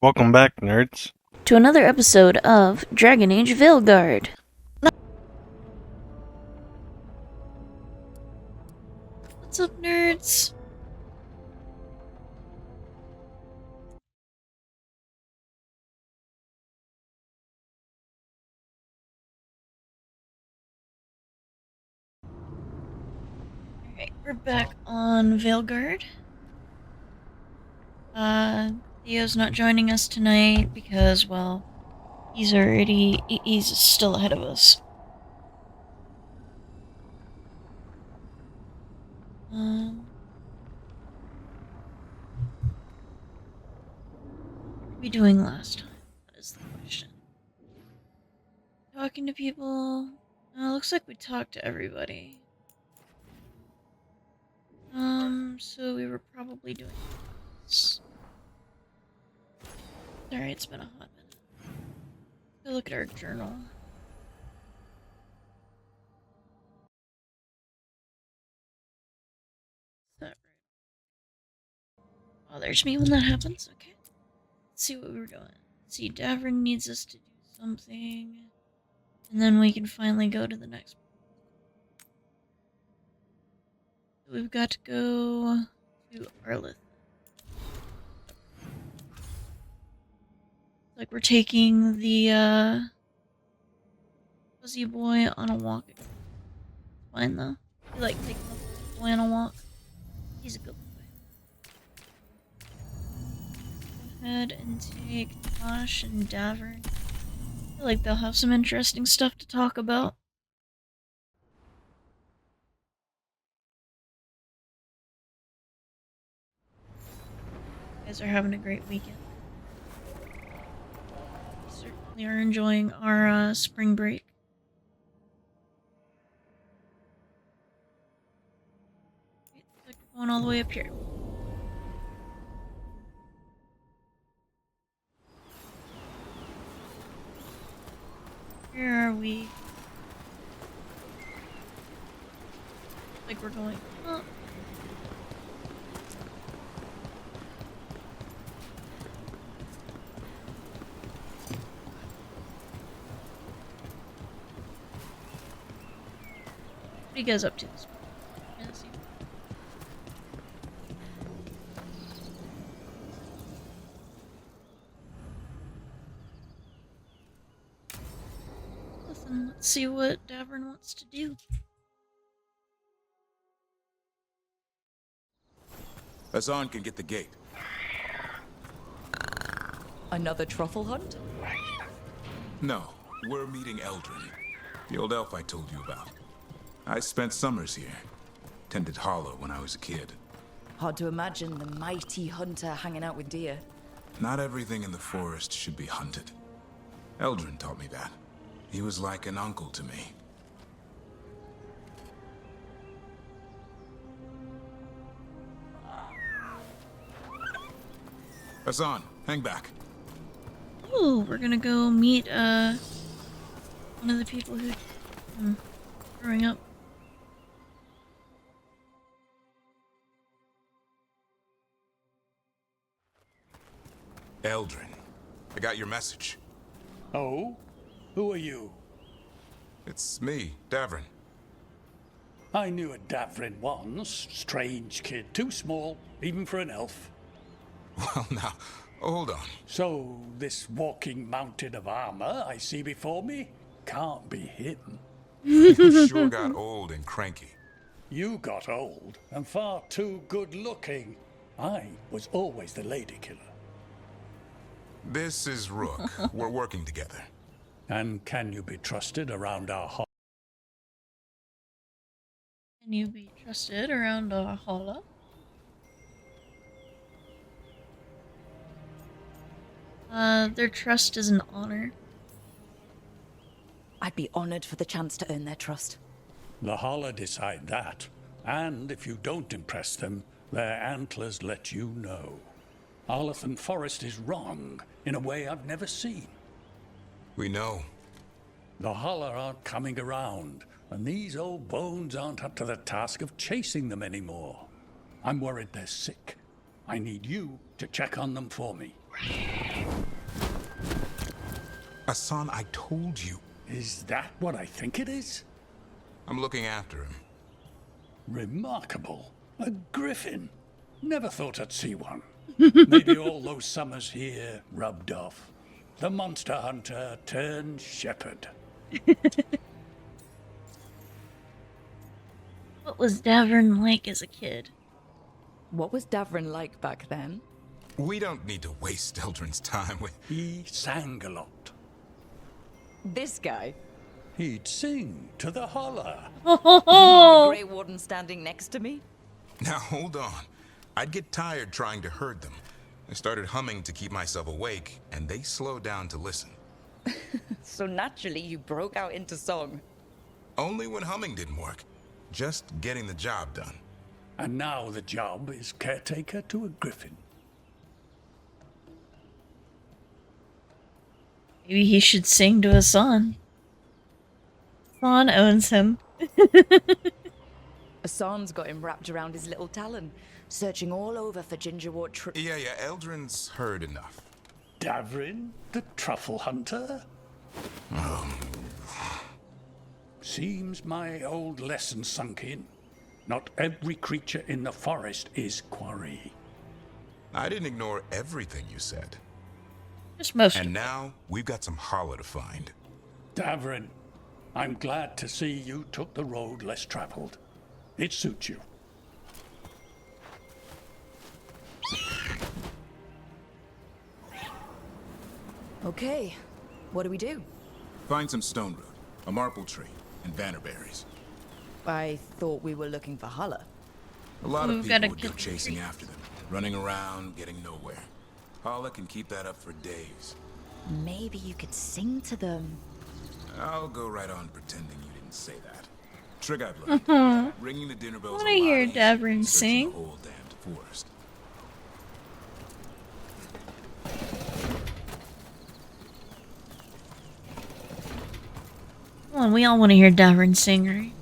Welcome back, nerds. To another episode of Dragon Age Veilguard. What's up, nerds? Alright, we're back on Veilguard. Theo's not joining us tonight because, well, he's still ahead of us. What were we doing last time? That is the question. Talking to people? Looks like we talked to everybody. So we were probably doing this. Sorry, it's been a hot minute. Go look at our journal. Is that right? Bothers me when that happens. Okay. Let's see what we were doing. Let's see, Davern needs us to do something. And then we can finally go to the next one. We've got to go to Arlith. Like we're taking the fuzzy boy on a walk. Fine though. We like taking the fuzzy boy on a walk. He's a good boy. Go ahead and take Tosh and Davern. I feel like they'll have some interesting stuff to talk about. You guys are having a great weekend. We certainly are enjoying our spring break. Looks like we're going all the way up here. Where are we? Like we're going up. What are you guys up to this morning? Listen, let's see what Davern wants to do. Hassan can get the gate. Another truffle hunt? No, we're meeting Eldrin, the old elf I told you about. I spent summers here. Tended Hollow when I was a kid. Hard to imagine the mighty hunter hanging out with deer. Not everything in the forest should be hunted. Eldrin taught me that. He was like an uncle to me. Hassan, hang back. Ooh, we're gonna go meet one of the people who growing up. Eldrin, I got your message. Oh? Who are you? It's me, Davrin. I knew a Davrin once. Strange kid. Too small, even for an elf. Well, now, hold on. So, this walking mountain of armor I see before me can't be hidden. You sure got old and cranky. You got old and far too good looking. I was always the lady killer. This is Rook. We're working together. And can you be trusted around our hall? Can you be trusted around our hollow? Their trust is an honor. I'd be honored for the chance to earn their trust. The Holla decide that. And if you don't impress them, their antlers let you know. Arlithan Forest is wrong in a way I've never seen. We know. The Holla aren't coming around, and these old bones aren't up to the task of chasing them anymore. I'm worried they're sick. I need you to check on them for me. Asan, I told you. Is that what I think it is? I'm looking after him. Remarkable. A griffin. Never thought I'd see one. Maybe all those summers here rubbed off. The monster hunter turned shepherd. What was Davern like as a kid? What was Davrin like back then? We don't need to waste Eldrin's time with... He sang a lot. This guy. He'd sing to the holler. Ho ho The ho! Grey Warden standing next to me? Now, hold on. I'd get tired trying to herd them. I started humming to keep myself awake, and they slowed down to listen. So naturally you broke out into song. Only when humming didn't work. Just getting the job done. And now the job is caretaker to a griffin. Maybe he should sing to Asan. Asan owns him. Asan's got him wrapped around his little talon, searching all over for gingerwort Yeah, Eldrin's heard enough. Davrin, the truffle hunter? Seems my old lesson sunk in. Not every creature in the forest is quarry. I didn't ignore everything you said. Just most. And now, we've got some hollow to find. Davrin, I'm glad to see you took the road less traveled. It suits you. Okay, what do we do? Find some stone root, a marple tree, and bannerberries. I thought we were looking for Hulla. A lot We've of gotta people would go get the chasing tree. after them, running around, getting nowhere. Paula can keep that up for days. Maybe you could sing to them. I'll go right on pretending you didn't say that. Trick I've learned. Ringing the dinner bells. I wanna hear Davrin sing. The whole damned forest. Come on, we all want to hear Davern sing, right?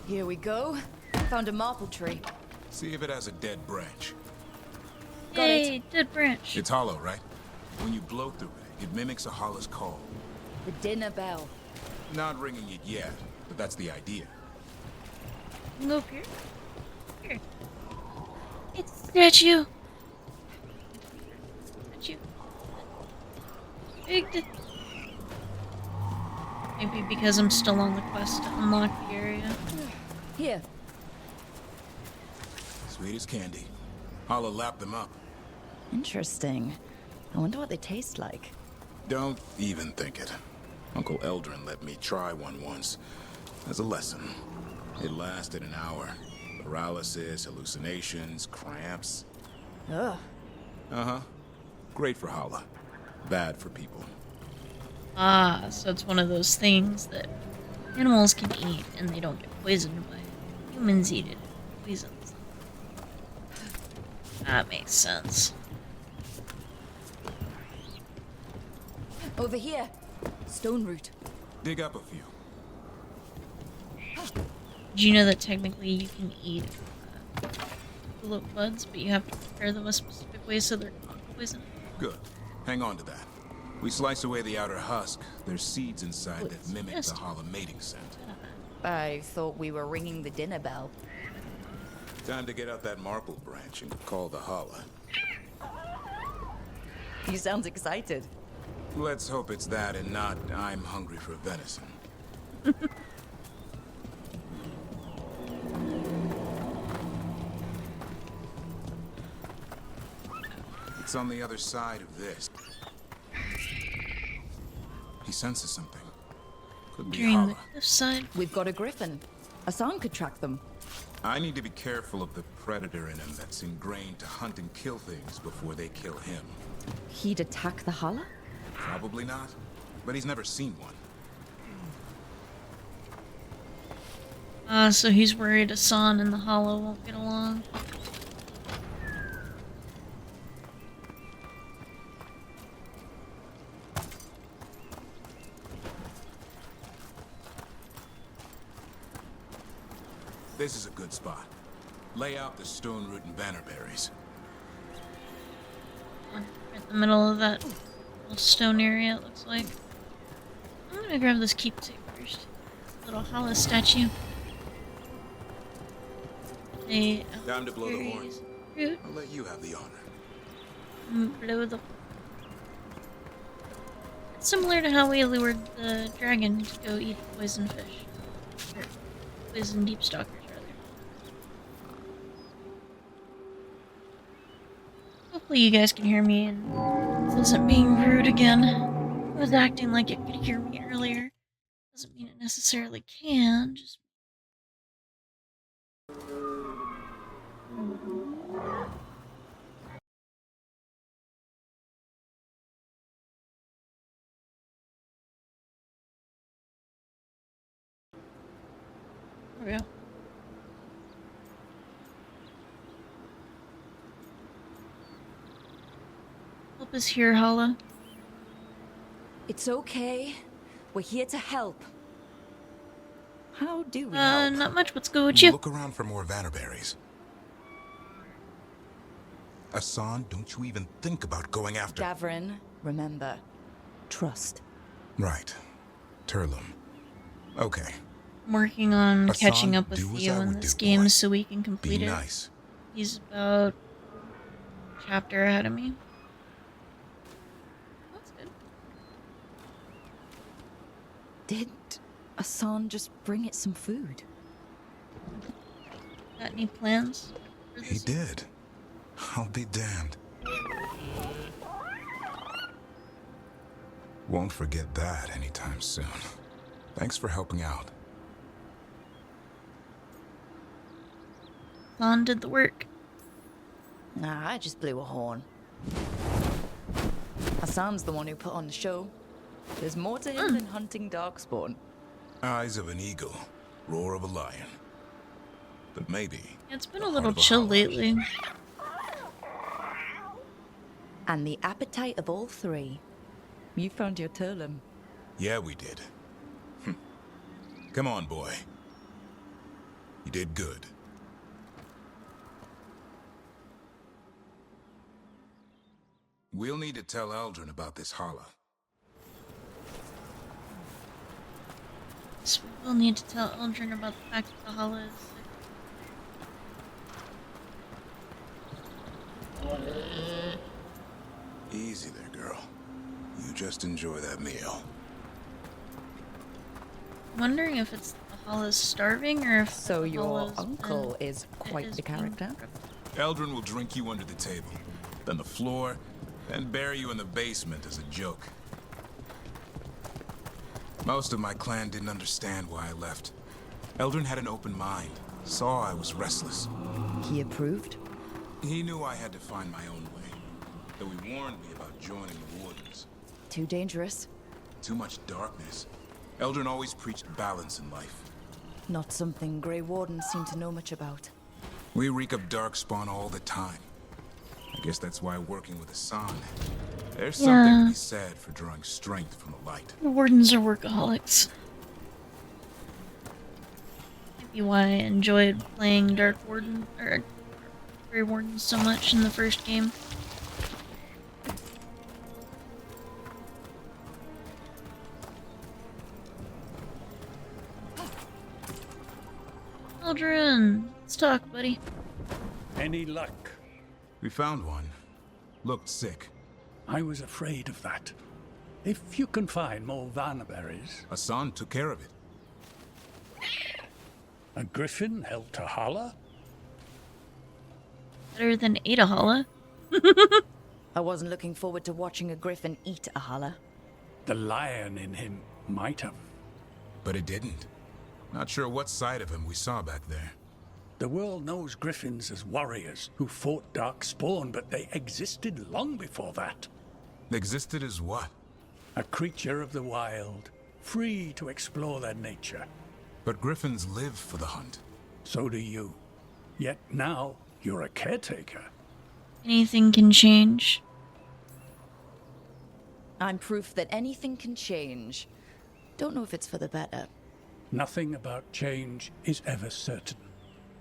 Here we go. Found a marple tree. See if it has a dead branch. Got it. Yay, dead branch. It's hollow, right? When you blow through it, it mimics a hollow's call. The dinner bell. Not ringing it yet, but that's the idea. Go up here. Here. It's a statue. Statue. Maybe because I'm still on the quest to unlock the area. Here. Sweet as candy. Holla lapped them up. Interesting. I wonder what they taste like. Don't even think it. Uncle Eldrin let me try one once. As a lesson. It lasted an hour. Paralysis, hallucinations, cramps. Ugh. Uh-huh. Great for Holla. Bad for people. Ah, so it's one of those things that animals can eat and they don't get poisoned by it. Humans eat it. It poisons them. That makes sense. Over here. Stone root. Dig up a few. Did you know that technically you can eat tulip buds, but you have to prepare them a specific way so they're not poisoned? Good. Hang on to that. We slice away the outer husk. There's seeds inside Oh, that it's mimic the just- Holla mating scent. I thought we were ringing the dinner bell. Time to get out that marple branch and call the Holla. He sounds excited. Let's hope it's that and not I'm hungry for venison. It's on the other side of this. He senses something. Could be During the Holla. cliffside. We've got a griffin. Asan could track them. I need to be careful of the predator in him that's ingrained to hunt and kill things before they kill him. He'd attack the Hulla? Probably not, but he's never seen one. So he's worried Asan and the Hollow won't get along. This is a good spot. Lay out the stone root and bannerberries. Right in the middle of that little stone area, it looks like. I'm gonna grab this keepsake first. Little Hala statue. Time to blow the horn. Root. I'll let you have the honor. Blow the. It's similar to how we lured the dragon to go eat poison fish. Or poison deep stalkers, rather. Hopefully you guys can hear me and this isn't being rude again. I was acting like it could hear me earlier. Doesn't mean it necessarily can, just... There we go. Help is here, Hala. It's okay. We're here to help. How do we help? Not much. Let's go with you. Look around for more vannerberries. Asan, don't you even think about going after... Davrin, remember. Trust. Right. Turlum. Okay. I'm working on Hassan, catching up with do as Theo I in would this do, game boy. so we can complete Be it. nice. He's about a chapter ahead of me. That's good. Did Asan just bring it some food? Got any plans for He this? did. I'll be damned. Won't forget that anytime soon. Thanks for helping out. Lon did the work. Nah, I just blew a horn. Hassan's the one who put on the show. There's more to him than hunting darkspawn. Eyes of an eagle, roar of a lion. But maybe... It's been the a heart little of chill hound. lately. And the appetite of all three. You found your Turlum. Yeah, we did. Come on, boy. You did good. We'll need to tell Eldrin about this Hala. So we'll need to tell Eldrin about the fact that the Hala is sick. Easy there, girl. You just enjoy that meal. I'm wondering if it's the Hala's starving or if So the your Hala's uncle been- is quite is the being character. prepped. Eldrin will drink you under the table, then the floor, then bury you in the basement as a joke. Most of my clan didn't understand why I left. Eldrin had an open mind, saw I was restless. He approved? He knew I had to find my own way, though he warned me about joining the Wardens. Too dangerous? Too much darkness. Eldrin always preached balance in life. Not something Grey Wardens seem to know much about. We reek of darkspawn all the time. I guess that's why working with Asan, there's something Yeah. to be said for drawing strength from the light. The Wardens are workaholics. Maybe why I enjoyed playing Dark Warden or Grey Warden so much in the first game. Eldrin, let's talk, buddy. Any luck? We found one. Looked sick. I was afraid of that. If you can find more vanberries, Asan took care of it. a griffin held to Hala? Better than Ada Hala. I wasn't looking forward to watching a griffin eat a Hala. The lion in him might have. But it didn't. Not sure what side of him we saw back there. The world knows griffins as warriors who fought Darkspawn, but they existed long before that. Existed as what? A creature of the wild, free to explore their nature. But griffins live for the hunt. So do you. Yet now, you're a caretaker. Anything can change. I'm proof that anything can change. Don't know if it's for the better. Nothing about change is ever certain.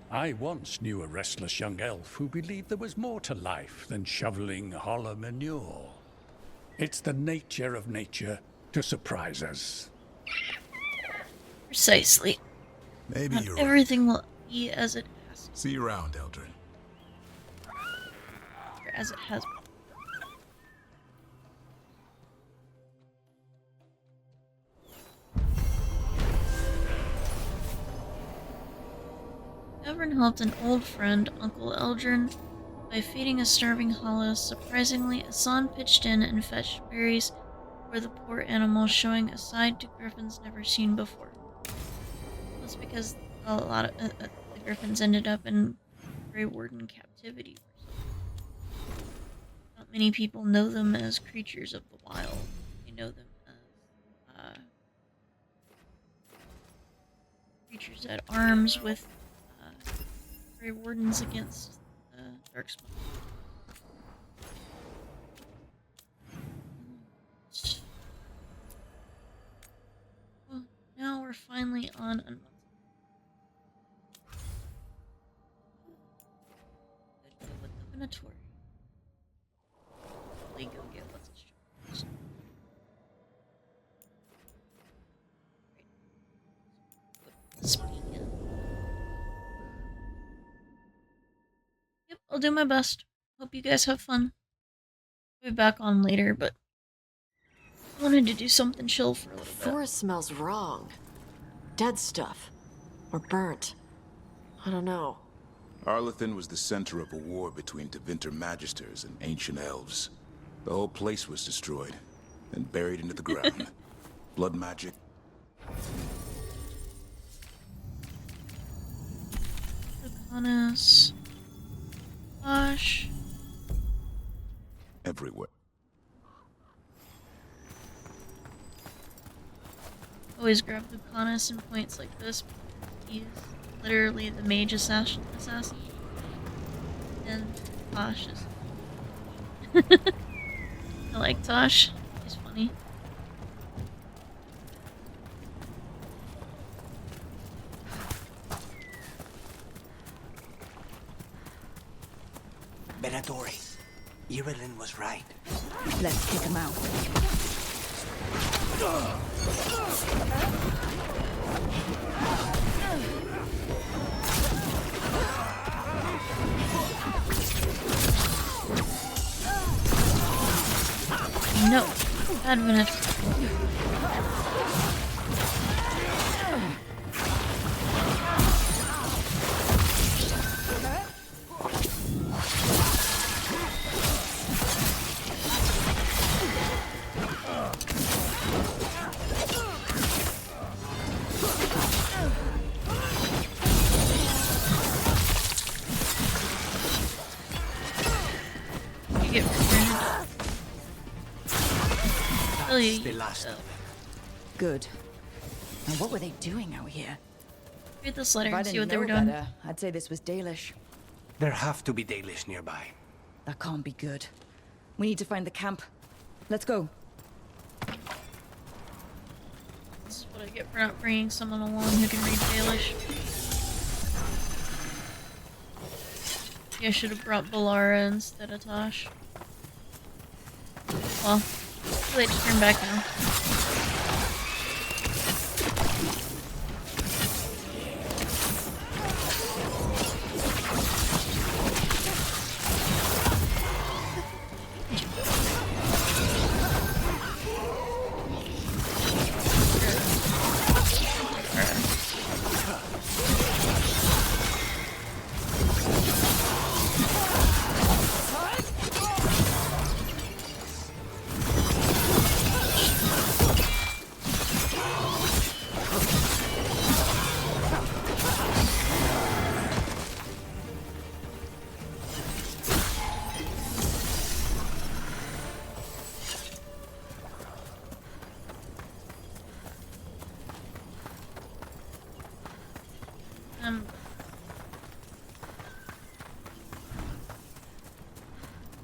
I once knew a restless young elf who believed there was more to life than shoveling hollow manure. It's the nature of nature to surprise us. Precisely. Maybe Not you're right. everything will be as it has to, See you around, Eldrin. or as it has been. Gavin helped an old friend, Uncle Eldrin, by feeding a starving hollow. Surprisingly, Asan pitched in and fetched berries for the poor animal, showing a side to Griffins never seen before. That's because a lot of the Griffins ended up in Grey Warden captivity. Not many people know them as creatures of the wild. They know them as creatures at arms with Grey Wardens against the Darkspawn. Well, now we're finally on Unwanted. Could go with the Venatori. Probably go get what's his choice. Right. Speaking. Yep, I'll do my best. Hope you guys have fun. I'll be back on later, but I wanted to do something chill for a little bit. Forest smells wrong. Dead stuff. Or burnt. I don't know. Arlathan was the center of a war between Tevinter Magisters and ancient elves. The whole place was destroyed and buried into the ground. Blood magic. Draconis. Gosh. Everywhere. Always grab Lucanus in points like this. He's literally the mage assassin. And Tosh is... I like Tosh. He's funny. Venatori, Irilyn was right. Let's kick him out. No. Bad minute. You get returned. Oh, yeah, The last of them. Good. Now what were they doing out here? read this letter If I and see didn't what they were know doing. better, I'd say this was Dalish. There have to be Dalish nearby. That can't be good. We need to find the camp. Let's go. This is what I get for not bringing someone along who can read Dalish. Yeah, I should have brought Balara instead of Tosh. Well, too late to turn back now.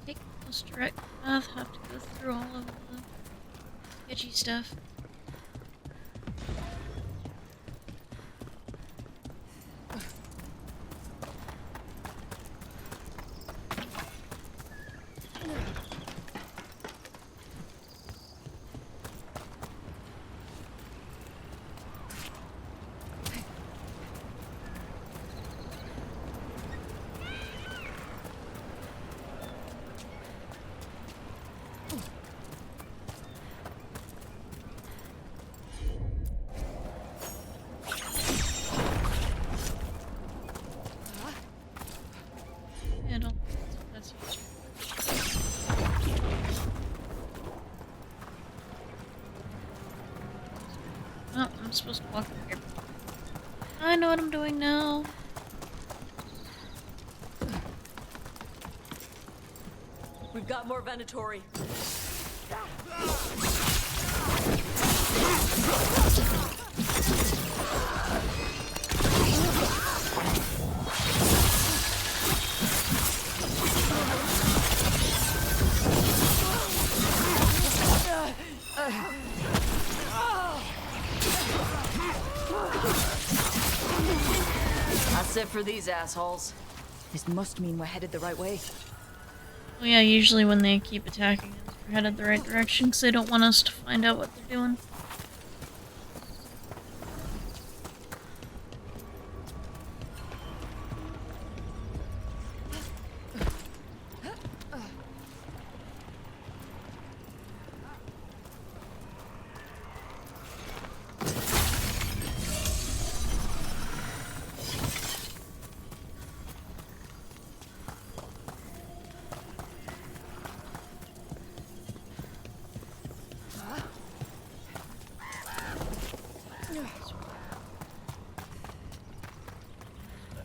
Take the most direct path, have to go through all of the sketchy stuff. supposed to walk up here. I know what I'm doing now. We've got more Venatori. That's it for these assholes. This must mean we're headed the right way. Well, yeah, usually when they keep attacking us, we're headed the right direction because they don't want us to find out what they're doing.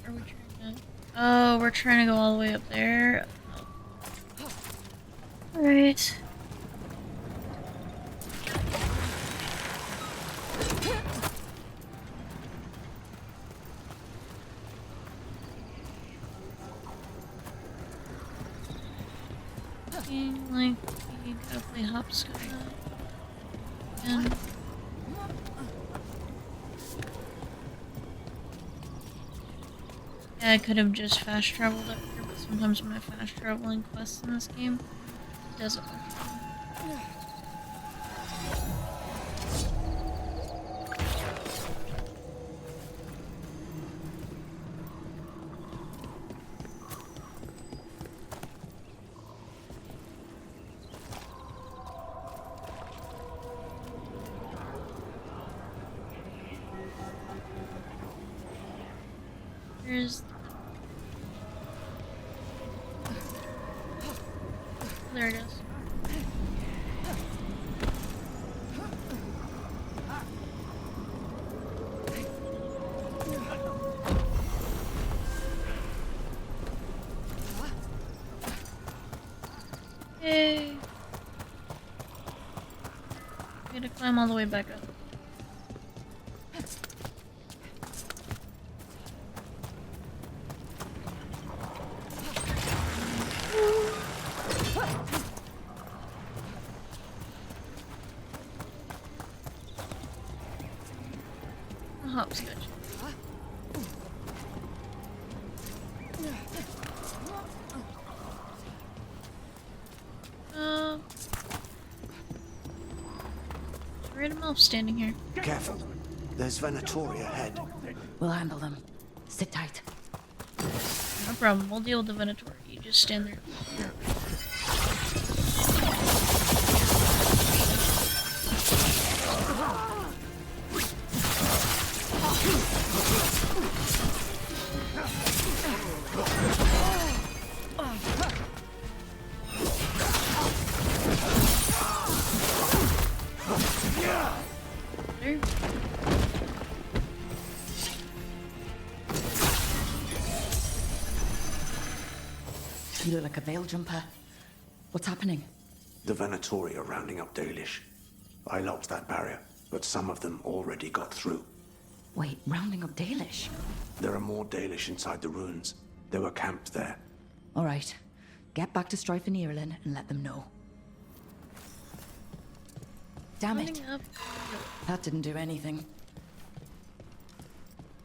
Are we trying to... Oh, we're trying to go all the way up there. Alright. Like, you gotta play hopscotch. And... Yeah, I could have just fast traveled up here, but sometimes when I fast travel in quests in this game, it doesn't work. Here's... There it is. Yay! I gotta climb all the way back up. Hopscotch. Random elf standing here. Careful. There's Venatori ahead. We'll handle them. Sit tight. No problem. We'll deal with the Venator. You just stand there. There. You look like a veil jumper. What's happening? The Venatori are rounding up Dalish. I locked that barrier, but some of them already got through. Wait, rounding up Dalish? There are more Dalish inside the ruins. They were camped there. All right. Get back to Strife and Irulan and let them know. Damn it. Running up. That didn't do anything.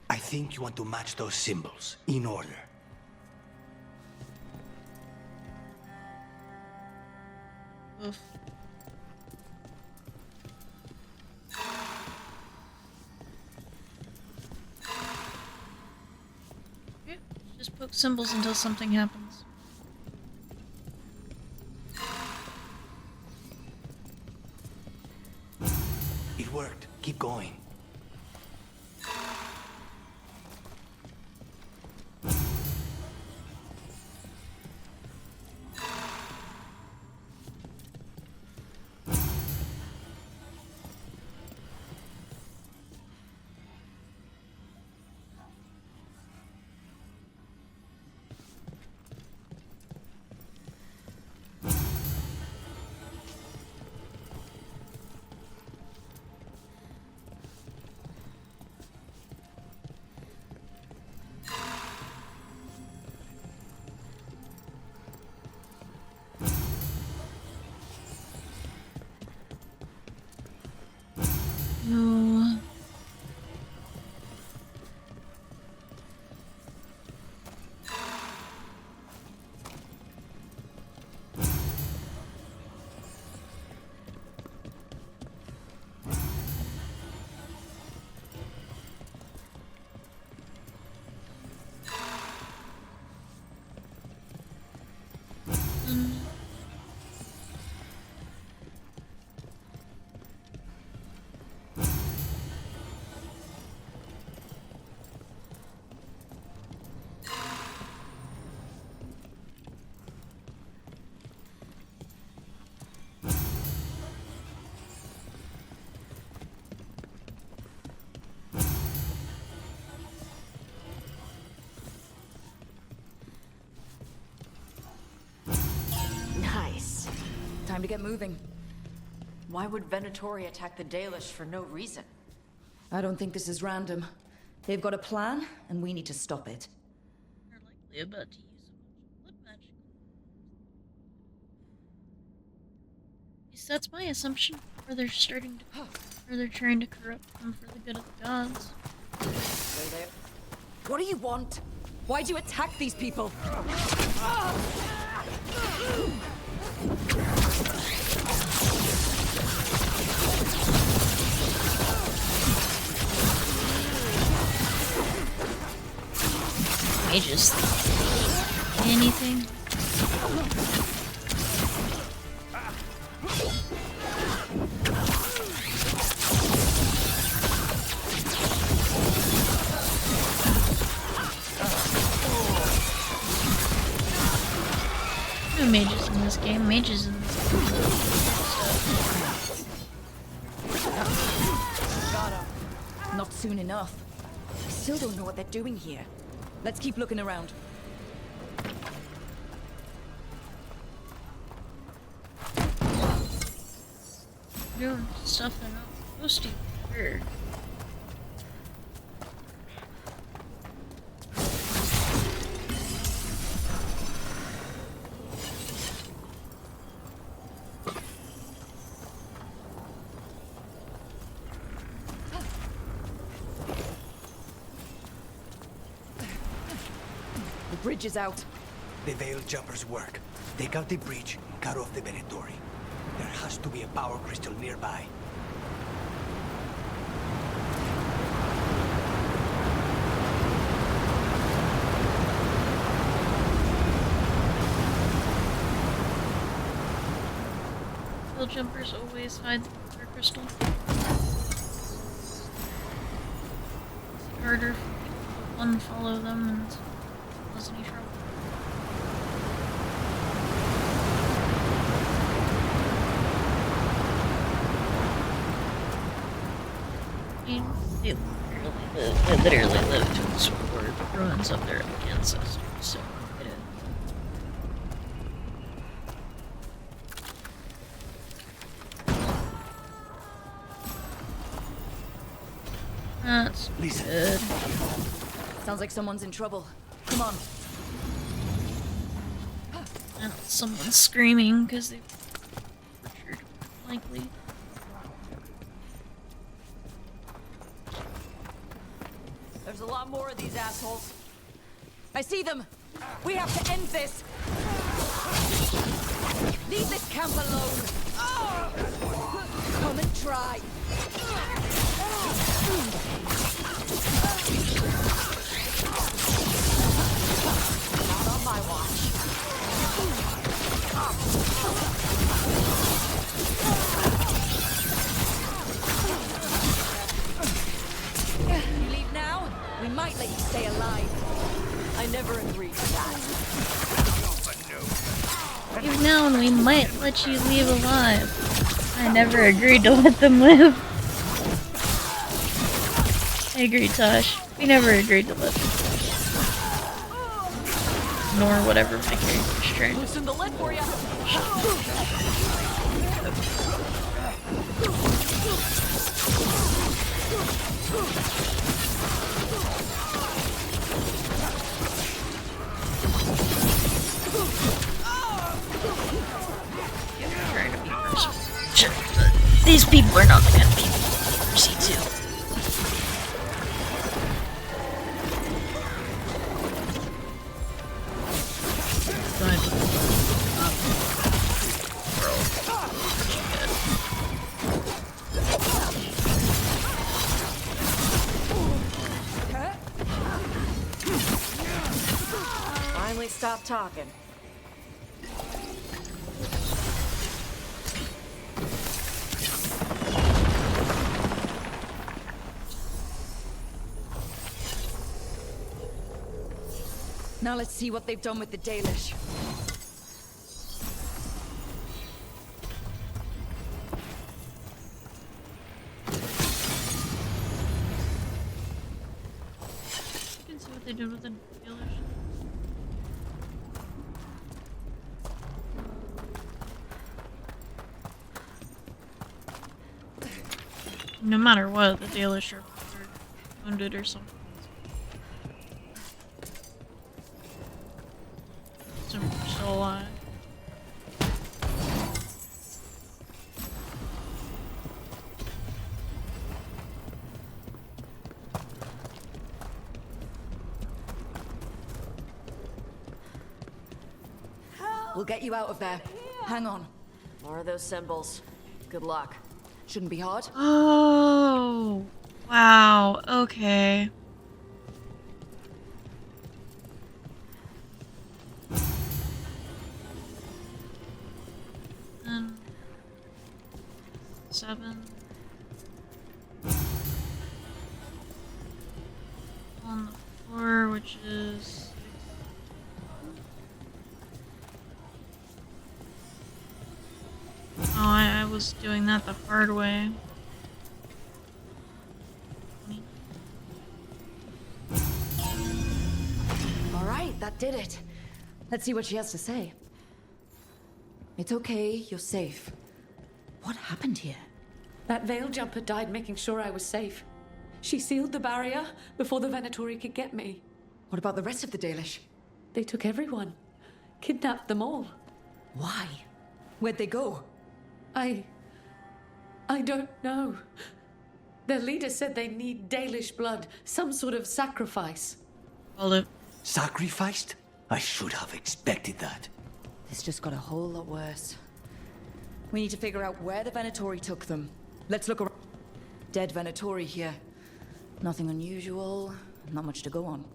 I think you want to match those symbols in order. Oof. Okay, just poke symbols until something happens. It worked. Keep going. Time to get moving. Why would Venatori attack the Dalish for no reason? I don't think this is random. They've got a plan, and we need to stop it. They're likely about to use a bunch of blood magic. At least that's my assumption. Or they're trying to corrupt them for the good of the gods. Stay there. What do you want? Why'd you attack these people? Mages. Anything? No mages in this game. Mages in this game. Got him. Not soon enough. I still don't know what they're doing here. Let's keep looking around. Doing stuff they're not supposed to. Sure. The bridge is out. The Veil Jumpers work. Take out the breach, cut off the Venatori. There has to be a power crystal nearby. Veil jumpers always hide the power crystal. It's harder for people to unfollow them and cause any trouble. I mean, they literally live to explore the ruins of their ancestors, so it is. That's Listen. good. Sounds like someone's in trouble. Come on. And someone's screaming because they butchered, likely. There's a lot more of these assholes. I see them. We have to end this. Leave this camp alone. Come and try. Not on my watch. You leave now? We might let you stay alive. I never agreed to that. Leave now and we might let you leave alive. I never agreed to let them live. I agree, Tosh. We never agreed to let them live. Nor whatever my character's trying to Loosen the lid for you. trying to be merciful. But these people are not the kind of people you mercy to. Finally stop talking. Now let's see what they've done with the Dalish. You can see what they did with the dealers. No matter what, the Dalish are wounded or something. Some are still alive. We'll get you out of there. Hang on. More of those symbols. Good luck. Shouldn't be hard. Oh, wow. Okay. And 7 on the floor, which is I was doing that the hard way. All right, that did it. Let's see what she has to say. It's okay, you're safe. What happened here? That veil jumper died making sure I was safe. She sealed the barrier before the Venatori could get me. What about the rest of the Dalish? They took everyone. Kidnapped them all. Why? Where'd they go? I don't know. Their leader said they need Dalish blood, some sort of sacrifice. Hold it. Sacrificed? I should have expected that. This just got a whole lot worse. We need to figure out where the Venatori took them. Let's look around. Dead Venatori here. Nothing unusual, not much to go on.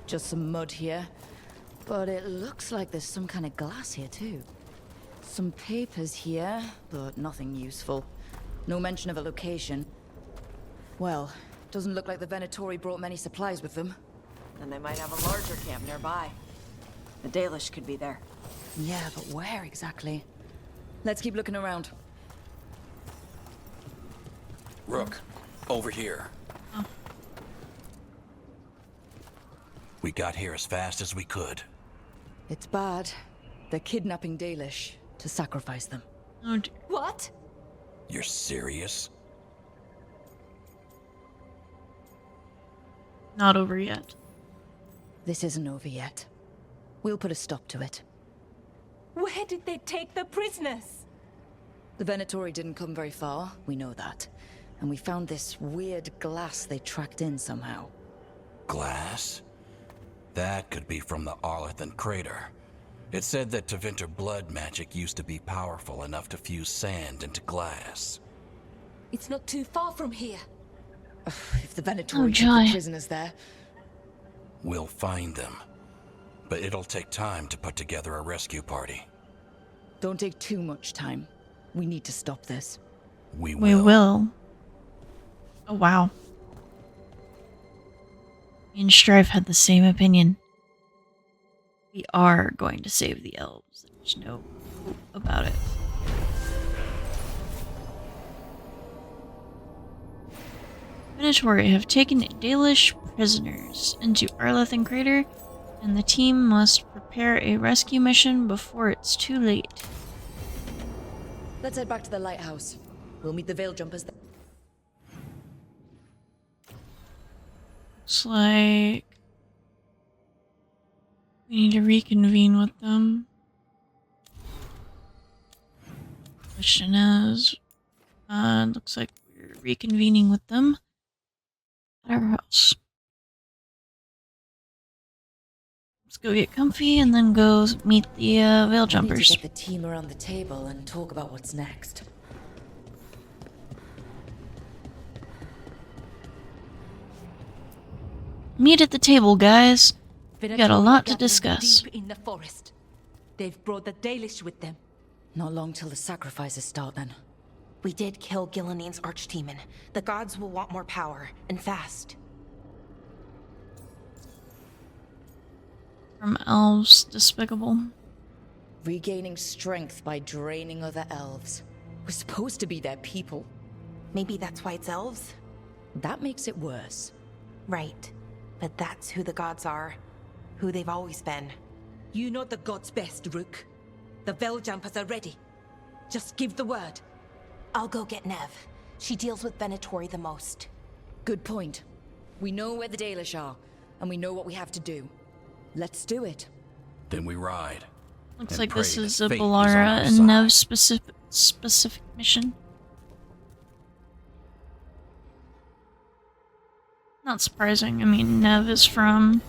Just some mud here. But it looks like there's some kind of glass here too. Some papers here, but nothing useful. No mention of a location. Well, doesn't look like the Venatori brought many supplies with them. And they might have a larger camp nearby. The Dalish could be there. Yeah, but where exactly? Let's keep looking around. Rook, over here. We got here as fast as we could. It's bad. They're kidnapping Dalish to sacrifice them. Oh dear. What? You're serious? Not over yet. This isn't over yet. We'll put a stop to it. Where did they take the prisoners? The Venatori didn't come very far, we know that. And we found this weird glass they tracked in somehow. Glass? That could be from the Arlathan crater. It said that Tevinter blood magic used to be powerful enough to fuse sand into glass. It's not too far from here. If the Venatori took Joy. the prisoners there, We'll find them. But it'll take time to put together a rescue party. don't take too much time. We need to stop this. We will. We will. Oh wow. Me and Strife had the same opinion. We are going to save the elves. There's no hope about it. Venatori have taken Dalish prisoners into Arlathan Crater, and the team must prepare a rescue mission before it's too late. Let's head back to the lighthouse. We'll meet the Veil Jumpers there. Looks like we need to reconvene with them. Question is, looks like we're reconvening with them at our house. Let's go get comfy and then go meet the Veil We need Jumpers. to get the team around the table and talk about what's next. Meet at the table, guys. We got a Venatori lot to gathered discuss. Deep in the forest. They've brought the Dalish with them. Not long till the sacrifices start then. We did kill Gilanine's archdemon. The gods will want more power, and fast. From elves, despicable. Regaining strength by draining other elves. We're supposed to be their people. Maybe that's why it's elves? That makes it worse. Right. But that's who the gods are. Who they've always been. You know the gods best, Rook. The Veiljumpers are ready. Just give the word. I'll go get Nev. She deals with Venatori the most. Good point. We know where the Dalish are, and we know what we have to do. Let's do it. Then we ride. Looks and like pray this that is a fate is on Balara our and side. Nev specific mission. Not surprising. I mean, Nev is from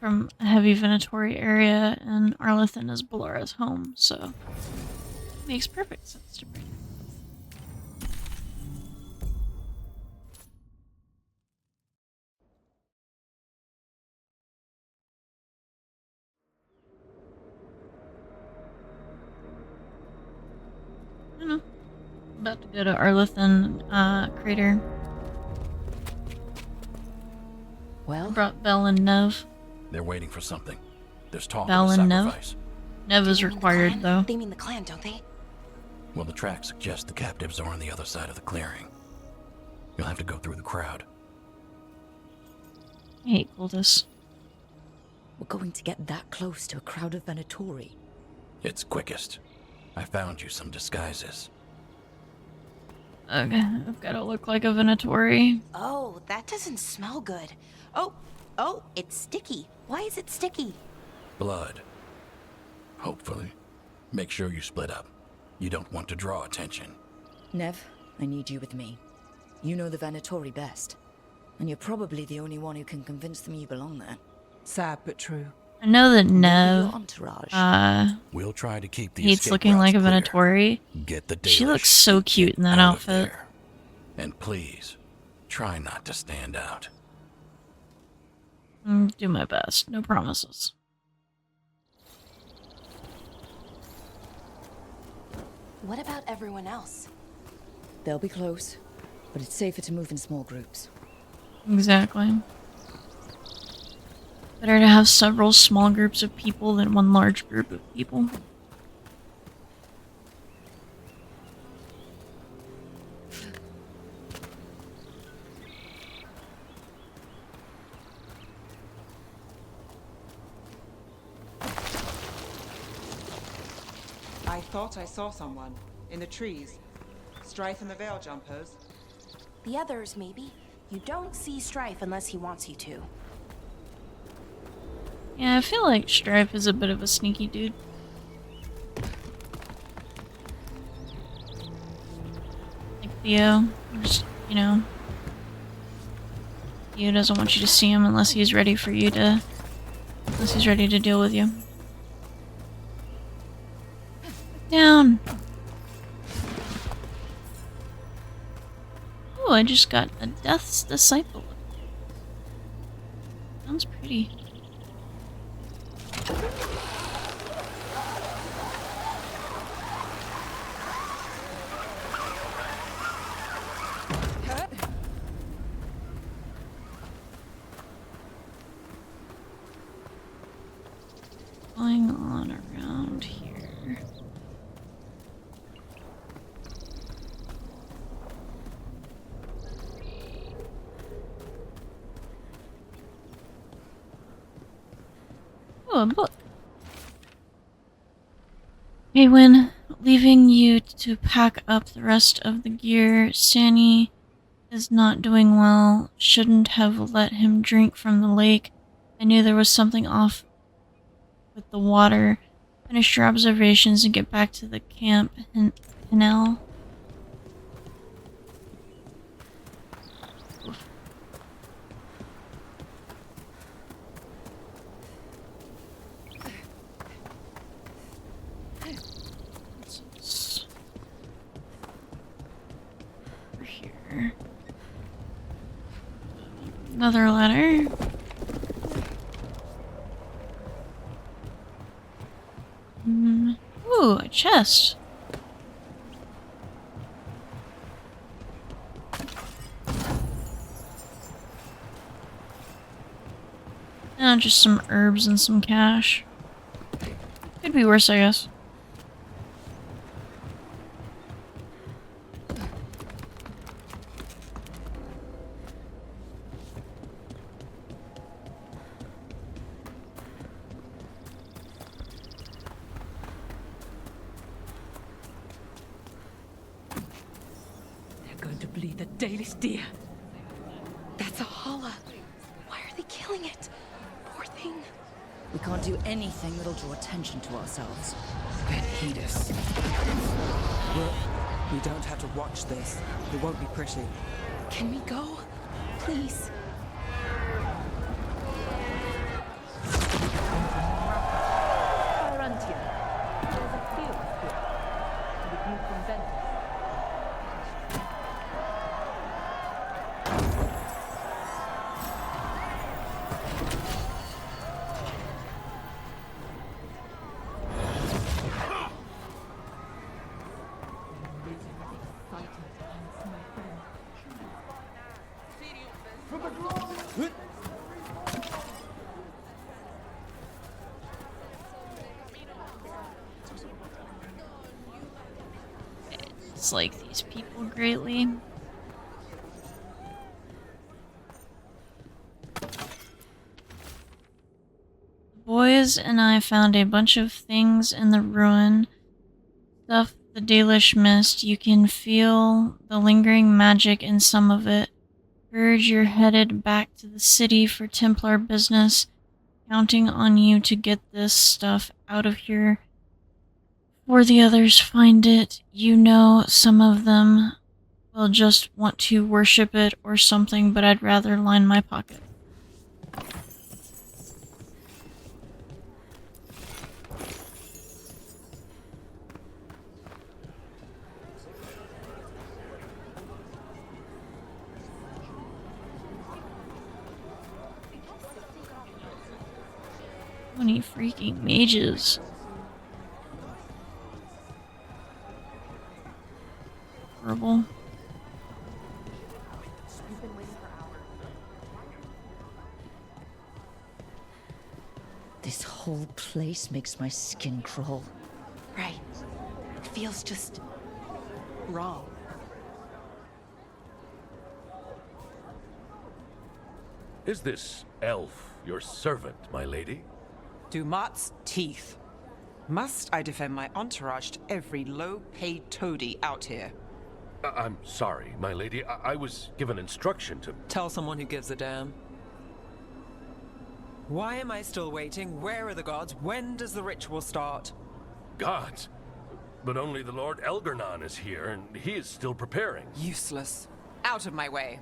from a heavy Venatori area, and Arlethan is Balara's home, so it makes perfect sense to bring her. I don't know. About to go to Arlethan crater. Well, Brought Bell and Nev. They're waiting for something. There's talk Bell of a and Nev? sacrifice. Nev is They mean the required, clan? though. They mean the clan, don't they? Well, the tracks suggest the captives are on the other side of the clearing. You'll have to go through the crowd. I hate cultists. we're going to get that close to a crowd of Venatori. It's quickest. I found you some disguises. Okay, I've got to look like a Venatori. Oh, that doesn't smell good. Oh, it's sticky. Why is it sticky? Blood. Hopefully. Make sure you split up. You don't want to draw attention. Nev, I need you with me. You know the Venatori best. And you're probably the only one who can convince them you belong there. Sad but true. I know that Maybe Nev your entourage. We'll try to keep the hates escape looking like a routes clear. Venatori. Get the She Dalish looks so and cute get in that out of outfit. there. And please, try not to stand out. Do my best. No promises. What about everyone else? They'll be close, but it's safer to move in small groups. Exactly. Better to have several small groups of people than one large group of people. I thought I saw someone in the trees. Strife and the Veiljumpers. The others, maybe. You don't see Strife unless he wants you to. Yeah, I feel like Strife is a bit of a sneaky dude. Like Theo, just, you know. Theo doesn't want you to see him unless he's ready for you to... Unless he's ready to deal with you. Down! Oh, I just got a Death's Disciple. Sounds pretty. Going on around here. Oh, a book. Hey, when leaving you to pack up the rest of the gear, Sani is not doing well. Shouldn't have let him drink from the lake. I knew there was something off with the water. Finish your observations and get back to the camp in Pinel. Over here. Another letter. Ooh, a chest. Just some herbs and some cash. Could be worse, I guess. Possibly the Dalish deer. That's a holla. Why are they killing it? Poor thing. We can't do anything that'll draw attention to ourselves. Then heed us. We don't have to watch this. It won't be pretty. Can we go? Please. Dislike these people greatly. The boys and I found a bunch of things in the ruin. Stuff the Dalish missed. You can feel the lingering magic in some of it. Heard you're headed back to the city for Templar business. Counting on you to get this stuff out of here. Before the others find it, you know some of them will just want to worship it or something, but I'd rather line my pocket. How many freaking mages? Horrible. This whole place makes my skin crawl. Right. It feels just wrong. Is this elf your servant, my lady? Dumat's teeth. Must I defend my entourage to every low-paid toady out here? I'm sorry, my lady. I was given instruction to... Tell someone who gives a damn. Why am I still waiting? Where are the gods? When does the ritual start? Gods? But only the Lord Elgarnon is here, and he is still preparing. Useless. Out of my way.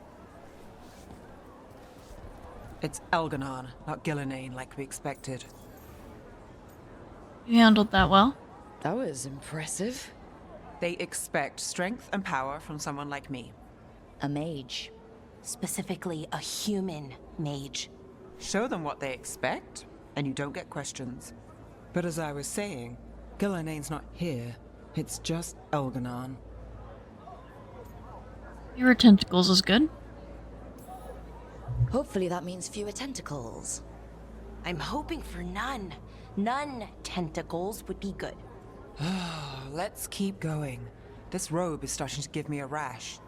It's Elgarnon, not Gillenane, like we expected. You handled that well. That was impressive. They expect strength and power from someone like me. A mage. Specifically, a human mage. Show them what they expect, and you don't get questions. But as I was saying, Gillenane's not here. It's just Elgarnon. Fewer tentacles is good. Hopefully that means fewer tentacles. I'm hoping for none. None tentacles would be good. Let's keep going. This robe is starting to give me a rash.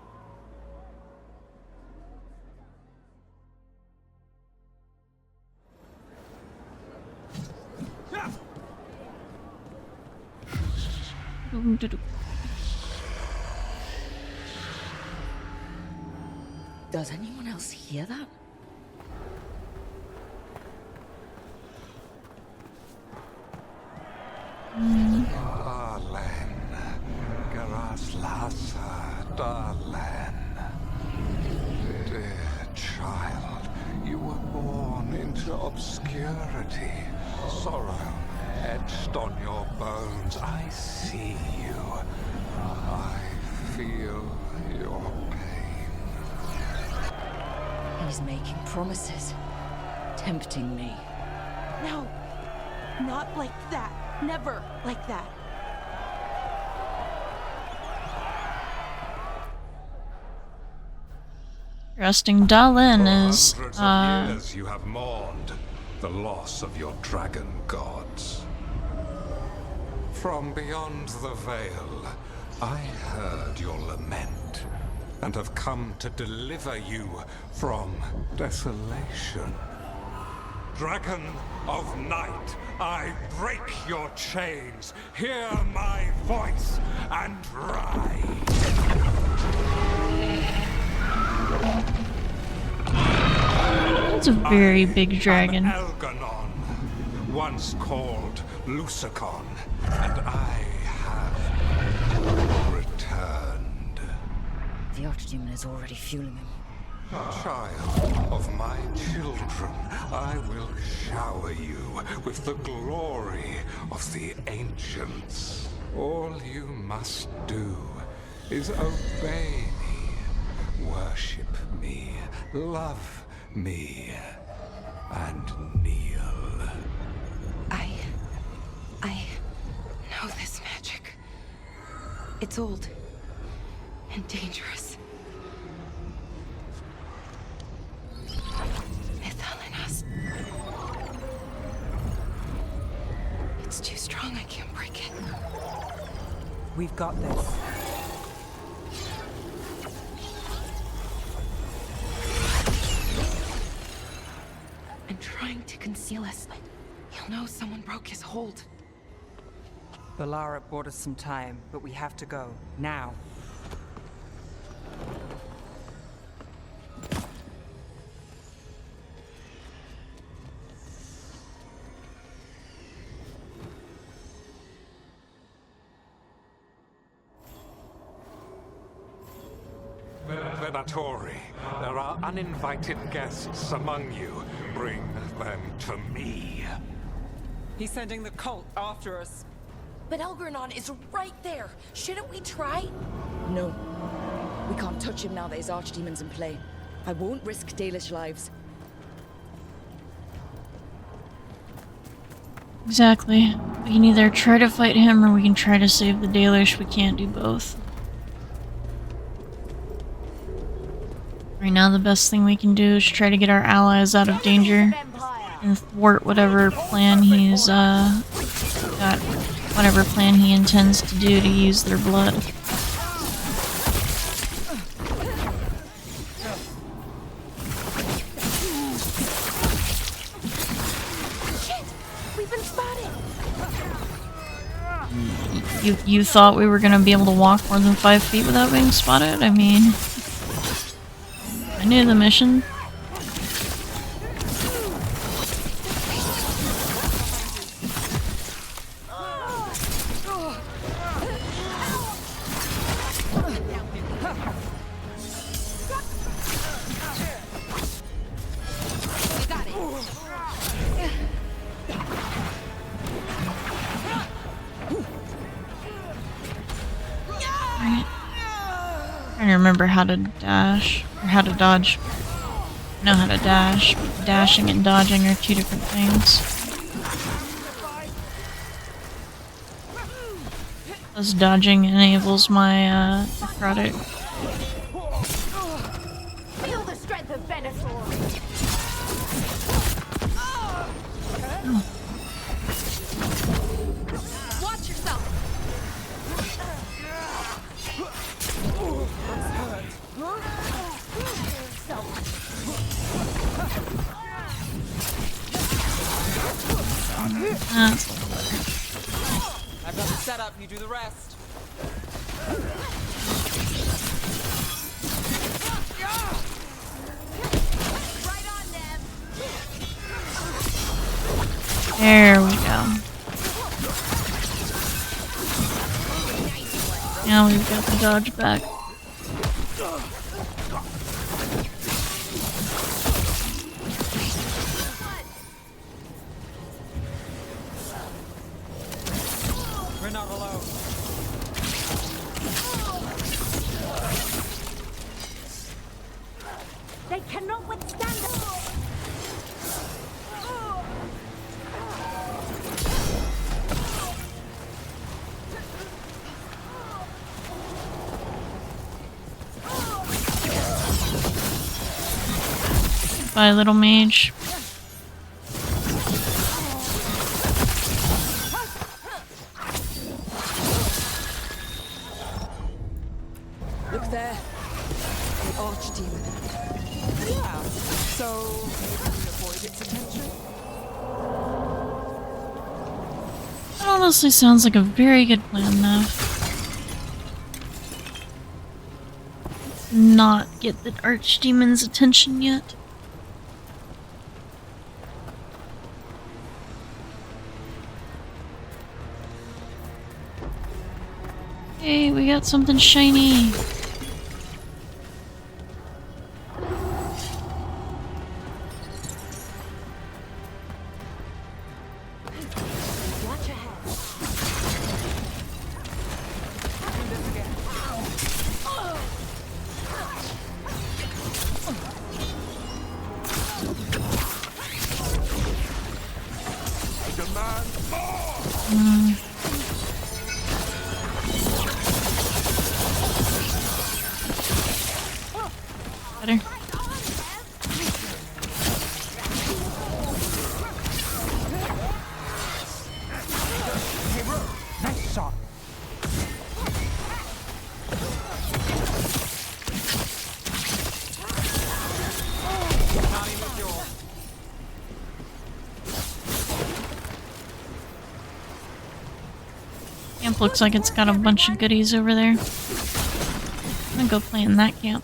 Does anyone else hear that? Darlen, Garaslasa, Darlen. Dear child, you were born into obscurity. Sorrow etched on your bones. I see you. I feel your pain. He's making promises. Tempting me. No. Not like that. Never like that. Interesting. Dalin is, For hundreds of years you have mourned the loss of your dragon gods. From beyond the veil, I heard your lament and have come to deliver you from desolation. Dragon of Night, I break your chains. Hear my voice and ride. It's a very big dragon. Elganon, once called Lucicon, and I have returned. The Archdemon is already fueling him. Child of my children, I will shower you with the glory of the ancients. All you must do is obey me, worship me, love me, and kneel. I know this magic. It's old and dangerous. Ithalinas. It's too strong, I can't break it. We've got this. I'm trying to conceal us. He'll know someone broke his hold. Balara bought us some time, but we have to go. Now. Venatori, there are uninvited guests among you. Bring them to me. He's sending the cult after us. But Elgranon is right there. Shouldn't we try? No. We can't touch him now that his Archdemon's in play. I won't risk Dalish lives. Exactly. We can either try to fight him or we can try to save the Dalish. We can't do both. Right now the best thing we can do is try to get our allies out of danger and thwart whatever plan he's got, whatever plan he intends to do to use their blood. Shit! We've been spotted! You thought we were gonna be able to walk more than 5 feet without being spotted? I mean, I knew the mission. Trying to remember how to dash, or how to dodge. I know how to dash, but dashing and dodging are two different things. Plus dodging enables my necrotic. Feel the strength of Venator. Oh. Watch yourself. That's a little better. I've got the setup, you do the rest. There we go. Now we've got the dodge back. We're not alone. They cannot withstand us. Bye, little mage. Look there. The Archdemon. Yeah. So, maybe we avoid its attention? That honestly sounds like a very good plan, though. Not get the Archdemon's attention yet. Hey, we got something shiny. Better. Nice shot. Camp looks like it's got a bunch of goodies over there. I'm gonna go play in that camp.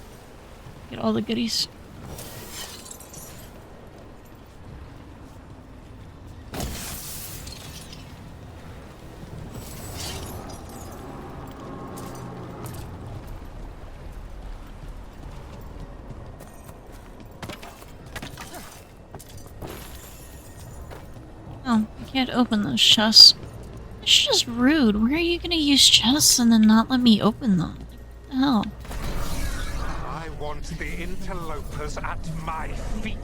Get all the goodies. Oh, I can't open those chests. It's just rude. Where are you gonna use chests and then not let me open them? What the hell? I want the interlopers at my feet.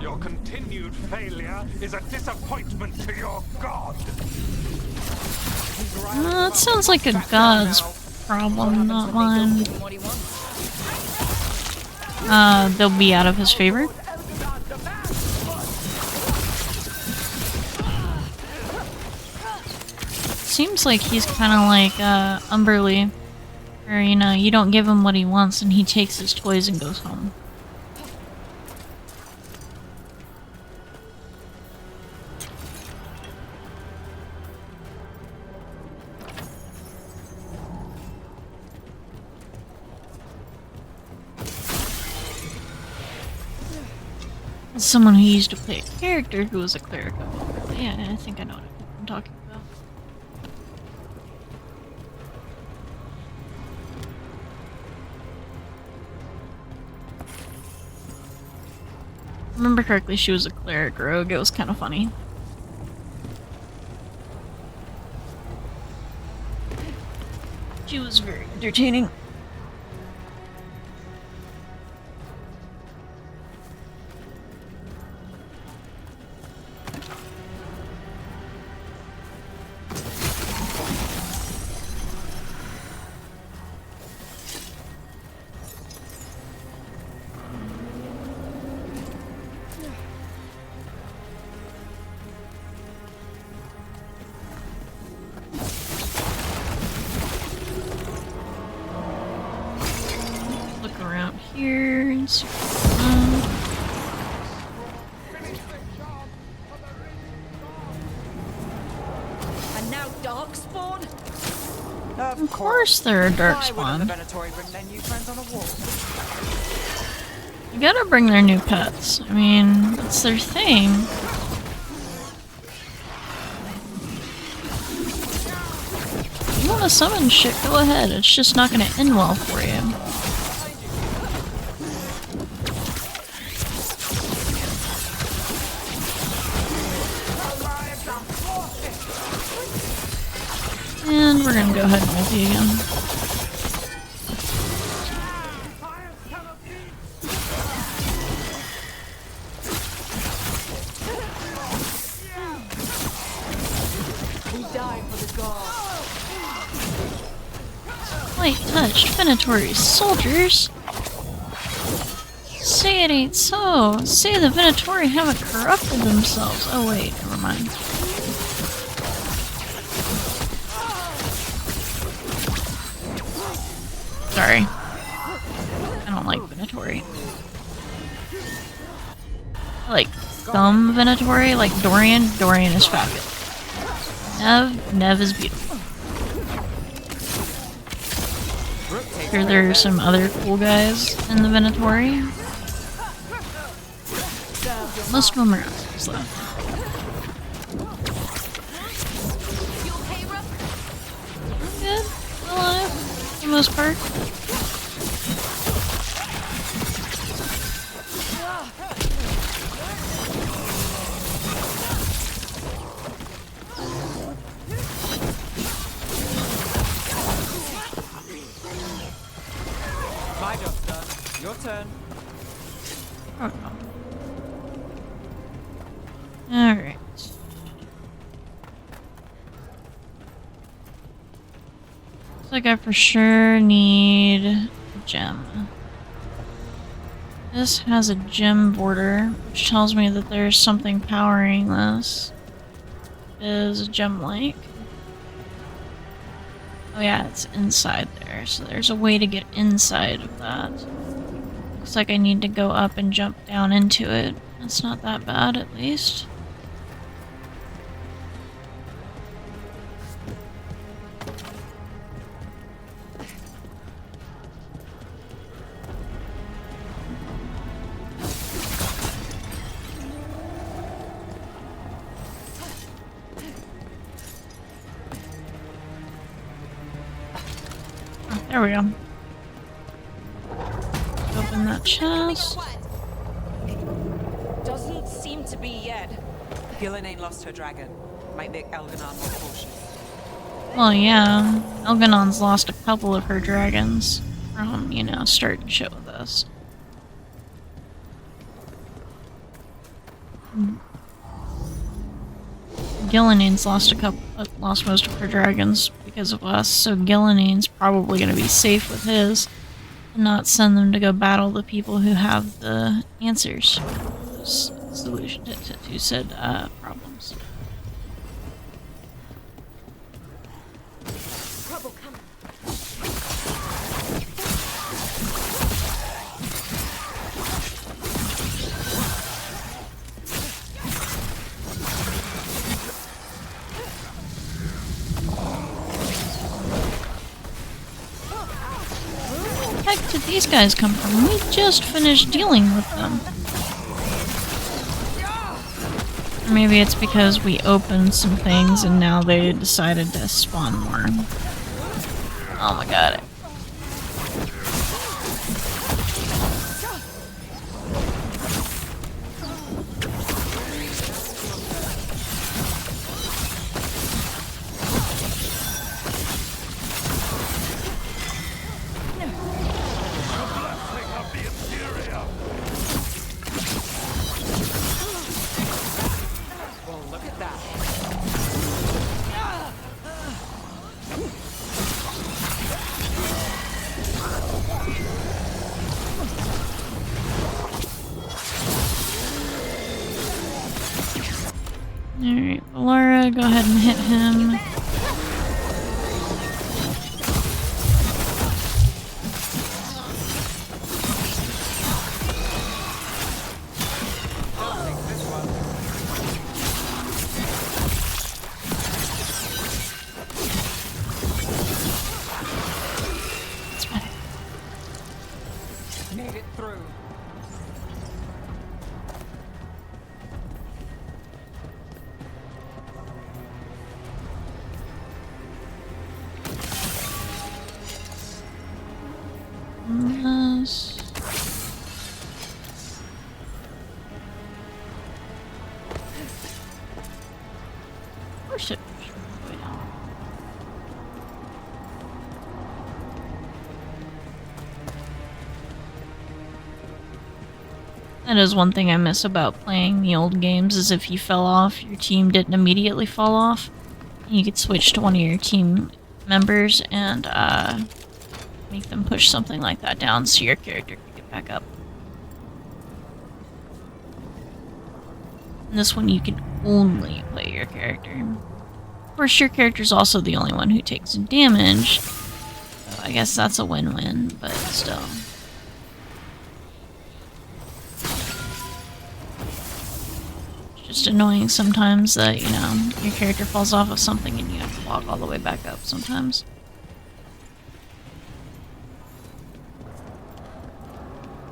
Your continued failure is a disappointment to your god. That sounds like a god's problem, not mine. They'll be out of his favor. Seems like he's kind of like Umberly, where, you know, you don't give him what he wants and he takes his toys and goes home. As someone who used to play a character who was a cleric, yeah, I think I know what I'm talking about. Remember correctly, she was a cleric rogue. It was kind of funny. She was very entertaining. Here and see And now darkspawn? Of course there are darkspawn. You gotta bring their new pets. I mean, that's their thing. If you wanna summon shit, go ahead. It's just not gonna end well for you. And we're gonna go ahead and multi again. Light touched Venatori soldiers. Say it ain't so. Say the Venatori haven't corrupted themselves. Oh wait, never mind. Sorry. I don't like Venatori. I like some Venatori, like Dorian. Dorian is fabulous. Nev is beautiful. Here there are some other cool guys in the Venatori. Most of them are assholes, though. I'm good. Alive. the most part. My job's done. Your turn. Alright. Looks like I for sure need a gem. This has a gem border, which tells me that there's something powering this. Is a gem lake. Oh yeah, it's inside there, so there's a way to get inside of that. Looks like I need to go up and jump down into it. That's not that bad, at least. There we go. Open that chest. Doesn't seem to be yet. Gillenane lost her dragon. Might make Elganon more cautious. Well, yeah. Elganon's lost a couple of her dragons from, you know, starting shit with us. Gillenane's lost lost most of her dragons because of us, so Gillenane's probably gonna be safe with his and not send them to go battle the people who have the answers to said problems. Trouble coming. Where the heck did these guys come from? We just finished dealing with them. Or maybe it's because we opened some things and now they decided to spawn more. Oh my god. Alright, Laura, go ahead and hit him. Made it through. Yes. Of course it was way down. That is one thing I miss about playing the old games, is if you fell off, your team didn't immediately fall off. You could switch to one of your team members and make them push something like that down so your character can get back up. In this one, you can only play your character. Of course, your character's also the only one who takes damage, so I guess that's a win-win, but still. It's just annoying sometimes that, you know, your character falls off of something and you have to walk all the way back up sometimes.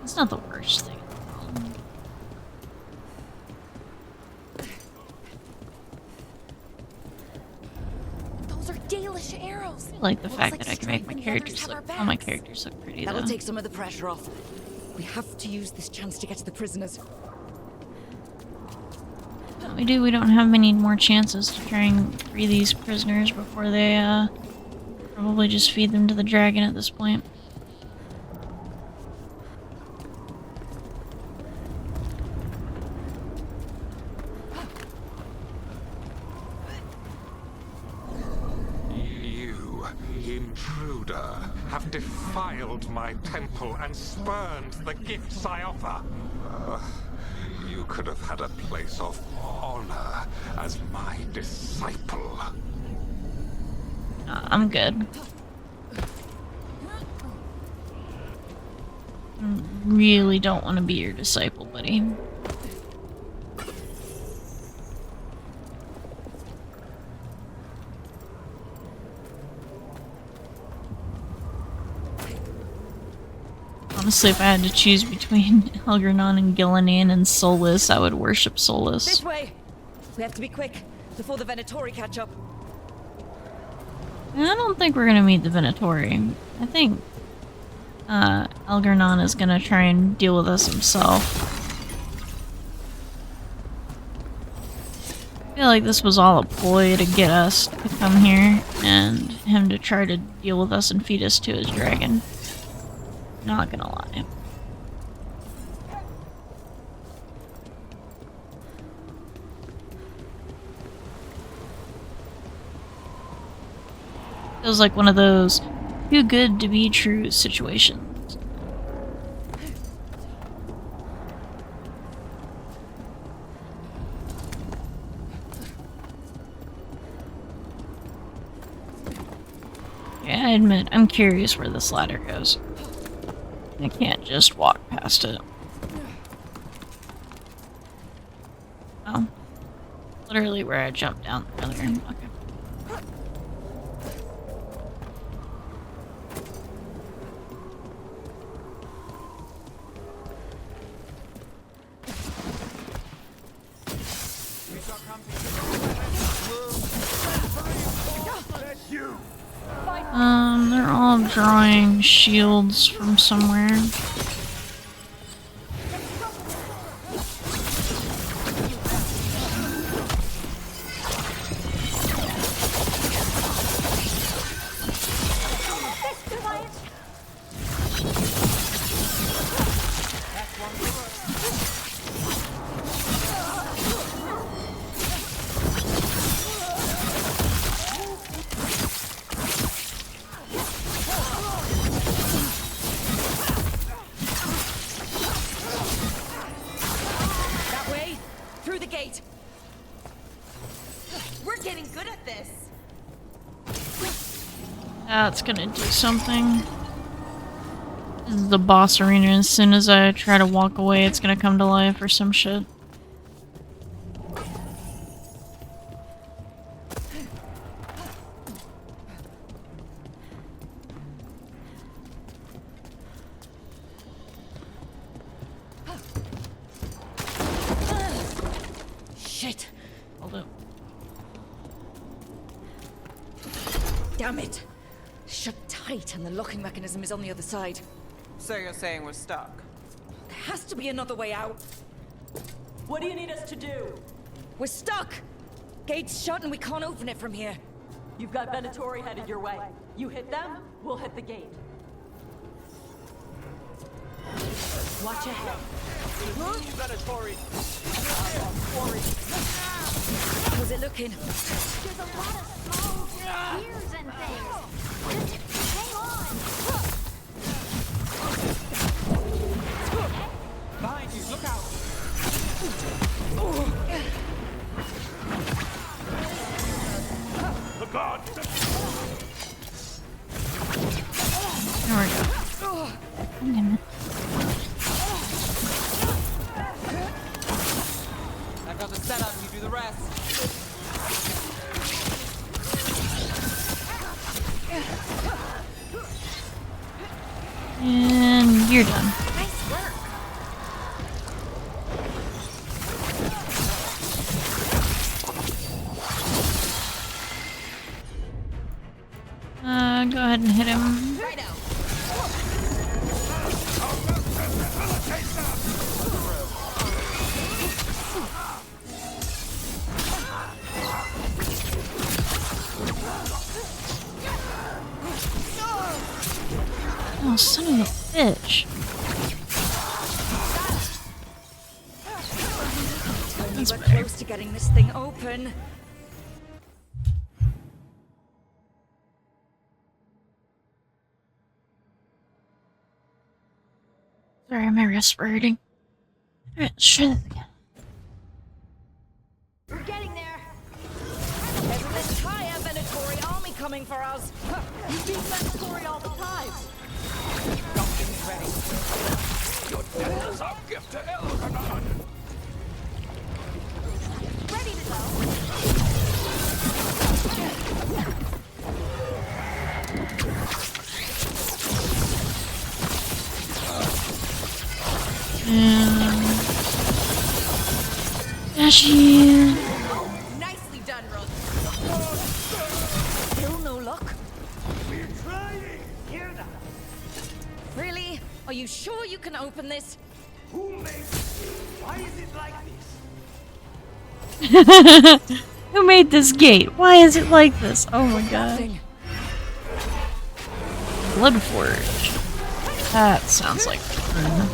It's not the worst thing in the world. Those are Dalish arrows. ourselves. I like the fact that I can make my characters look, all my characters look pretty though. That'll take some of the pressure off. We have to use this chance to get to the prisoners. We don't have many more chances to try and free these prisoners before they, probably just feed them to the dragon at this point. You, intruder, have defiled my temple and spurned the gifts I offer. You could have had a place of honor as my disciple. I'm good. I really don't want to be your disciple, buddy. Honestly, if I had to choose between Elgranon and Gillinan and Solus, I would worship Solus. This way! We have to be quick before the Venatori catch up. I don't think we're gonna meet the Venatori. I think Elgranon is gonna try and deal with us himself. I feel like this was all a ploy to get us to come here and him to try to deal with us and feed us to his dragon. Not gonna lie. Feels like one of those too good to be true situations. Yeah, I admit, I'm curious where this ladder goes. I can't just walk past it. Oh. Literally where I jumped down earlier. Okay. They're all drawing shields from somewhere. That's gonna do something. This is the boss arena. As soon as I try to walk away, it's gonna come to life or some shit. Shit! Hold up. Damn it! Shut tight, and the locking mechanism is on the other side. So you're saying we're stuck? There has to be another way out. What do you need us to do? We're stuck! Gate's shut and we can't open it from here. You've got Venatori headed your way. You hit them, we'll hit the gate. Watch ahead. Venatori! How's it looking? There's a lot of small gears and things. Just hang on. Behind you, look out! The guard! There we go. I've got the setup, you do the rest. And you're done. Nice work. Bitch. We were close to getting this thing open. Sorry, my wrist's hurting. Alright, let's try this again. We're getting there. There's an entire Venatori army coming for us. You beat Venatori all the time. Duncan's ready. Your death is our gift to Elganon. Ready to go. Dashi. Nicely done, Rod. Still no luck? We're trying. Hear that? Really? Are you sure you can open this? Who makes it? Why is it like this? Who made this gate? Why is it like this? Oh my god. Bloodforge. That sounds like fun.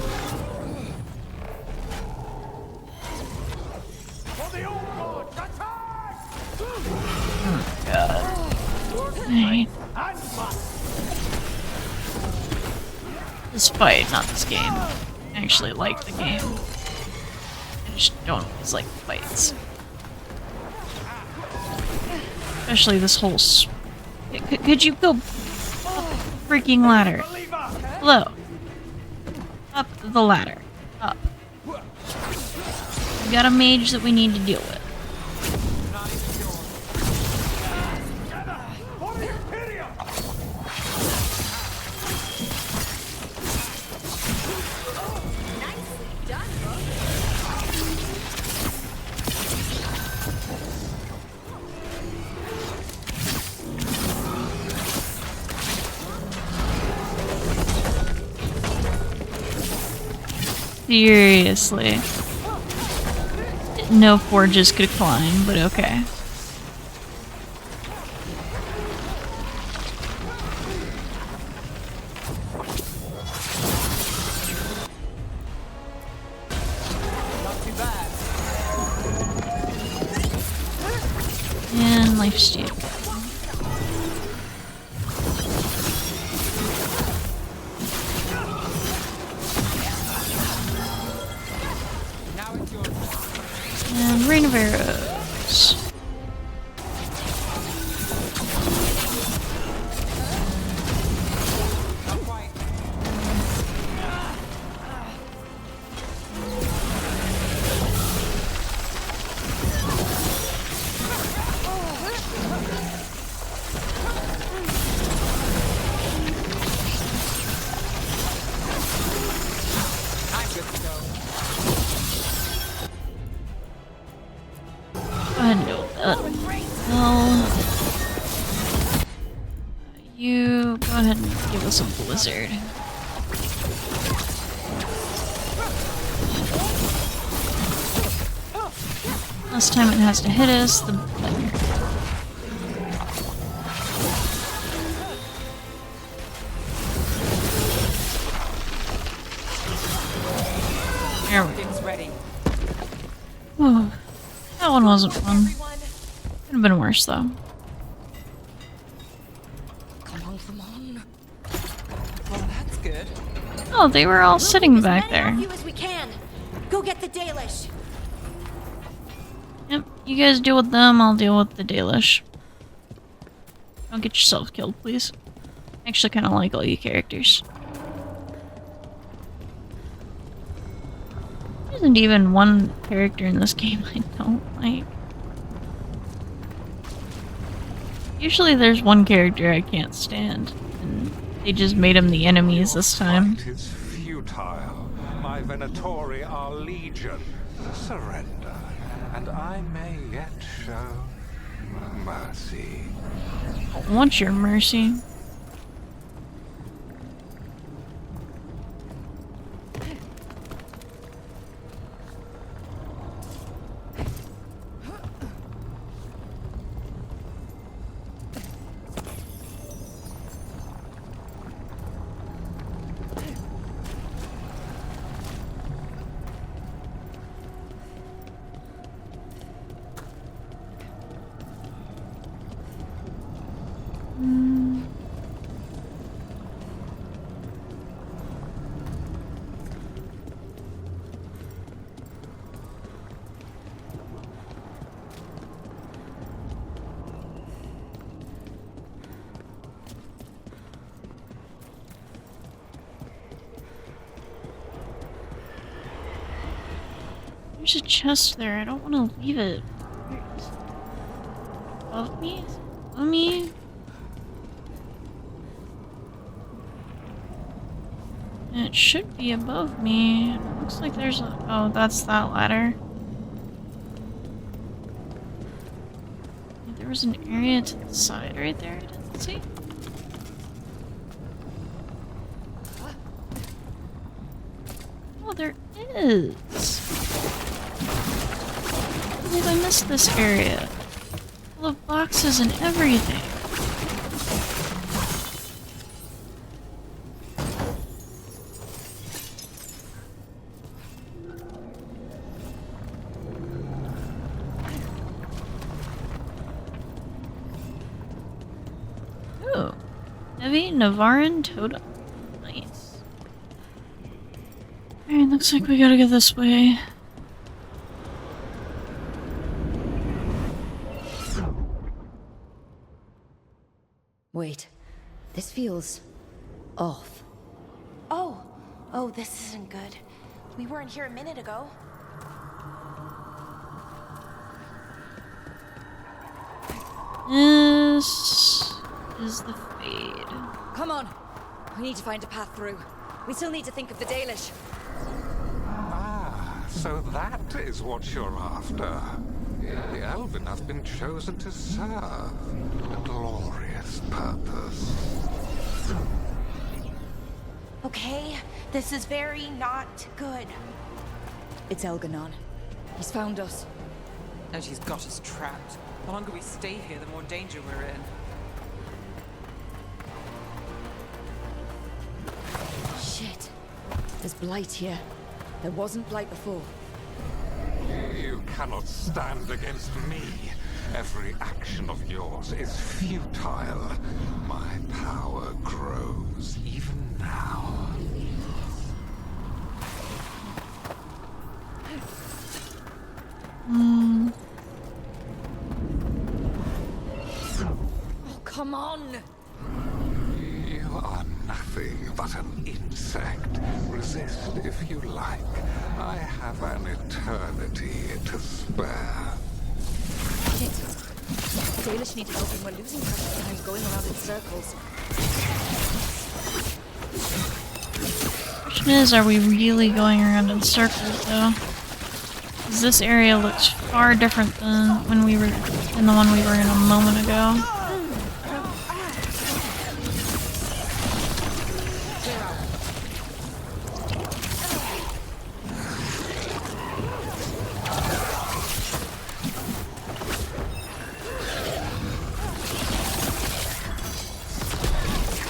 Oh god. Right. This fight, not this game. I actually like the game. I just don't always like fights. Especially this whole could you go up the freaking ladder? Hello. Up the ladder. Up. We got a mage that we need to deal with. Seriously. No forges could climb, but okay. Not too bad. And lifesteal. And Rain of Arrows. I know that. Well, you go ahead and give us a blizzard. Last time it has to hit us, the better. There we go. Oh, that one wasn't fun. Could have been worse though. Come on, come on. Well, that's good. Oh, they were all sitting back there. You as we can. Go get the Dalish. Yep, you guys deal with them, I'll deal with the Dalish. Don't get yourself killed, please. I actually kind of like all you characters. There isn't even one character in this game I don't like. Usually there's one character I can't stand, and they just made him the enemies this time. Fight is futile. My Venatori are legion. Surrender, and I may yet show mercy. I want your mercy. There's a chest there. I don't want to leave it. Above me? Above me? It should be above me. It looks like there's a... Oh, that's that ladder. There was an area to the side right there. I didn't see. Oh, there is. I believe I missed this area. Full of boxes and everything. Oh, heavy Navaran totem. Nice. Alright, looks like we gotta go this way. Wait, this feels off. Oh, this isn't good. We weren't here a minute ago. This is the fade. Come on, we need to find a path through. We still need to think of the Dalish. Ah, so that is what you're after. The Elven have been chosen to serve a glorious purpose. Okay, this is very not good. It's Elganon. He's found us. And he's got us trapped. The longer we stay here, the more danger we're in. Shit. There's blight here. There wasn't blight before. You cannot stand against me. Every action of yours is futile. My power grows even now. Oh, come on! You are nothing but an insect. Resist if you like. I have an eternity to spare. Shit. Dalish need help and we're losing precious time going around in circles. Question is, are we really going around in circles though? Because this area looks far different than when we were in the one we were in a moment ago.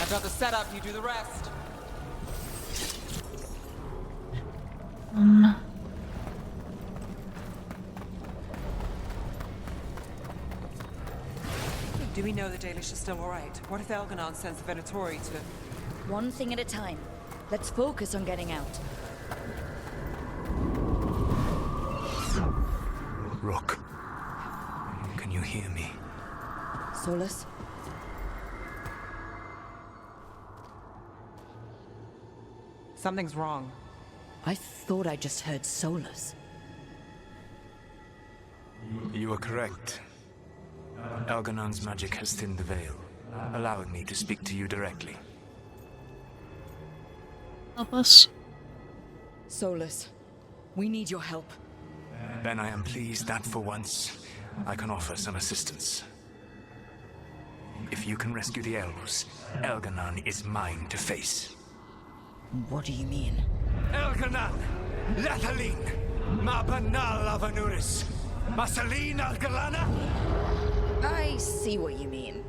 I've got the setup, you do the rest. Do we know the Dalish is still alright? What if Elganon sends the Venatori to... One thing at a time. Let's focus on getting out. Rook, can you hear me? Solus? Something's wrong. I thought I just heard Solus. You are correct. Elganon's magic has thinned the veil, allowing me to speak to you directly. Help us. Solus, we need your help. Then I am pleased that for once, I can offer some assistance. If you can rescue the elves, Elganon is mine to face. What do you mean? Elganon! Lathalin! Mabanal Avanuris! Masalin Algalana! I see what you mean.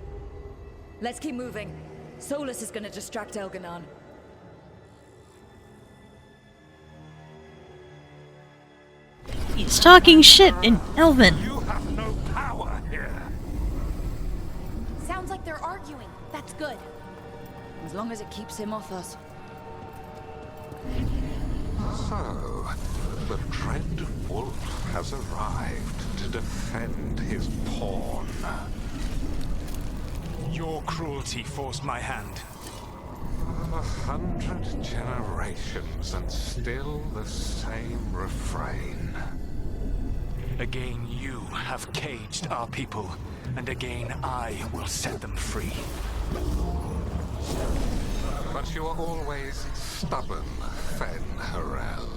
Let's keep moving. Solus is gonna distract Elganon. He's talking shit in Elven. You have no power here. Sounds like they're arguing. That's good. As long as it keeps him off us. So, the dread wolf has arrived to defend his pawn. Your cruelty forced my hand. 100 generations and still the same refrain. Again, you have caged our people, and again I will set them free. But you are always stubborn, Fen Harel.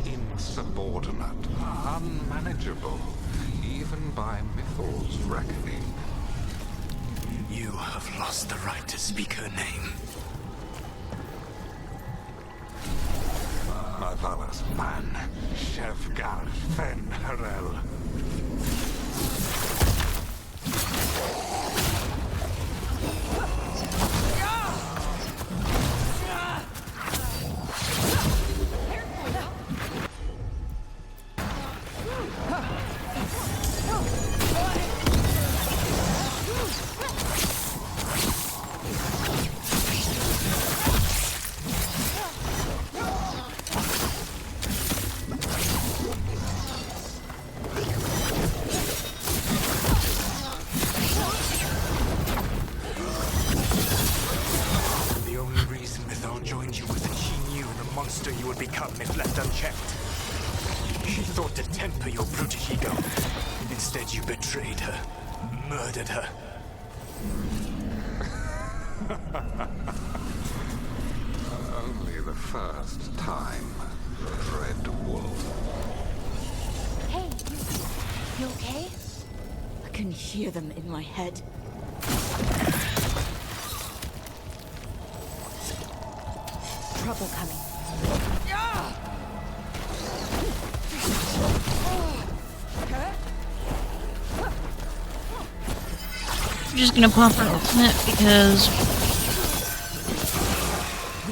Insubordinate, unmanageable, even by Mythal's reckoning. You have lost the right to speak her name. Marvelous man, Shevgar Fen Harel. You would become if left unchecked. She thought to temper your brutish ego. Instead, you betrayed her, murdered her. Only the first time, Red Wolf. Hey, you okay? I can hear them in my head. Trouble coming. I'm just gonna pop her ultimate because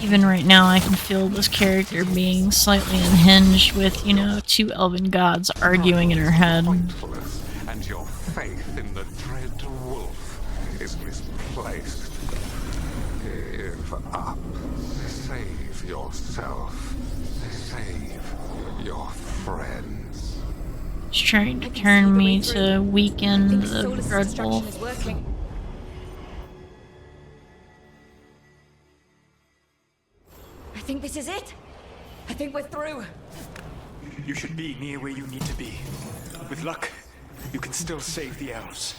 even right now I can feel this character being slightly unhinged with, you know, two elven gods arguing in her head. And your faith in the dread wolf is misplaced. Give up. Save yourself. Save your friends. She's trying to turn me to weaken the dread wolf. I think this is it. I think we're through. You should be near where you need to be. With luck, you can still save the elves.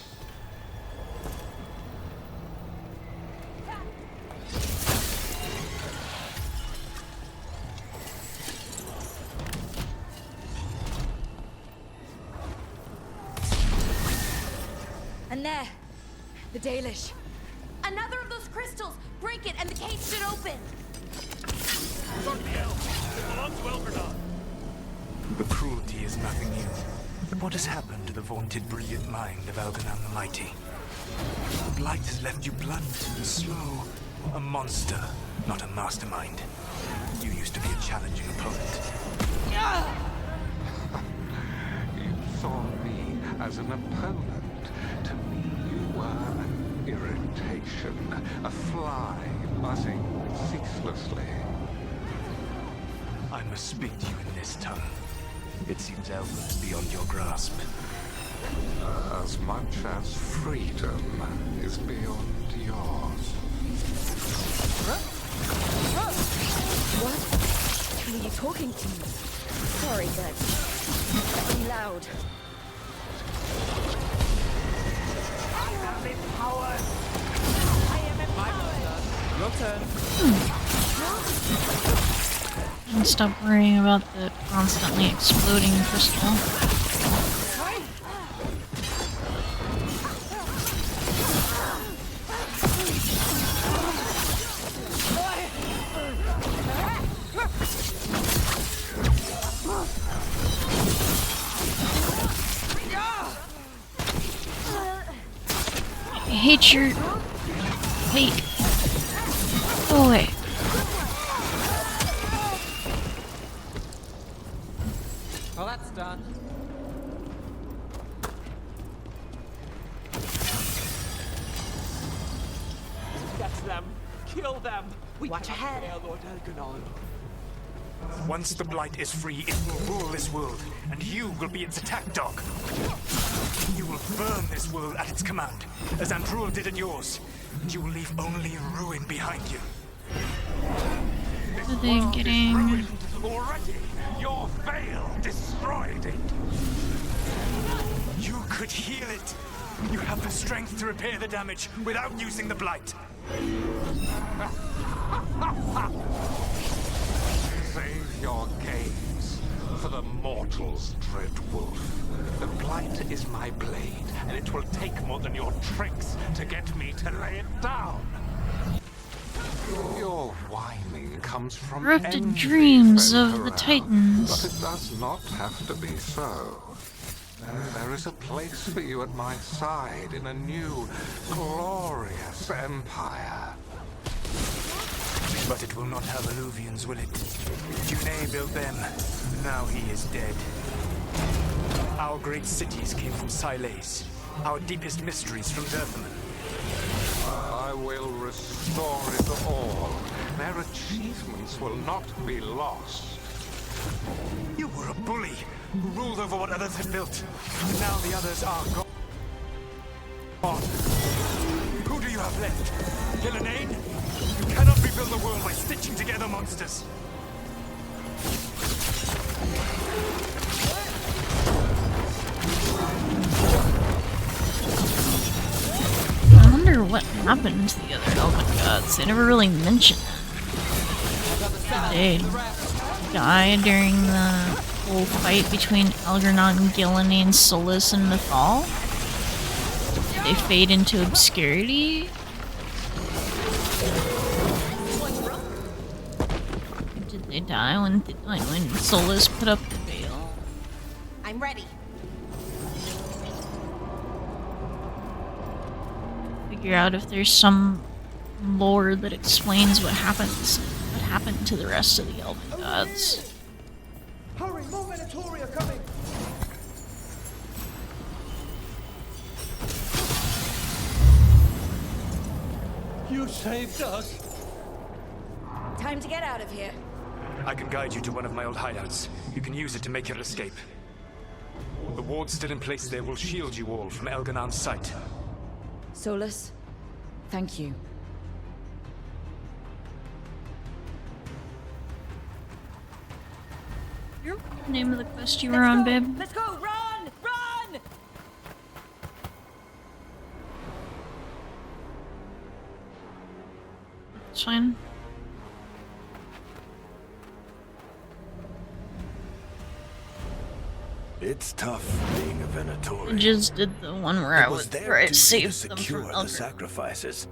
And there, the Dalish. Another of those crystals! Break it and the cage should open! The cruelty is nothing new. What has happened to the vaunted brilliant mind of Elganon the Mighty? Blight has left you blunt and slow. A monster, not a mastermind. You used to be a challenging opponent. You saw me as an opponent. To me, you were an irritation, a fly buzzing ceaselessly. I must speak to you in this tongue. It seems Elven is beyond your grasp. As much as freedom is beyond yours. What? Who are you talking to? Sorry, but too loud. I am empowered. I am empowered. Your turn. And stop worrying about the constantly exploding crystal. I hate your... Hate. Go away. Well, that's done. Get them. Kill them. We Watch ahead. fail Lord Elganon. Once the Blight is free, it will rule this world, and you will be its attack dog. You will burn this world at its command, as Amprul did in yours, and you will leave only ruin behind you. Are they getting... Already, your veil destroyed it. You could heal it. You have the strength to repair the damage without using the blight. Save your gaze for the mortals, Dread Wolf. The blight is my blade, and it will take more than your tricks to get me to lay it down. Your whining comes from Corrupted envy, dreams of the Fenrir, Titans. but it does not have to be so. There is a place for you at my side in a new, glorious empire. But it will not have Illuvians, will it? June built them. Now he is dead. Our great cities came from Sileis. Our deepest mysteries from Zerthaman. I will restore it all. Their achievements will not be lost. You were a bully who ruled over what others had built. And now the others are gone. Who do you have left? Gillenane? You cannot rebuild the world by stitching together monsters. I wonder what happened to the other Elven gods. They never really mentioned that. Did they die during the whole fight between Elgernon, Gillenane, Solus, and Mythal? Did they fade into obscurity? Did they die when Solus put up the veil? I'm ready. Figure out if there's some lore that explains what happened to the rest of the Elven gods. Hurry, more Minotauri are coming! You saved us. Time to get out of here. I can guide you to one of my old hideouts. You can use it to make your escape. The wards still in place there will shield you all from Elganon's sight. Solus, thank you. The name of the quest you were on, babe? Let's go! Run! Run! It's fine. It's tough being a Venatori. I just did the one where I saved them from the Elder. sacrifices.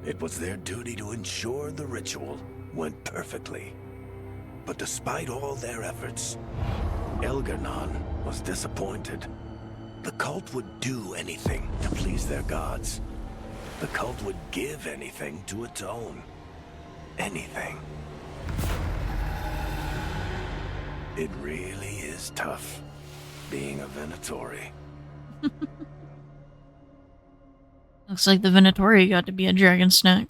It was their duty to ensure the ritual went perfectly. But despite all their efforts, Elgernon was disappointed. The cult would do anything to please their gods. The cult would give anything to atone. Anything. It really is tough being a Venatori. Looks like the Venatori got to be a dragon snack.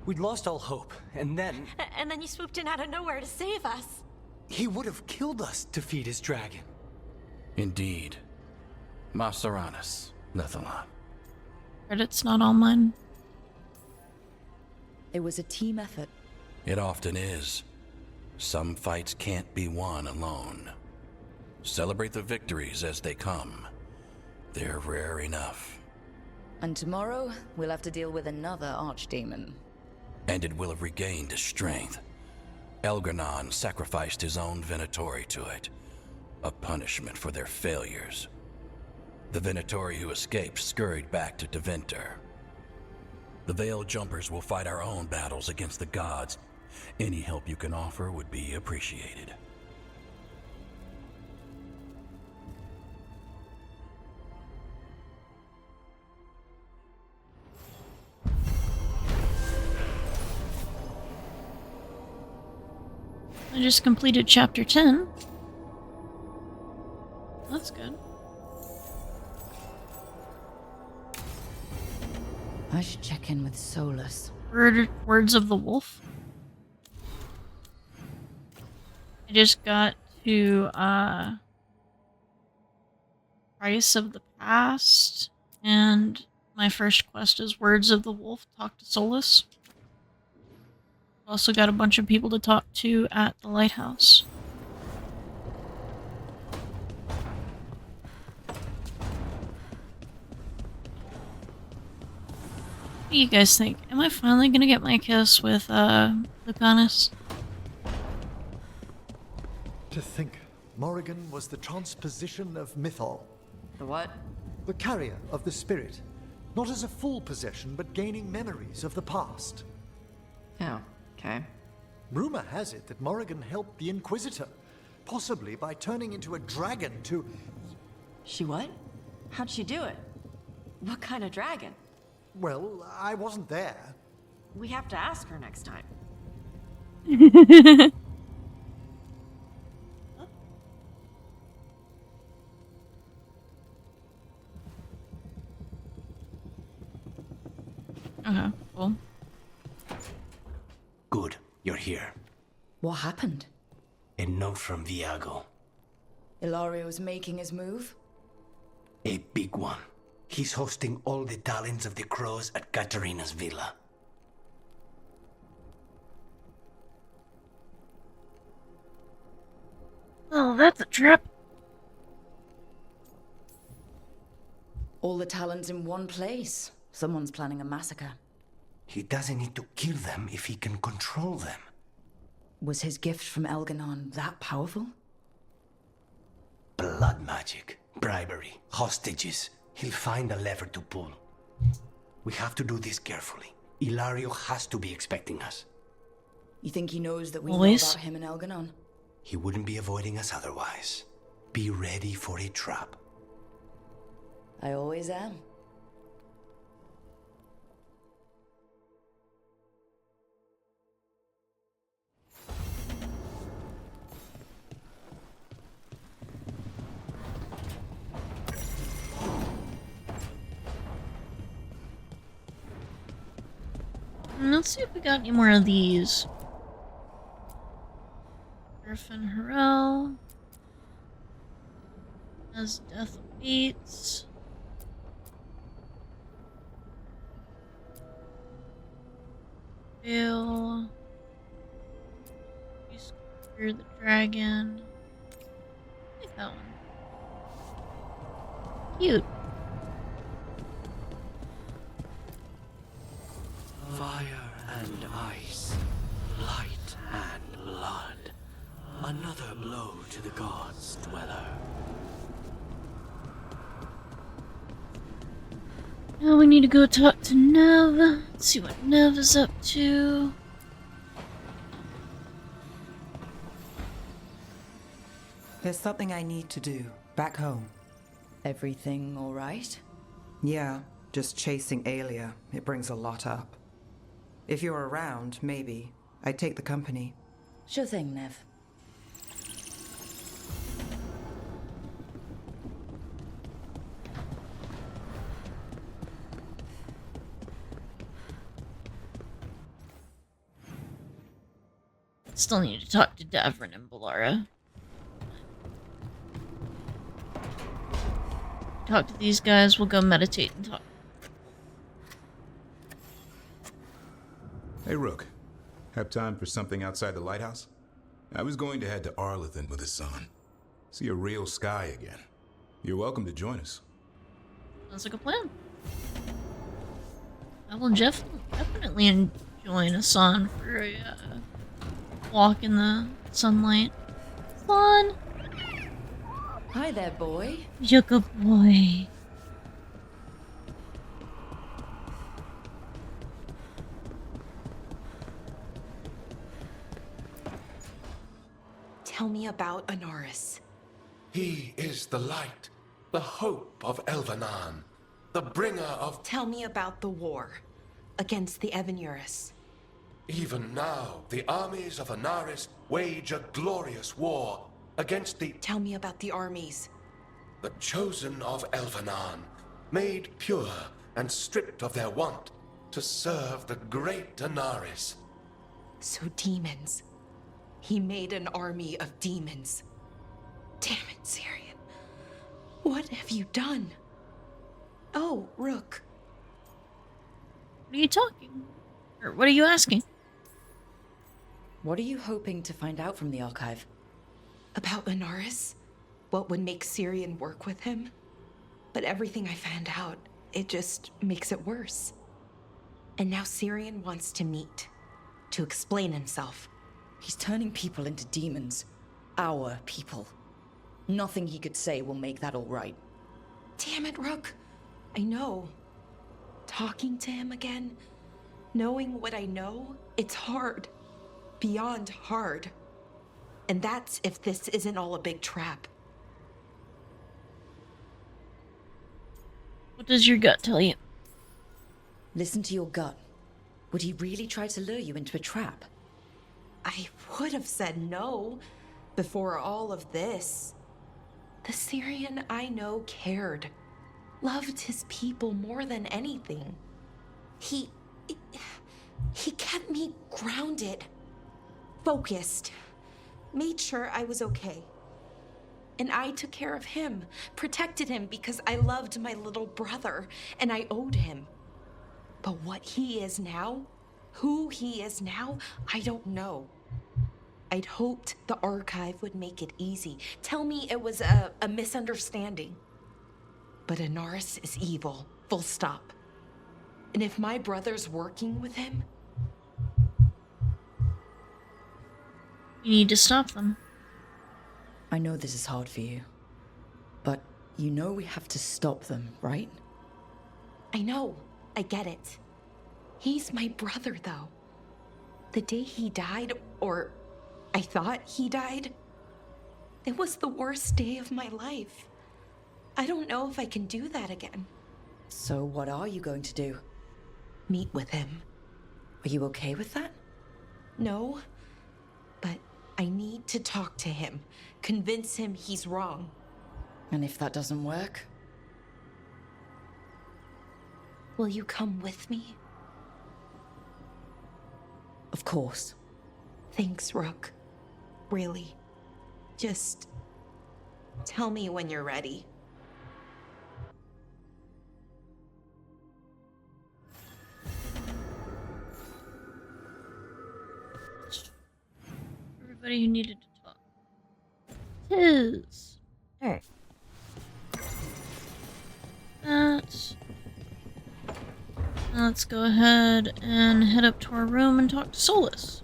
We'd lost all hope, and then... And then you swooped in out of nowhere to save us. He would have killed us to feed his dragon. Indeed. Masteranus, Nethalon. Credit's not all mine. It was a team effort. It often is. Some fights can't be won alone. Celebrate the victories as they come. They're rare enough. And tomorrow, we'll have to deal with another archdemon. And it will have regained its strength. Elgernon sacrificed his own Venatori to it. A punishment for their failures. The Venatori who escaped scurried back to Deventer. The Veil Jumpers will fight our own battles against the gods. Any help you can offer would be appreciated. I just completed chapter 10. That's good. I should check in with Solus. Words of the Wolf. I just got to Price of the Past, and my first quest is Words of the Wolf, talk to Solus. Also got a bunch of people to talk to at the lighthouse. What do you guys think? Am I finally gonna get my kiss with, Lucanus? To think, Morrigan was the transposition of Mythol. The what? The carrier of the spirit. Not as a full possession, but gaining memories of the past. Oh, okay. Rumor has it that Morrigan helped the Inquisitor, possibly by turning into a dragon to... She what? How'd she do it? What kind of dragon? Well, I wasn't there. We have to ask her next time. Okay, cool. Good, you're here. What happened? A note from Viago. Ilario's making his move? A big one. He's hosting all the talents of the crows at Katarina's villa. Oh, that's a trap. All the talents in one place. Someone's planning a massacre. He doesn't need to kill them if he can control them. Was his gift from Elganon that powerful? Blood magic, bribery, hostages. He'll find a lever to pull. We have to do this carefully. Ilario has to be expecting us. You think he knows that we Always. know about him and Elganon? He wouldn't be avoiding us otherwise. Be ready for a trap. I always am. Let's see if we got any more of these. Griffin Harrell. As death awaits. Bill. Spear the dragon. I like that one. Cute. Fire and ice, light and blood. Another blow to the gods' dweller. Now we need to go talk to Nev. See what Nev is up to. There's something I need to do back home. Everything all right? Yeah, just chasing Aelia. It brings a lot up. If you're around, maybe. I'd take the company. Sure thing, Nev. Still need to talk to Davrin and Balara. Talk to these guys, we'll go meditate and talk. Hey, Rook. Have time for something outside the lighthouse? I was going to head to Arlethan with the sun. See a real sky again. You're welcome to join us. Sounds like a plan. I will definitely enjoy Asan for a walk in the sunlight. Fun! Hi there, boy. You're a good boy. Tell me about Anaris. He is the light, the hope of Elvenan, the bringer of... Tell me about the war against the Evanuris. Even now, the armies of Anaris wage a glorious war against the... Tell me about the armies. The chosen of Elvenan, made pure and stripped of their want to serve the great Anaris. So demons. He made an army of demons. Damn it, Syrian. What have you done? Oh, Rook. What are you talking? Or what are you asking? What are you hoping to find out from the archive? About Inaris? What would make Syrian work with him? But everything I found out, it just makes it worse. And now Syrian wants to meet, to explain himself. He's turning people into demons. Our people. Nothing he could say will make that all right. Damn it, Rook. I know. Talking to him again, knowing what I know, it's hard. Beyond hard. And that's if this isn't all a big trap. What does your gut tell you? Listen to your gut. Would he really try to lure you into a trap? I would have said no before all of this. The Syrian I know cared. Loved his people more than anything. He kept me grounded. Focused. Made sure I was okay. And I took care of him, protected him because I loved my little brother and I owed him. But what he is now, who he is now, I don't know. I'd hoped the archive would make it easy. Tell me it was a misunderstanding. But Inaris is evil, full stop. And if my brother's working with him... You need to stop them. I know this is hard for you. But you know we have to stop them, right? I know. I get it. He's my brother, though. The day he died, or I thought he died, it was the worst day of my life. I don't know if I can do that again. So what are you going to do? Meet with him. Are you okay with that? No, but I need to talk to him. Convince him he's wrong. And if that doesn't work? Will you come with me? Of course. Thanks, Rook. Really. Just tell me when you're ready. Everybody who needed to talk. Tis. Alright. Let's go ahead and head up to our room and talk to Solus.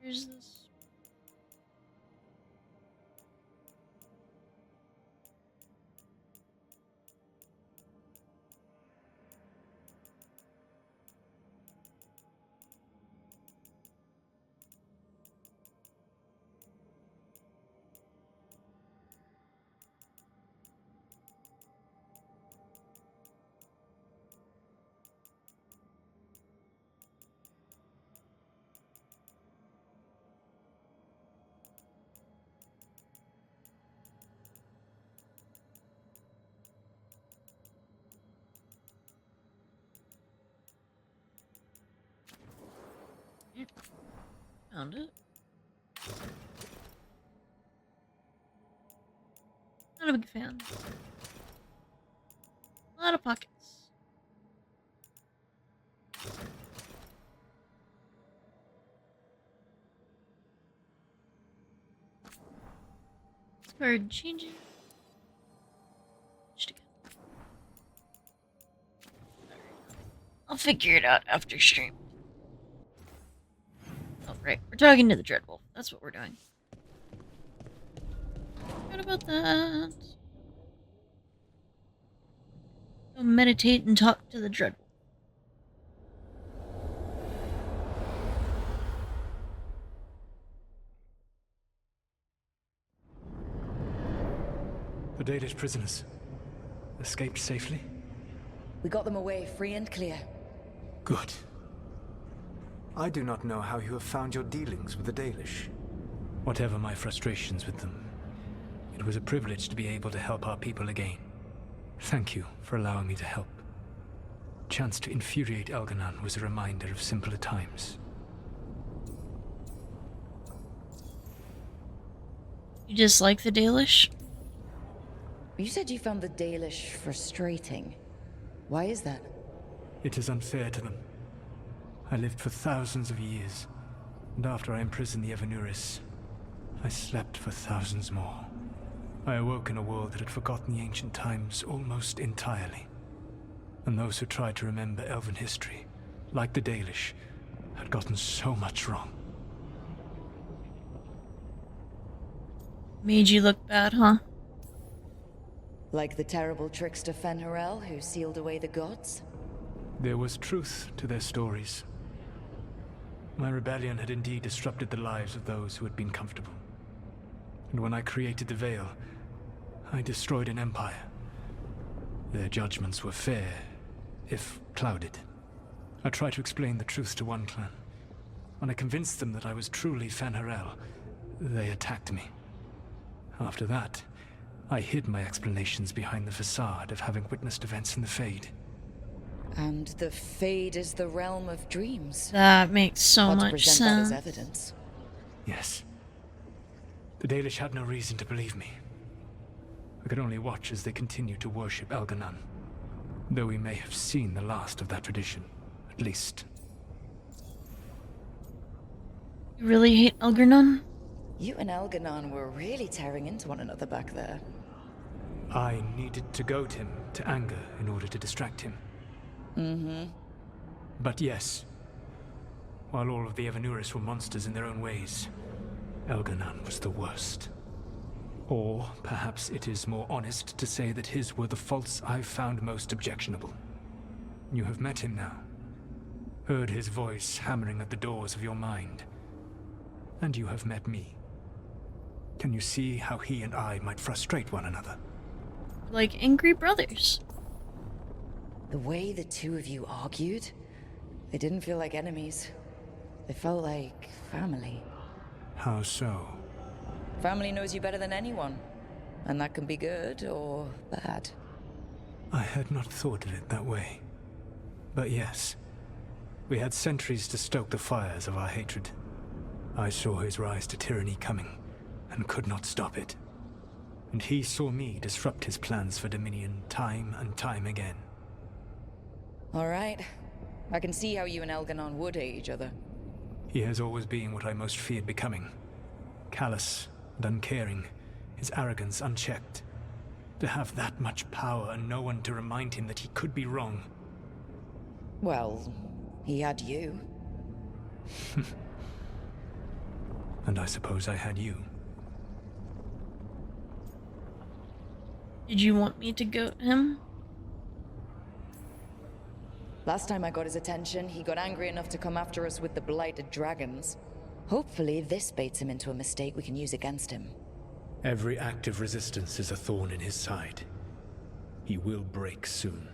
Here's this. Found it. Not a big fan. A lot of pockets. This card changes. I'll figure it out after stream. Oh, right. We're talking to the Dreadwolf. That's what we're doing. Forgot about that. Go meditate and talk to the Dreadwolf. The Dalish prisoners escaped safely? We got them away free and clear. Good. I do not know how you have found your dealings with the Dalish. Whatever my frustrations with them, it was a privilege to be able to help our people again. Thank you for allowing me to help. Chance to infuriate Elganon was a reminder of simpler times. You dislike the Dalish? You said you found the Dalish frustrating. Why is that? It is unfair to them. I lived for thousands of years, and after I imprisoned the Evanuris, I slept for thousands more. I awoke in a world that had forgotten the ancient times almost entirely. And those who tried to remember Elven history, like the Dalish, had gotten so much wrong. Made you look bad, huh? Like the terrible trickster Fen'Harel who sealed away the gods? There was truth to their stories. My rebellion had indeed disrupted the lives of those who had been comfortable. And when I created the Veil, I destroyed an empire. Their judgments were fair, if clouded. I tried to explain the truth to one clan. When I convinced them that I was truly Fen'Harel, they attacked me. After that, I hid my explanations behind the facade of having witnessed events in the Fade. And the Fade is the realm of dreams. That makes so Hard to much present sense. that as evidence. Yes. The Dalish had no reason to believe me. I could only watch as they continued to worship Elganon, though we may have seen the last of that tradition, at least. You really hate Elgarnon? You and Elganon were really tearing into one another back there. I needed to goad him to anger in order to distract him. Mm-hmm. But yes, while all of the Evanuris were monsters in their own ways, Elganon was the worst. Or perhaps it is more honest to say that his were the faults I've found most objectionable. You have met him now. Heard his voice hammering at the doors of your mind. And you have met me. Can you see how he and I might frustrate one another? Like angry brothers. The way the two of you argued, they didn't feel like enemies. They felt like family. How so? Family knows you better than anyone. And that can be good or bad. I had not thought of it that way. But yes, we had centuries to stoke the fires of our hatred. I saw his rise to tyranny coming, and could not stop it. And he saw me disrupt his plans for dominion time and time again. All right. I can see how you and Elganon would hate each other. He has always been what I most feared becoming. Callous and uncaring, his arrogance unchecked. To have that much power and no one to remind him that he could be wrong. Well, he had you. And I suppose I had you. Did you want me to goat him? Last time I got his attention, he got angry enough to come after us with the blighted dragons. Hopefully this baits him into a mistake we can use against him. Every act of resistance is a thorn in his side. He will break soon.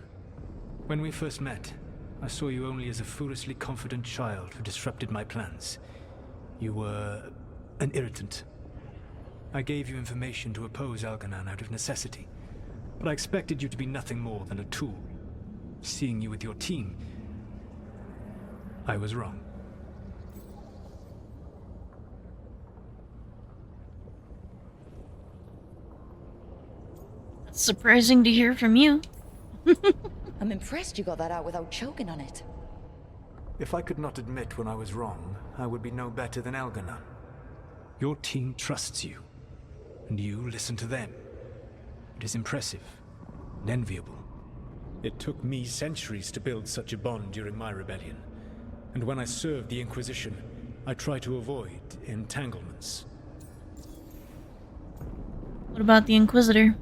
When we first met, I saw you only as a foolishly confident child who disrupted my plans. You were an irritant. I gave you information to oppose Elganon out of necessity, but I expected you to be nothing more than a tool. Seeing you with your team, I was wrong. That's surprising to hear from you. I'm impressed you got that out without choking on it. If I could not admit when I was wrong, I would be no better than Elganon. Your team trusts you, and you listen to them. It is impressive and enviable. It took me centuries to build such a bond during my rebellion, and when I served the Inquisition, I tried to avoid entanglements. What about the Inquisitor?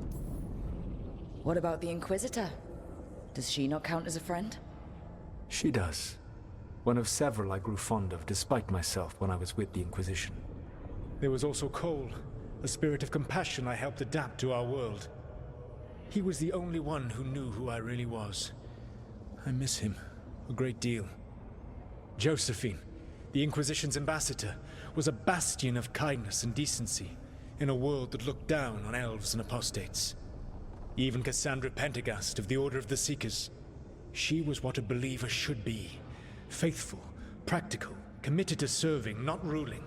What about the Inquisitor? Does she not count as a friend? She does. One of several I grew fond of despite myself when I was with the Inquisition. There was also Cole, a spirit of compassion I helped adapt to our world. He was the only one who knew who I really was. I miss him a great deal. Josephine, the Inquisition's ambassador, was a bastion of kindness and decency in a world that looked down on elves and apostates. Even Cassandra Pendergast of the Order of the Seekers. She was what a believer should be. Faithful, practical, committed to serving, not ruling.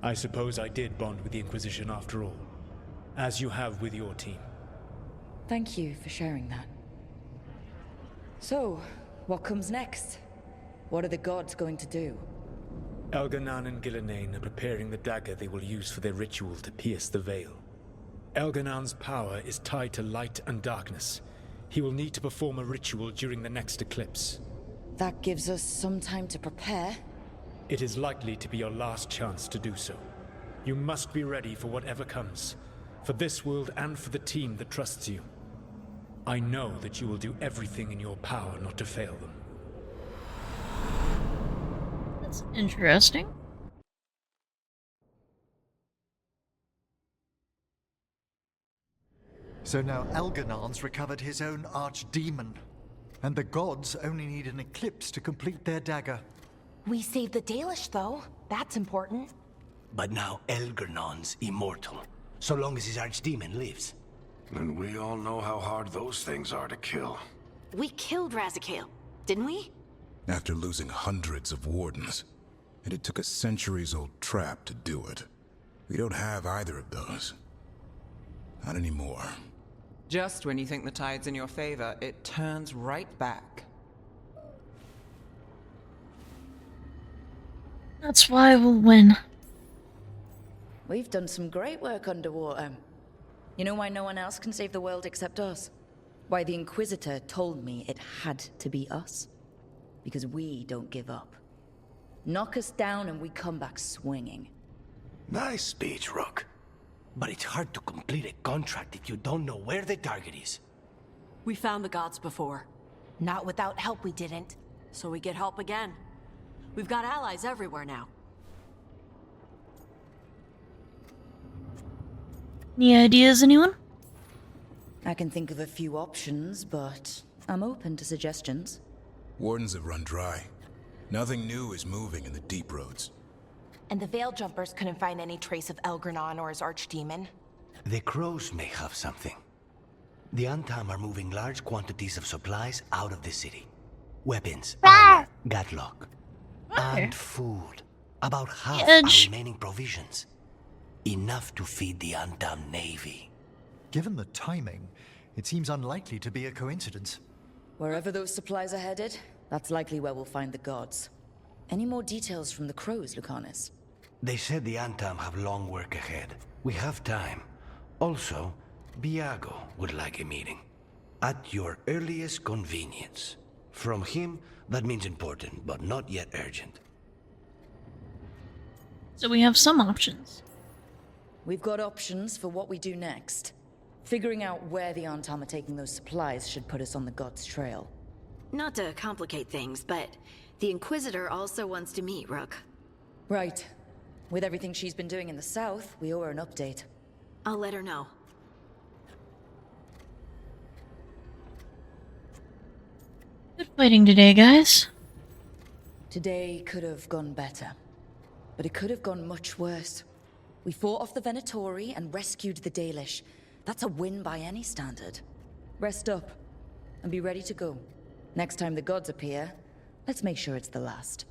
I suppose I did bond with the Inquisition after all, as you have with your team. Thank you for sharing that. So, what comes next? What are the gods going to do? Elganon and Gillenane are preparing the dagger they will use for their ritual to pierce the veil. Elganon's power is tied to light and darkness. He will need to perform a ritual during the next eclipse. That gives us some time to prepare. It is likely to be your last chance to do so. You must be ready for whatever comes, for this world and for the team that trusts you. I know that you will do everything in your power not to fail them. That's interesting. So now Elganon's recovered his own archdemon, and the gods only need an eclipse to complete their dagger. We saved the Dalish, though. That's important. But now Elgernon's immortal, so long as his archdemon lives. And we all know how hard those things are to kill. We killed Razikale, didn't we? After losing hundreds of wardens. And it took a centuries-old trap to do it. We don't have either of those. Not anymore. Just when you think the tide's in your favor, it turns right back. That's why we'll win. We've done some great work underwater. You know why no one else can save the world except us? Why the Inquisitor told me it had to be us? Because we don't give up. Knock us down and we come back swinging. Nice speech, Rook. But it's hard to complete a contract if you don't know where the target is. We found the gods before. Not without help, we didn't. So we get help again. We've got allies everywhere now. Any ideas, anyone? I can think of a few options, but I'm open to suggestions. Wardens have run dry. Nothing new is moving in the deep roads. And the Veil Jumpers couldn't find any trace of Elgernon or his archdemon. The crows may have something. The Antam are moving large quantities of supplies out of the city. Weapons, armor, gatlock, and food. About half our remaining provisions. Enough to feed the Antam navy. Given the timing, it seems unlikely to be a coincidence. Wherever those supplies are headed, that's likely where we'll find the gods. Any more details from the crows, Lucanus? They said the Antam have long work ahead. We have time. Also, Biago would like a meeting. At your earliest convenience. From him, that means important, but not yet urgent. So we have some options. We've got options for what we do next. Figuring out where the Antam are taking those supplies should put us on the gods' trail. Not to complicate things, but the Inquisitor also wants to meet Rook. Right. With everything she's been doing in the south, we owe her an update. I'll let her know. Good fighting today, guys. Today could have gone better. But it could have gone much worse. We fought off the Venatori and rescued the Dalish. That's a win by any standard. Rest up, and be ready to go. Next time the gods appear, let's make sure it's the last.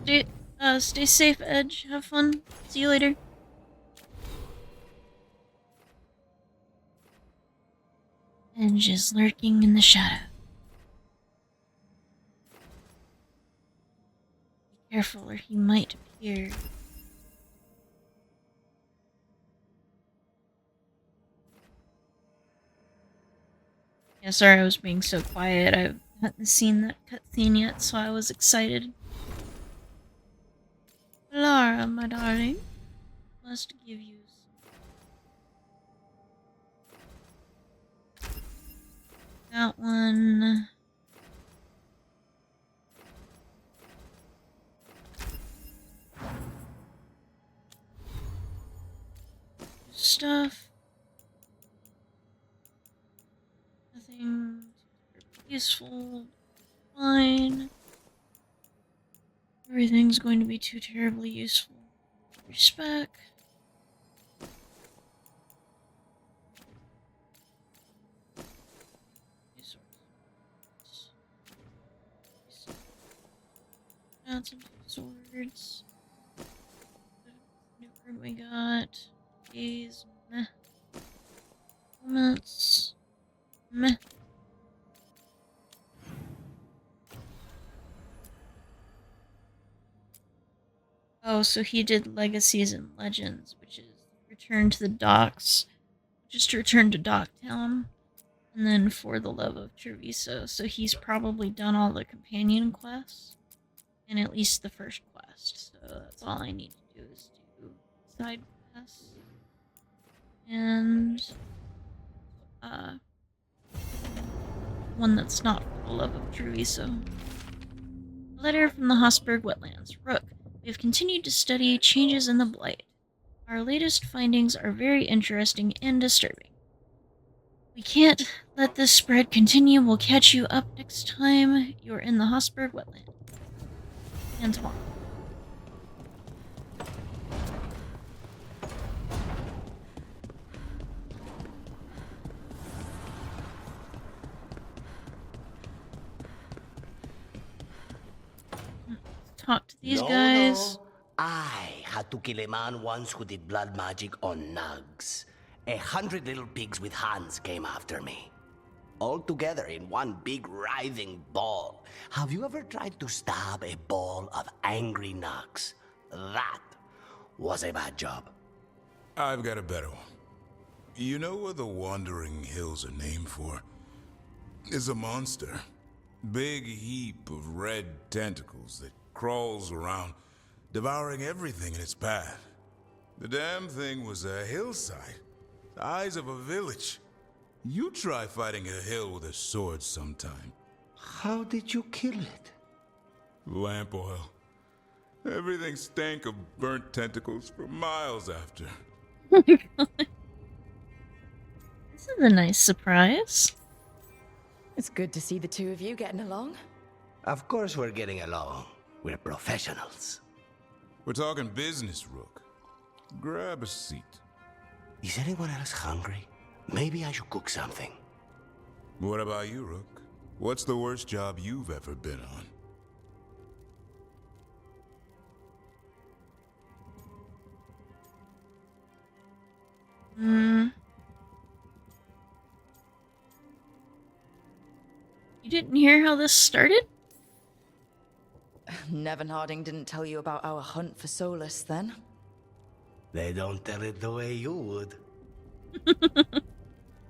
Yep. Stay safe, Edge. Have fun. See you later. Edge is lurking in the shadow. Be careful, or he might appear. Yeah, sorry I was being so quiet. I hadn't seen that cutscene yet, so I was excited. Lara, my darling, must give you that one. stuff. Nothing useful. Fine. Everything's going to be too terribly useful. Respect. Add some swords. New room we got. These meh. Moments. Meh. Oh, so he did Legacies and Legends, which is Return to the Docks. Just to return to Docktown. And then For the Love of Treviso. So he's probably done all the companion quests. And at least the first quest. So that's all I need to do is do side quests. And one that's not For the Love of Treviso. Letter from the Hosberg Wetlands. Rook, we have continued to study changes in the Blight. Our latest findings are very interesting and disturbing. We can't let this spread continue. We'll catch you up next time you're in the Hosberg Wetland. Antoine. Talk to these guys. No. I had to kill a man once who did blood magic on nugs. 100 little pigs with hands came after me. All together in one big writhing ball. Have you ever tried to stab a ball of angry nugs? That was a bad job. I've got a better one. You know what the Wandering Hills are named for? It's a monster. Big heap of red tentacles that crawls around, devouring everything in its path. The damn thing was a hillside, the size of a village. You try fighting a hill with a sword sometime. How did you kill it? Lamp oil. Everything stank of burnt tentacles for miles after. Oh my god. This is a nice surprise. It's good to see the two of you getting along. Of course we're getting along. We're professionals. We're talking business, Rook. Grab a seat. Is anyone else hungry? Maybe I should cook something. What about you, Rook? What's the worst job you've ever been on? You didn't hear how this started? Nevin Harding didn't tell you about our hunt for Solus, then? They don't tell it the way you would.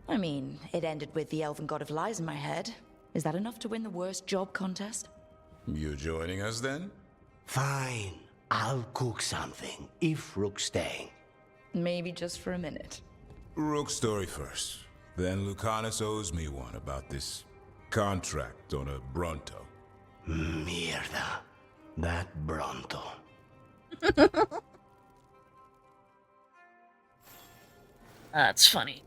I mean, it ended with the Elven God of Lies in my head. Is that enough to win the worst job contest? You joining us, then? Fine. I'll cook something, if Rook's staying. Maybe just for a minute. Rook's story first. Then Lucanus owes me one about this contract on a Bronto. Mierda. That Bronto. That's funny.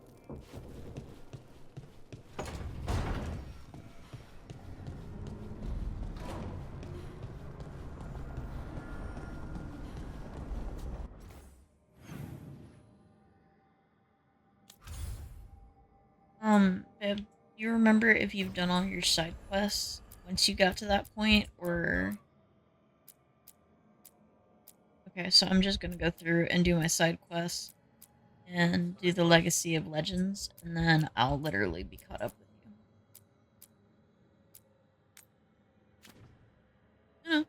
Babe, you remember if you've done all your side quests once you got to that point, or... Okay, so I'm just gonna go through and do my side quests and do the Legacy of Legends, and then I'll literally be caught up with you. You know,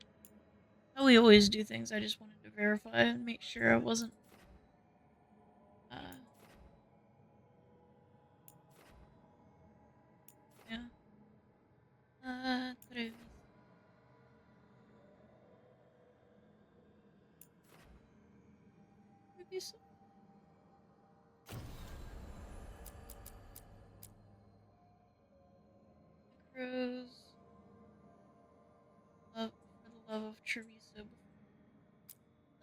how we always do things. I just wanted to verify and make sure I wasn't... Yeah. Treviso. Treviso. Crows. Love, for the love of Treviso.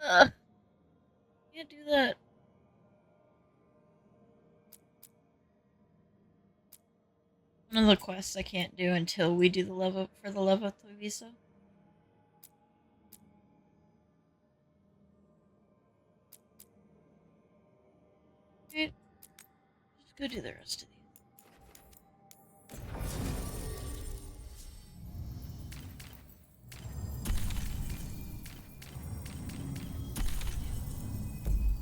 Ugh. Can't do that. One of the quests I can't do until we do the level for the level 3 visa. Okay. Just go do the rest of these.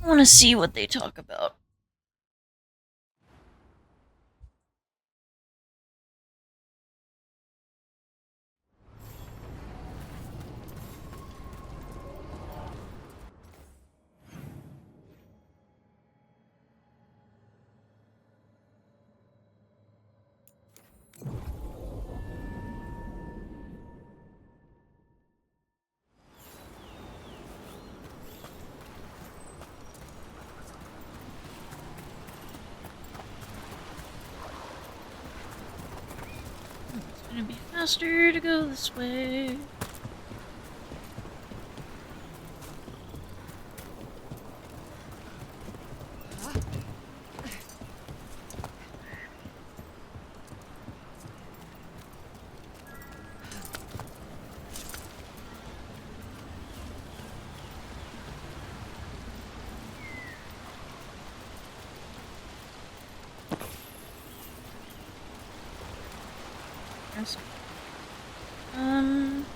I want to see what they talk about. It's gonna be faster to go this way. Yes. I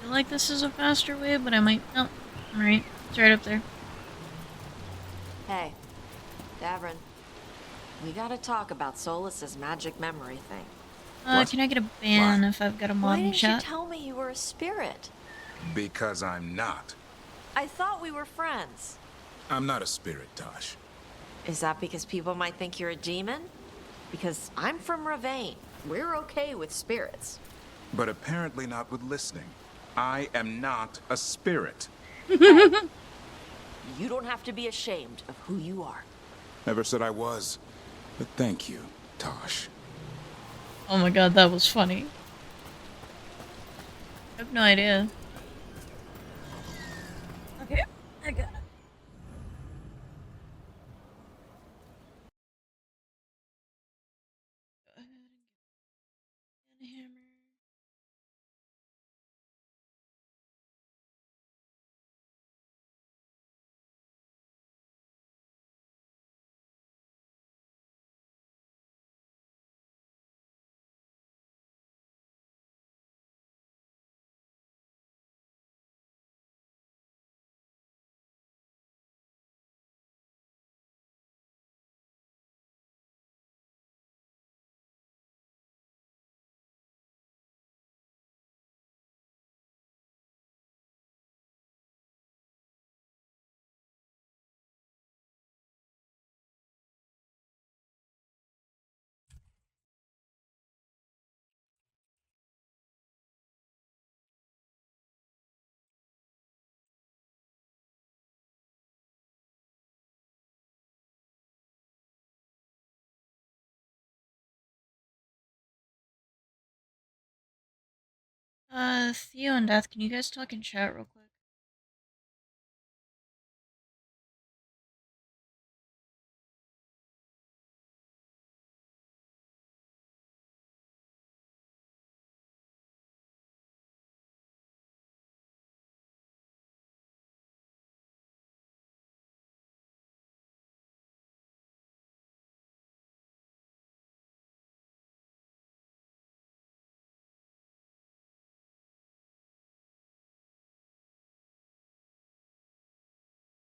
feel like this is a faster way, but I might. No, I'm right. It's right up there. Hey, Davrin. We gotta talk about Solus's magic memory thing. Can I get a ban if I've got a Why mod in didn't you chat? tell me you were a spirit? Because I'm not. I thought we were friends. I'm not a spirit, Tosh. Is that because people might think you're a demon? Because I'm from Ravane. We're okay with spirits. But apparently not with listening. I am not a spirit. You don't have to be ashamed of who you are. Never said I was. But thank you, Tosh. Oh my god, that was funny. I have no idea. Okay, I got it. Go ahead and get a hammer. Theo and Death, can you guys talk in chat real quick?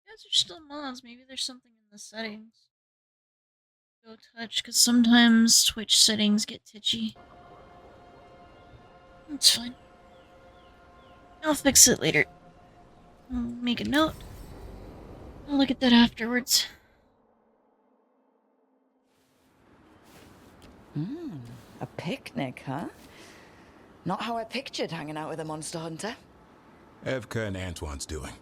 You guys are still mods, maybe there's something in the settings. Go touch, because sometimes Twitch settings get titchy. It's fine. I'll fix it later. I'll make a note. I'll look at that afterwards. A picnic, huh? Not how I pictured hanging out with a monster hunter. Evka and Antoine's doing.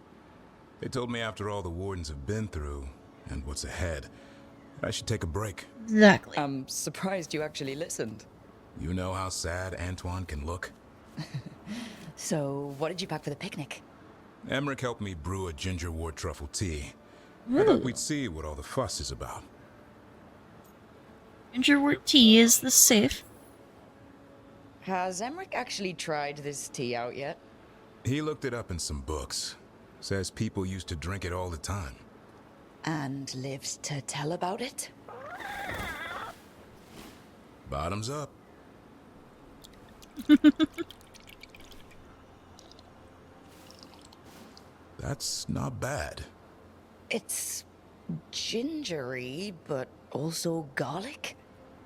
They told me after all the Wardens have been through, and what's ahead, I should take a break. Exactly. I'm surprised you actually listened. You know how sad Antoine can look? So, what did you pack for the picnic? Emmerich helped me brew a ginger wort truffle tea. I thought we'd see what all the fuss is about. Ginger wort tea is the safe. Has Emmerich actually tried this tea out yet? He looked it up in some books. Says people used to drink it all the time. And lived to tell about it? Bottoms up. That's not bad. It's gingery, but also garlic.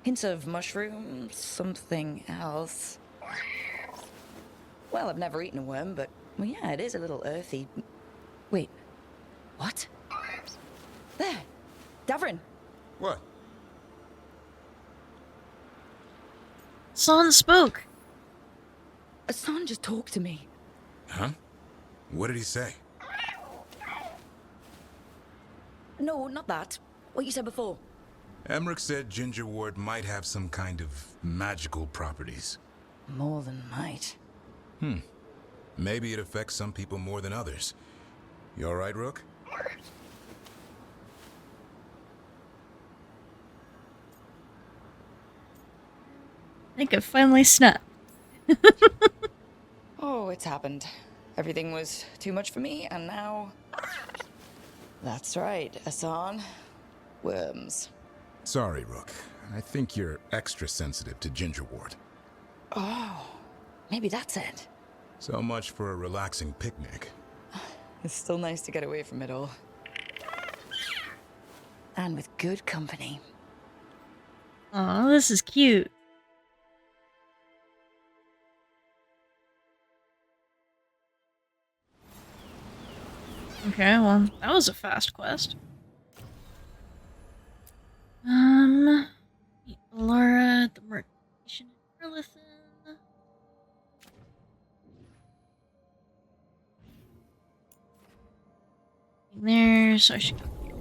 Hints of mushroom, something else. Well, I've never eaten a worm, but well, yeah, it is a little earthy. Wait, what? There, Davrin. What? San spoke. San just talked to me. Huh? What did he say? No, not that. What you said before. Emmerich said ginger wort might have some kind of magical properties. More than might. Maybe it affects some people more than others. You all right, Rook? I think I finally snapped. Oh, it's happened. Everything was too much for me, and now... That's right, Asan. Worms. Sorry, Rook. I think you're extra sensitive to ginger wort. Oh, maybe that's it. So much for a relaxing picnic. It's still nice to get away from it all. And with good company. Aw, this is cute. Okay, well, that was a fast quest. Meet Laura at the merchant station in Burleson. There, so I should go here.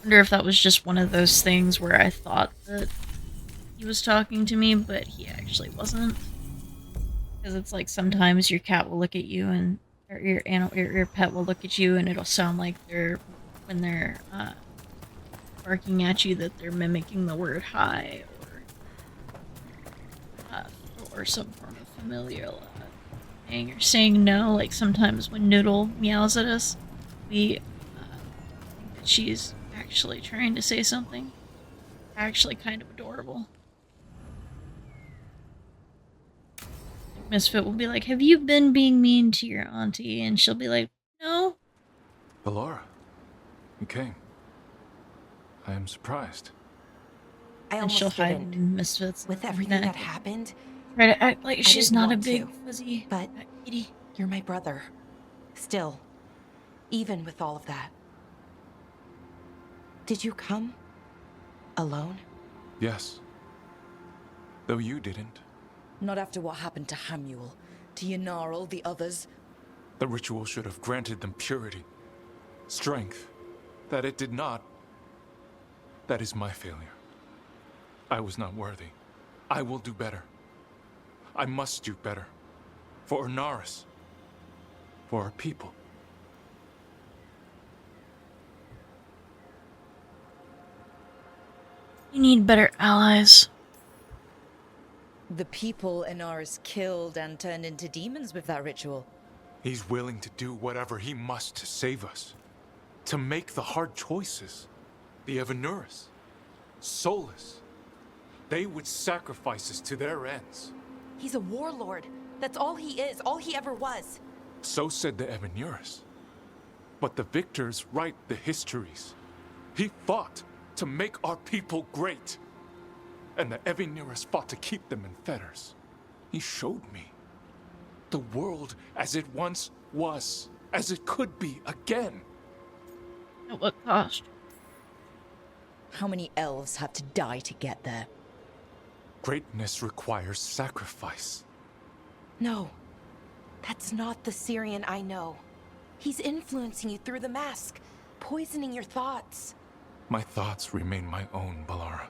Wonder if that was just one of those things where I thought that he was talking to me, but he actually wasn't. Because it's like sometimes your cat will look at you and or your pet will look at you and it'll sound like when they're barking at you that they're mimicking the word hi or some form of familiar thing or saying no. Like sometimes when Noodle meows at us, we think that she's actually trying to say something. Actually kind of adorable. Misfit will be like, have you been being mean to your auntie? And she'll be like, no. Valora, you came. I am surprised. I And almost she'll hide didn't. in Misfit's With everything neck. that happened, Try to act like I she's didn't not a want big to, fuzzy but kitty. you're my brother. Still. Even with all of that. Did you come? Alone? Yes. Though you didn't. Not after what happened to Hamuel, to Yanarl, the others. The ritual should have granted them purity, strength. That it did not. That is my failure. I was not worthy. I will do better. I must do better. For Ernaris. For our people. You need better allies. The people Inaris killed and turned into demons with that ritual. He's willing to do whatever he must to save us. To make the hard choices. The Evanuris. Solus. They would sacrifice us to their ends. He's a warlord. That's all he is, all he ever was. So said the Evanuris. But the victors write the histories. He fought to make our people great. And the Evanuris fought to keep them in fetters. He showed me the world as it once was, as it could be again. At what cost? How many elves had to die to get there? Greatness requires sacrifice. No, that's not the Syrian I know. He's influencing you through the mask, poisoning your thoughts. My thoughts remain my own, Balara.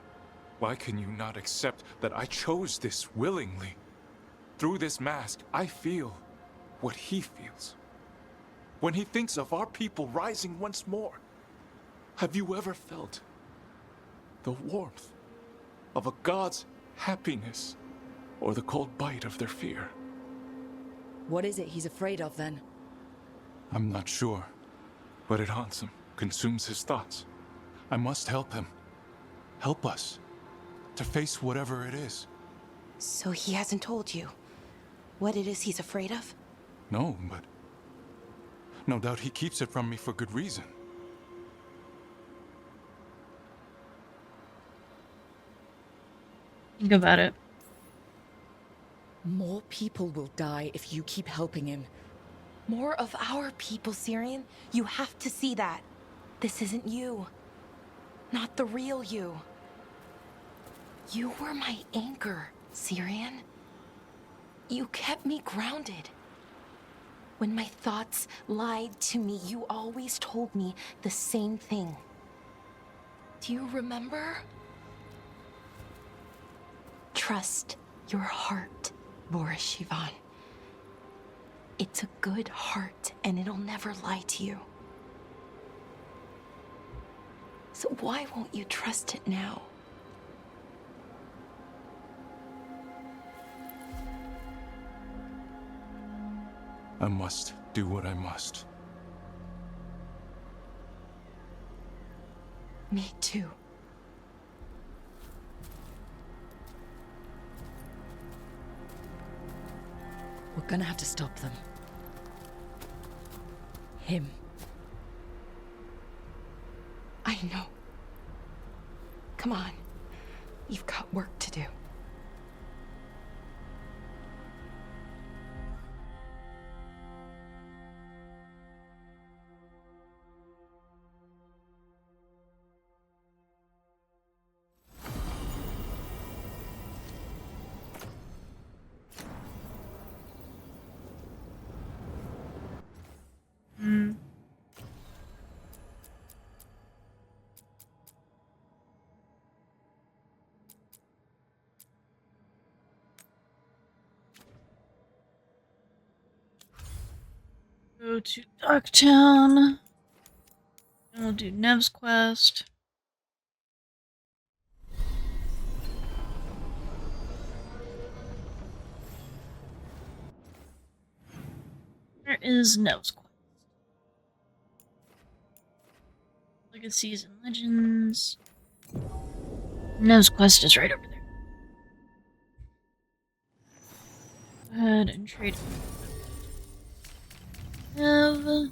Why can you not accept that I chose this willingly? Through this mask, I feel what he feels. When he thinks of our people rising once more, have you ever felt the warmth of a god's happiness or the cold bite of their fear? What is it he's afraid of, then? I'm not sure, but it haunts him, consumes his thoughts. I must help him. Help us to face whatever it is. So he hasn't told you what it is he's afraid of? No, but no doubt he keeps it from me for good reason. Think about it. More people will die if you keep helping him. More of our people, Syrian. You have to see that. This isn't you. Not the real you. You were my anchor, Syrian. You kept me grounded. When my thoughts lied to me, you always told me the same thing. Do you remember? Trust your heart, Boris Shivan. It's a good heart, and it'll never lie to you. So why won't you trust it now? I must do what I must. Me too. We're gonna have to stop them. Him. I know. Come on. You've got work to do. Go to Darktown. And we'll do Nev's quest. Where is Nev's quest? Legacies and Legends. Nev's quest is right over there. Go ahead and trade Nev.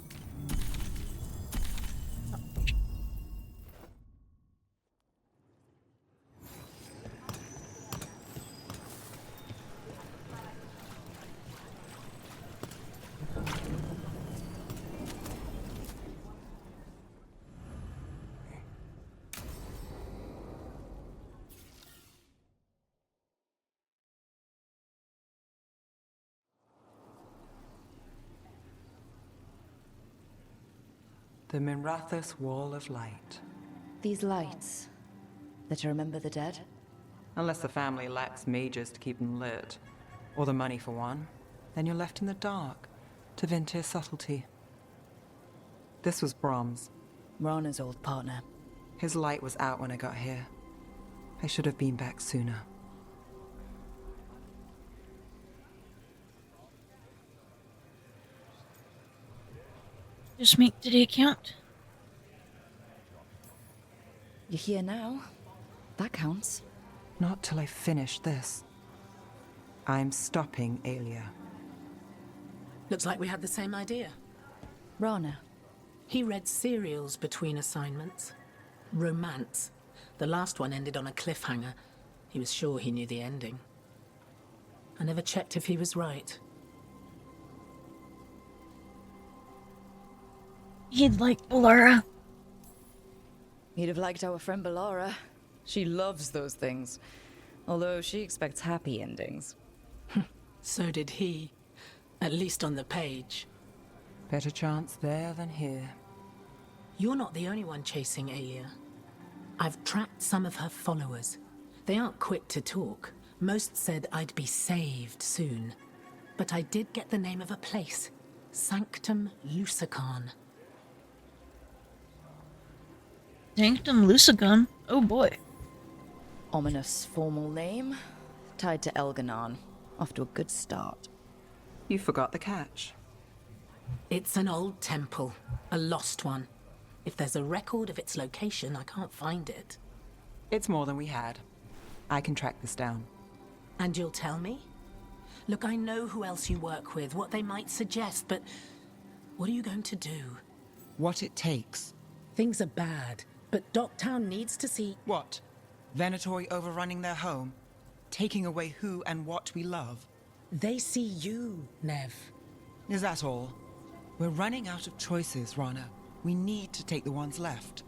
The Minrathous Wall of Light. These lights, they're to remember the dead? Unless the family lacks mages to keep them lit, or the money for one, then you're left in the dark to Vintir's subtlety. This was Brahms. Rana's old partner. His light was out when I got here. I should have been back sooner. Just make today count. You're here now. That counts. Not till I finish this. I'm stopping Aelia. Looks like we had the same idea. Rana. He read serials between assignments. Romance. The last one ended on a cliffhanger. He was sure he knew the ending. I never checked if he was right. He'd like Balara. He'd have liked our friend Balara. She loves those things. Although she expects happy endings. So did he. At least on the page. Better chance there than here. You're not the only one chasing Alia. I've tracked some of her followers. They aren't quick to talk. Most said I'd be saved soon. But I did get the name of a place. Sanctum Lucican. Sanctum Lucican? Oh boy. Ominous formal name. Tied to Elganon. Off to a good start. You forgot the catch. It's an old temple. A lost one. If there's a record of its location, I can't find it. It's more than we had. I can track this down. And you'll tell me? Look, I know who else you work with, what they might suggest, but what are you going to do? What it takes. Things are bad, but Docktown needs to see... What? Venatori overrunning their home? Taking away who and what we love? They see you, Nev. Is that all? We're running out of choices, Rana. We need to take the ones left.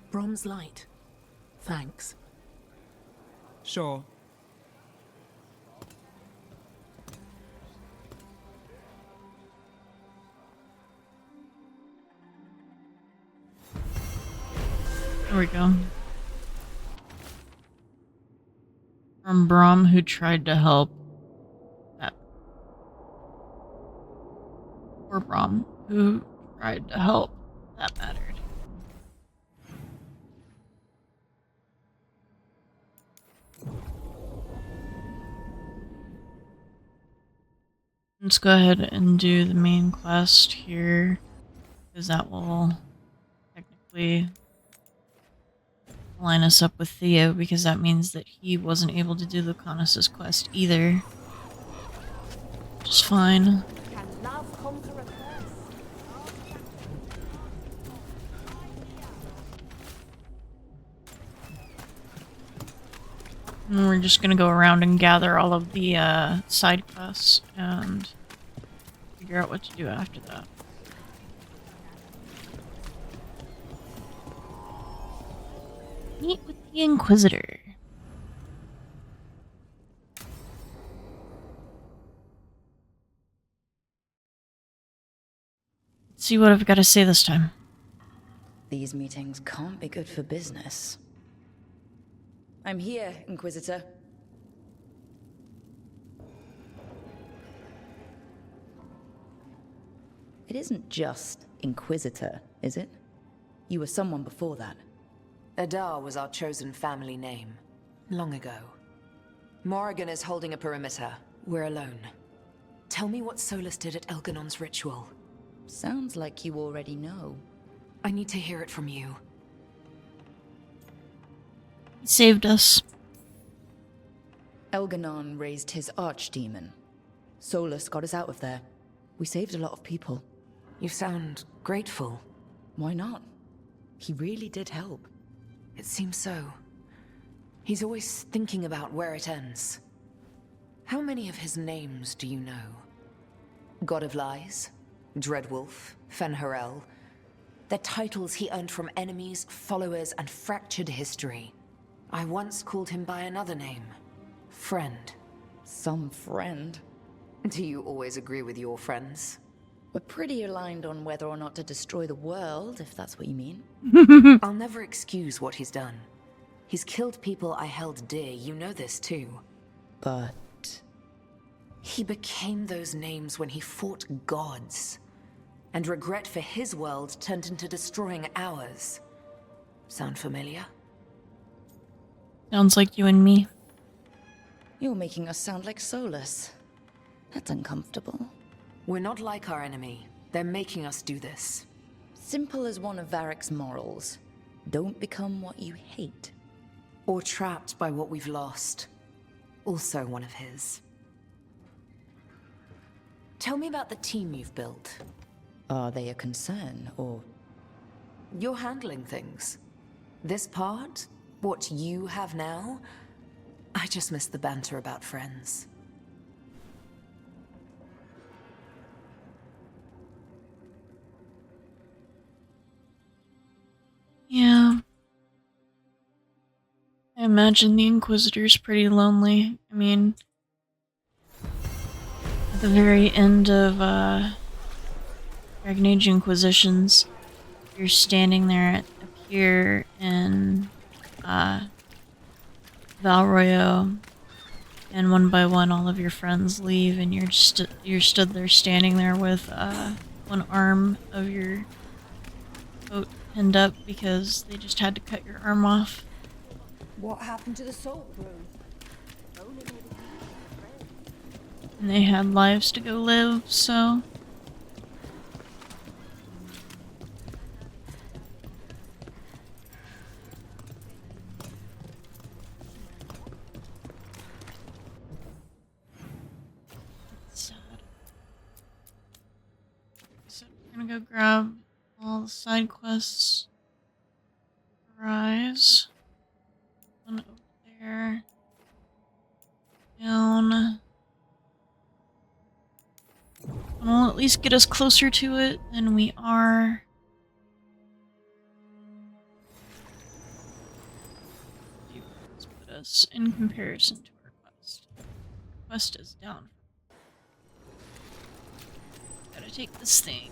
Brom's light. Thanks. Sure. There we go. From Brom, who tried to help. That. Or Brom, who tried to help. That mattered. Let's go ahead and do the main quest here, because that will technically line us up with Theo, because that means that he wasn't able to do the Lucanus's quest either. Which is fine. And we're just gonna go around and gather all of the side quests and figure out what to do after that. Meet with the Inquisitor. Let's see what I've got to say this time. These meetings can't be good for business. I'm here, Inquisitor. It isn't just Inquisitor, is it? You were someone before that. Adar was our chosen family name. Long ago. Morrigan is holding a perimeter. We're alone. Tell me what Solus did at Elganon's ritual. Sounds like you already know. I need to hear it from you. He saved us. Elganon raised his archdemon. Solus got us out of there. We saved a lot of people. You sound grateful. Why not? He really did help. It seems so. He's always thinking about where it ends. How many of his names do you know? God of Lies, Dreadwolf, Fen'Harel. They're titles he earned from enemies, followers, and fractured history. I once called him by another name. Friend. Some friend? Do you always agree with your friends? We're pretty aligned on whether or not to destroy the world, if that's what you mean. I'll never excuse what he's done. He's killed people I held dear, you know this too. But... he became those names when he fought gods. And regret for his world turned into destroying ours. Sound familiar? Sounds like you and me. You're making us sound like Solus. That's uncomfortable. We're not like our enemy. They're making us do this. Simple as one of Varric's morals. Don't become what you hate. Or trapped by what we've lost. Also one of his. Tell me about the team you've built. Are they a concern, or... You're handling things. This part, what you have now, I just miss the banter about friends. Yeah. imagine the Inquisitor's pretty lonely. I mean, at the very end of Dragon Age Inquisitions, you're standing there at the pier in Valroyo, and one by one all of your friends leave, and you're stood there standing there with one arm of your boat pinned up because they just had to cut your arm off. What happened to the Salt Crew? And they had lives to go live, so... It's sad. So we're gonna go grab all the side quests. Rise. One over there. Down. And will at least get us closer to it than we are. Let's put us in comparison to our quest. Quest is down. Gotta take this thing.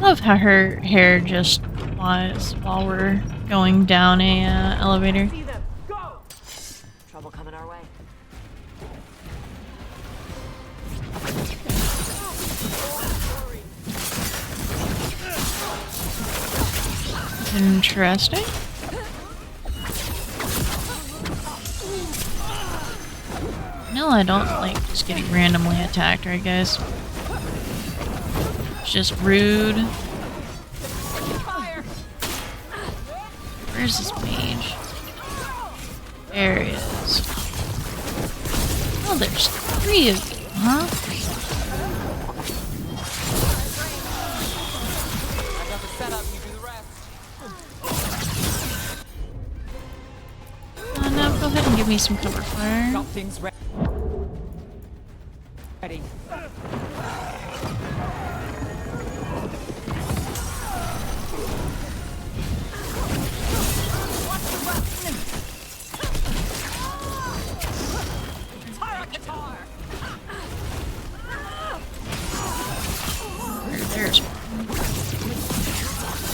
I love how her hair just flies while we're going down a elevator. Trouble coming our way. Interesting. No, I don't like just getting randomly attacked, right guys? It's just rude. Where's this mage? There he is. Oh, there's 3 of you, huh? Now go ahead and give me some cover fire. Something's ready. There's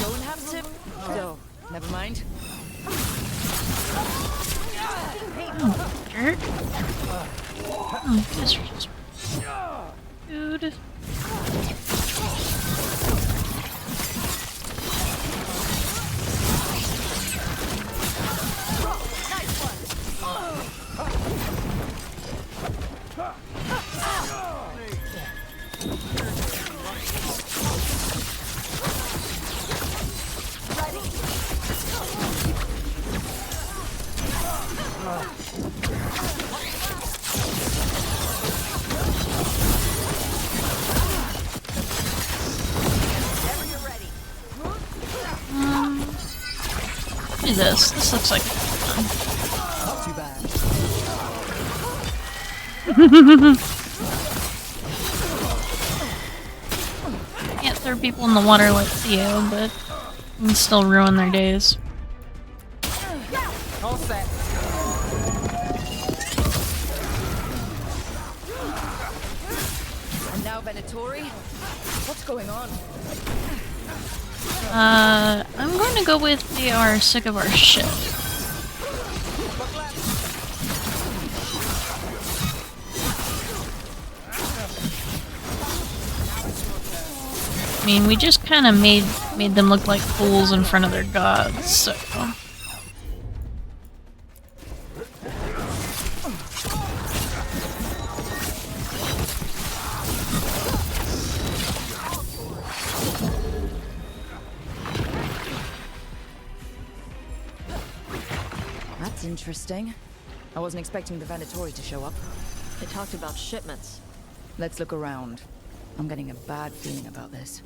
Don't have to. No, never mind. oh, jerk. Oh, this is just dude. Do this. This looks like fun. Not too bad. Can't throw people in the water like Theo, but you can still ruin their days. All set. And now Venatori? What's going on? I'm going to go with they are sick of our shit. I mean, we just kind of made them look like fools in front of their gods, so... That's interesting. I wasn't expecting the Venatori to show up. They talked about shipments. Let's look around. I'm getting a bad feeling about this.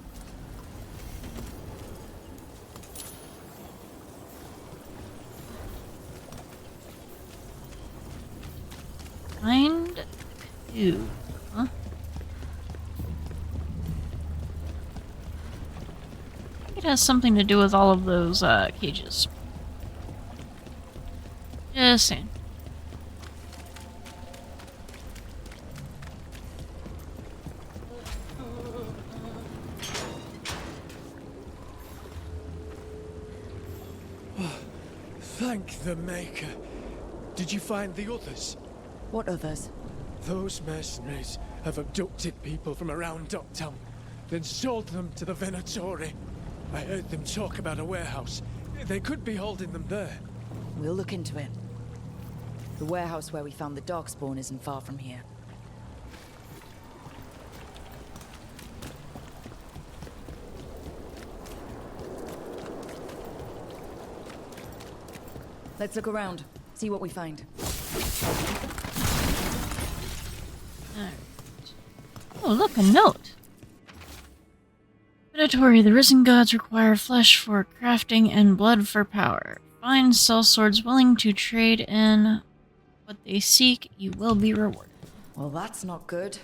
Ooh. Huh? I think it has something to do with all of those cages. Just saying. Thank the Maker. Did you find the others? What others? Those mercenaries have abducted people from around Docktown, then sold them to the Venatori. I heard them talk about a warehouse. They could be holding them there. We'll look into it. The warehouse where we found the darkspawn isn't far from here. Let's look around, see what we find. Alright. Oh, look, a note. Predatory, the risen gods require flesh for crafting and blood for power. Find sellswords willing to trade in what they seek, you will be rewarded. Well, that's not good.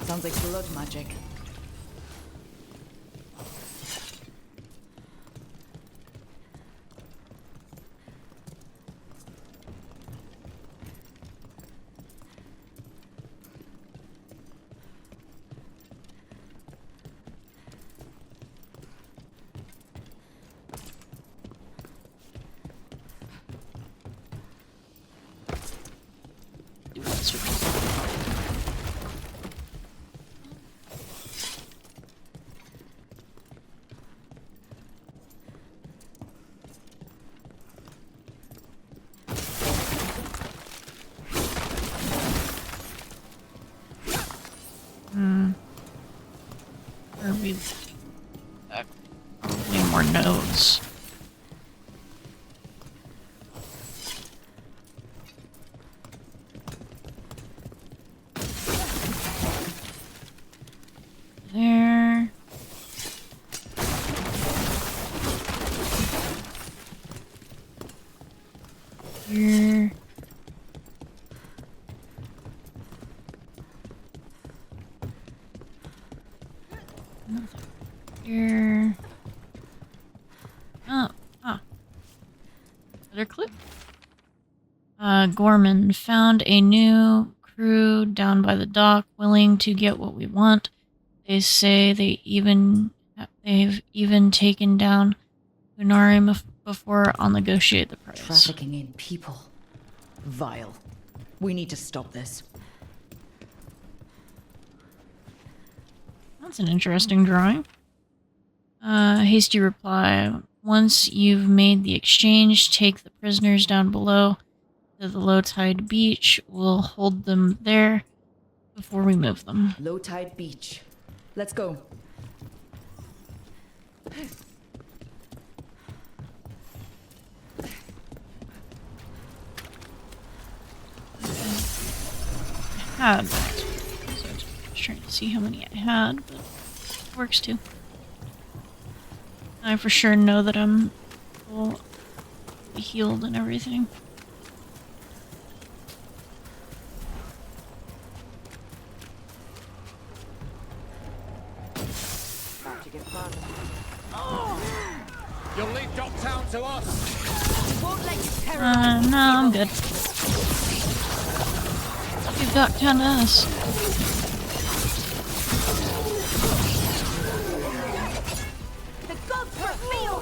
Sounds like blood magic. Probably more nodes. There. Here. Here. Oh, ah. Another clue. Gorman found a new crew down by the dock, willing to get what we want. They say they've even taken down Unarim before. I'll negotiate the price. Trafficking in people. Vile. We need to stop this. That's an interesting drawing. Hasty reply. Once you've made the exchange, take the prisoners down below to the low tide beach. We'll hold them there before we move them. Low tide beach. Let's go. I had, so I was trying to see how many I had, but it works too. I for sure know that I'm full healed and everything. You'll leave Docktown to us. Won't let you terrorize No, I'm good. Leave Docktown to us. The gods reveal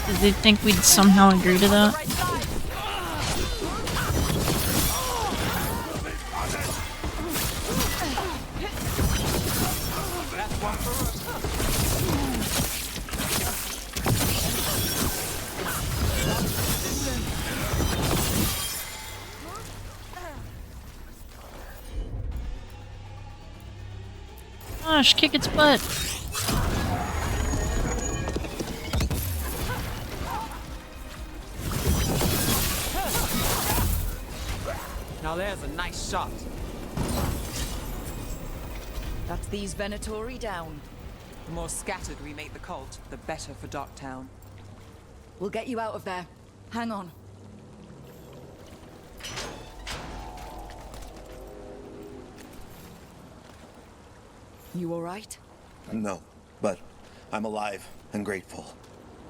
Did they think we'd somehow agree to that? Gosh, kick its butt. Now there's a nice shot. That's these Venatori down. The more scattered we make the cult, the better for Docktown. We'll get you out of there. Hang on. You alright? No, but I'm alive and grateful.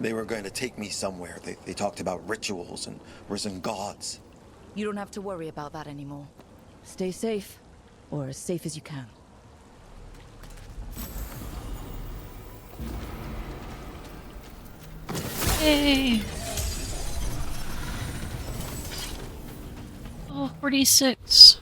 They were going to take me somewhere. They talked about rituals and risen gods. You don't have to worry about that anymore. Stay safe, or as safe as you can. Hey. Oh, 46.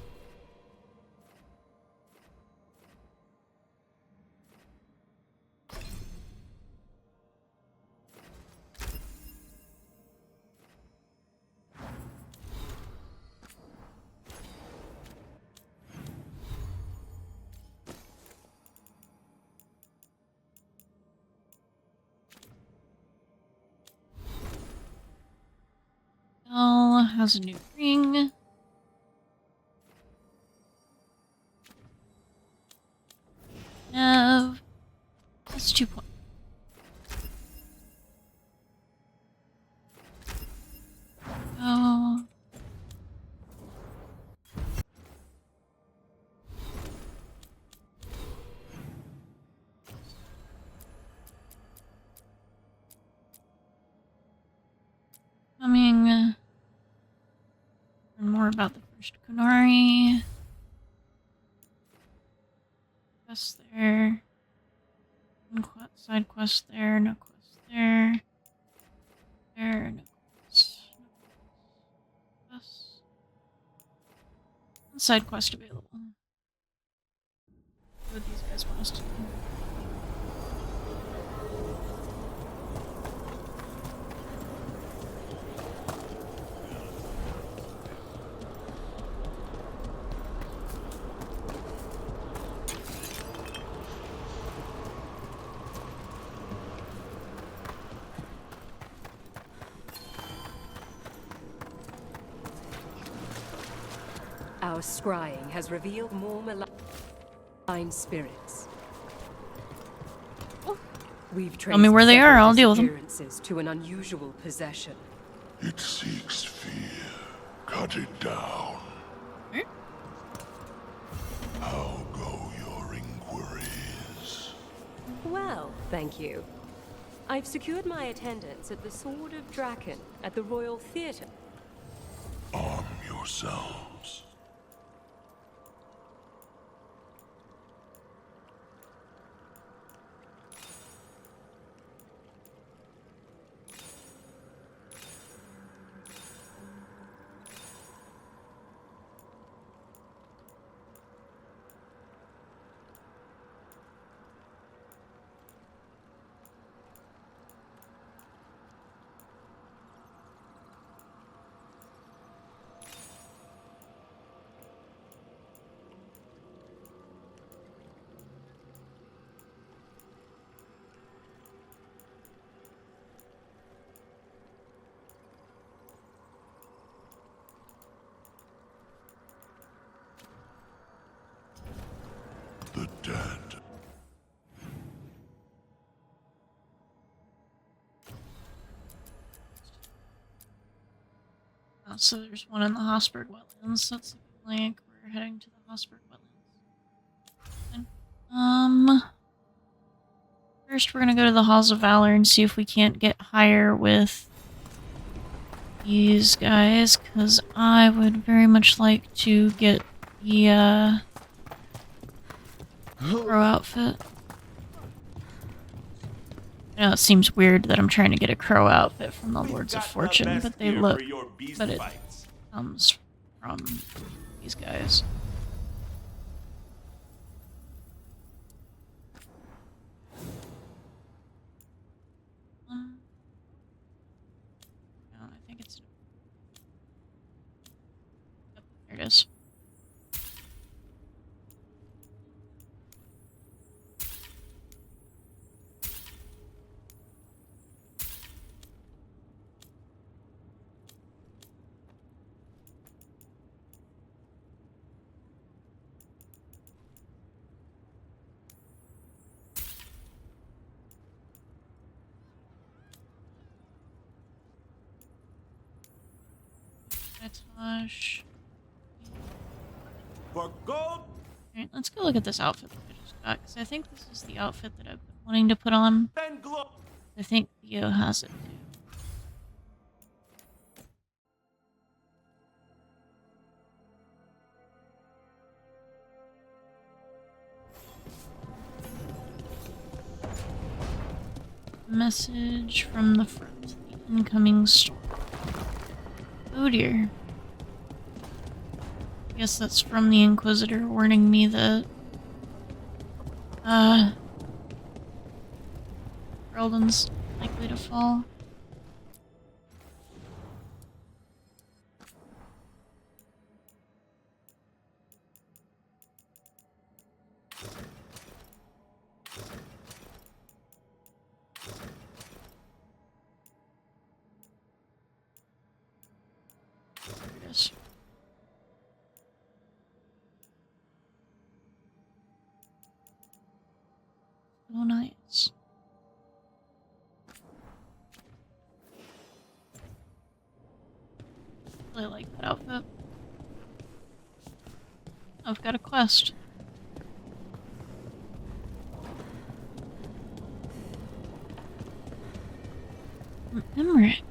Has a new ring. No. That's 2 points. Oh. Coming. Learn more about the first Kunari. Quest there. Side quest there. No quest there. There. No quest. No quest. Side quest available. What these guys want us to do. Our scrying has revealed more malign spirits. We've Tell me where they are, I'll deal with them. Appearances to an unusual possession. It seeks fear. Cut it down. How go your inquiries? Well, thank you. I've secured my attendance at the Sword of Draken at the Royal Theatre. Arm yourselves. The dead. Oh, so there's one in the Hosberg Wetlands. That's the link. We're heading to the Hosberg Wetlands. First we're gonna go to the Halls of Valor and see if we can't get higher with these guys, because I would very much like to get the crow outfit. I know it seems weird that I'm trying to get a crow outfit from the Lords of Fortune, but they look, but it comes from these guys. No, I think it's... Yep, there it is. For gold. Alright, let's go look at this outfit that I just forgot, because I think this is the outfit that I've been wanting to put on. I think Theo has it too. Message from the front. The incoming storm. Oh dear. I guess that's from the Inquisitor warning me that Eldon's likely to fall. Yes. Oh, nice. Really like that outfit. I've got a quest. From Emmerich.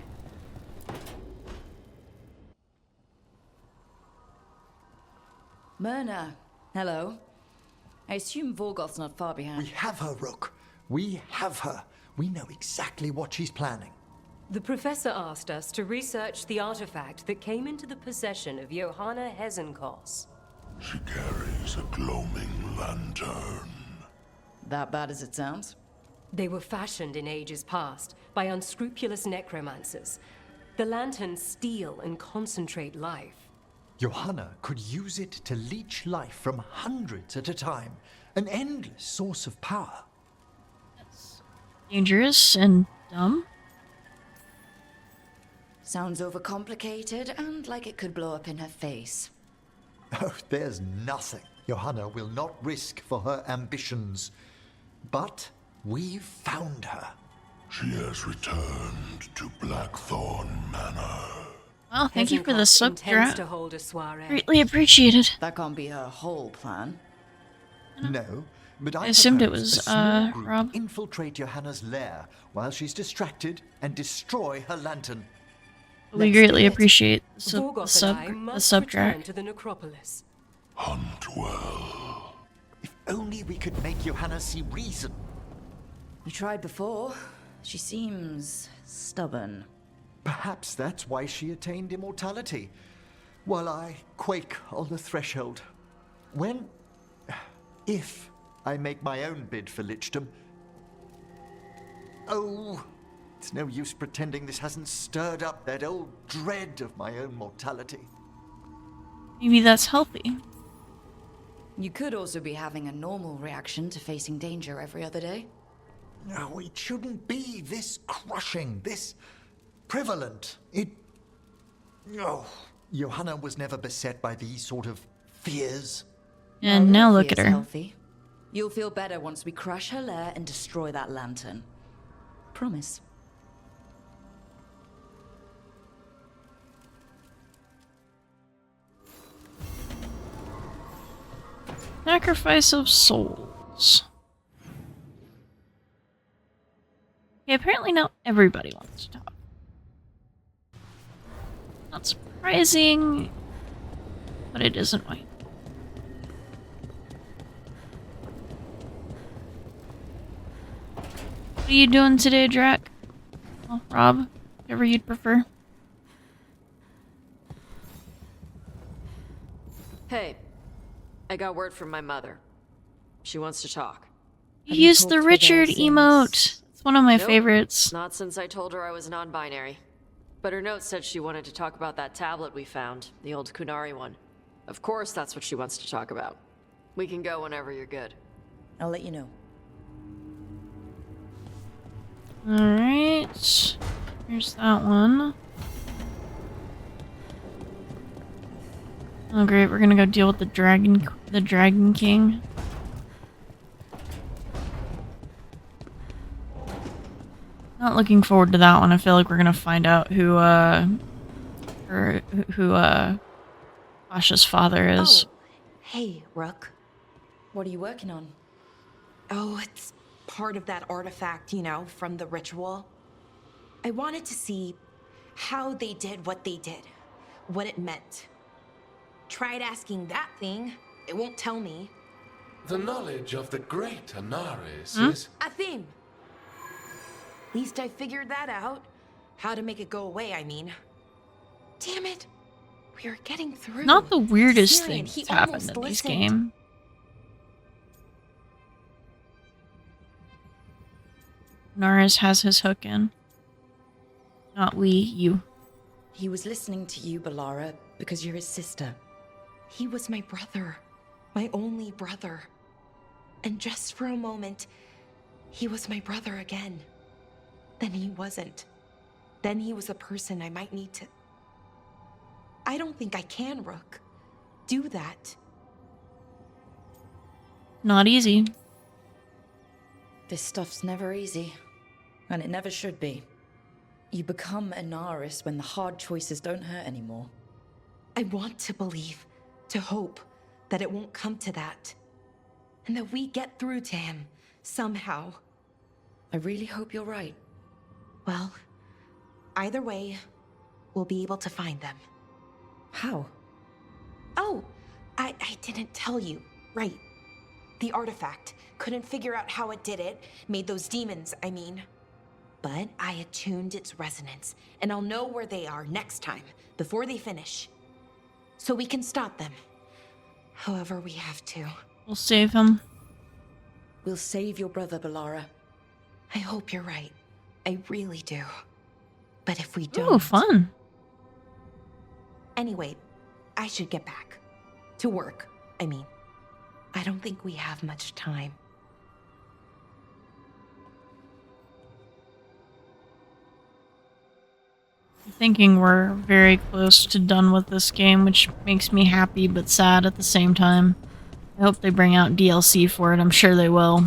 Myrna, hello. I assume Vorgoth's not far behind. We have her, Rook. We have her. We know exactly what she's planning. The professor asked us to research the artifact that came into the possession of Johanna Hezenkos. She carries a gloaming lantern. That bad as it sounds? They were fashioned in ages past by unscrupulous necromancers. The lanterns steal and concentrate life. Johanna could use it to leech life from hundreds at a time. An endless source of power. That's dangerous and dumb. Sounds overcomplicated and like it could blow up in her face. Oh, there's nothing Johanna will not risk for her ambitions. But we've found her. She has returned to Blackthorn Manor. Wow, thank you for the sub intends to hold a soiree. Greatly appreciated. That can't be her whole plan. No, but I assumed it propose was, a small group Rob. infiltrate Johanna's lair while she's distracted and destroy her lantern. We greatly appreciate the Vorgoth and I must sub return track. to the necropolis. Hunt well. If only we could make Johanna see reason. We tried before. She seems stubborn. Perhaps that's why she attained immortality, while I quake on the threshold. If I make my own bid for lichdom. Oh, it's no use pretending this hasn't stirred up that old dread of my own mortality. Maybe that's healthy. You could also be having a normal reaction to facing danger every other day. No, it shouldn't be this crushing, this prevalent. No. Johanna was never beset by these sort of fears. And now look at her. Healthy. You'll feel better once we crush her lair and destroy that lantern. Promise. Sacrifice of souls. Okay, apparently not everybody wants to talk. Not surprising, but it isn't white. What are you doing today, Drac? Well, Rob, whatever you'd prefer. Hey, I got word from my mother. She wants to talk. You used the Richard emote. It's one of my favorites. Not since I told her I was non-binary. But her note said she wanted to talk about that tablet we found, the old Kunari one. Of course that's what she wants to talk about. We can go whenever you're good. I'll let you know. Alright. Here's that one. Oh great, we're gonna go deal with the Dragon King. Not looking forward to that one. I feel like we're gonna find out who Asha's father is. Oh, hey, Rook. What are you working on? Oh, it's part of that artifact, you know, from the ritual. I wanted to see how they did what they did, what it meant. Tried asking that thing, it won't tell me. The knowledge of the great Anaris is... A theme. Least I figured that out. How to make it go away, I mean. Damn it. We are getting through. Not the weirdest Syrian, thing he that's happened almost in this listened. game. Naris has his hook in. Not we, you. He was listening to you, Balara, because you're his sister. He was my brother. My only brother. And just for a moment, he was my brother again. Then he wasn't. Then he was a person I might need to... I don't think I can, Rook. Do that. Not easy. This stuff's never easy. And it never should be. You become Anaris when the hard choices don't hurt anymore. I want to believe, to hope, that it won't come to that. And that we get through to him, somehow. I really hope you're right. Well, either way, we'll be able to find them. How? Oh, I didn't tell you. Right. The artifact. Couldn't figure out how it did it. Made those demons, I mean. But I attuned its resonance, and I'll know where they are next time, before they finish. So we can stop them. However we have to. We'll save him. We'll save your brother, Balara. I hope you're right. I really do. But if we don't... Ooh, fun. Anyway, I should get back. To work, I mean. I don't think we have much time. Thinking we're very close to done with this game, which makes me happy but sad at the same time. I hope they bring out DLC for it. I'm sure they will.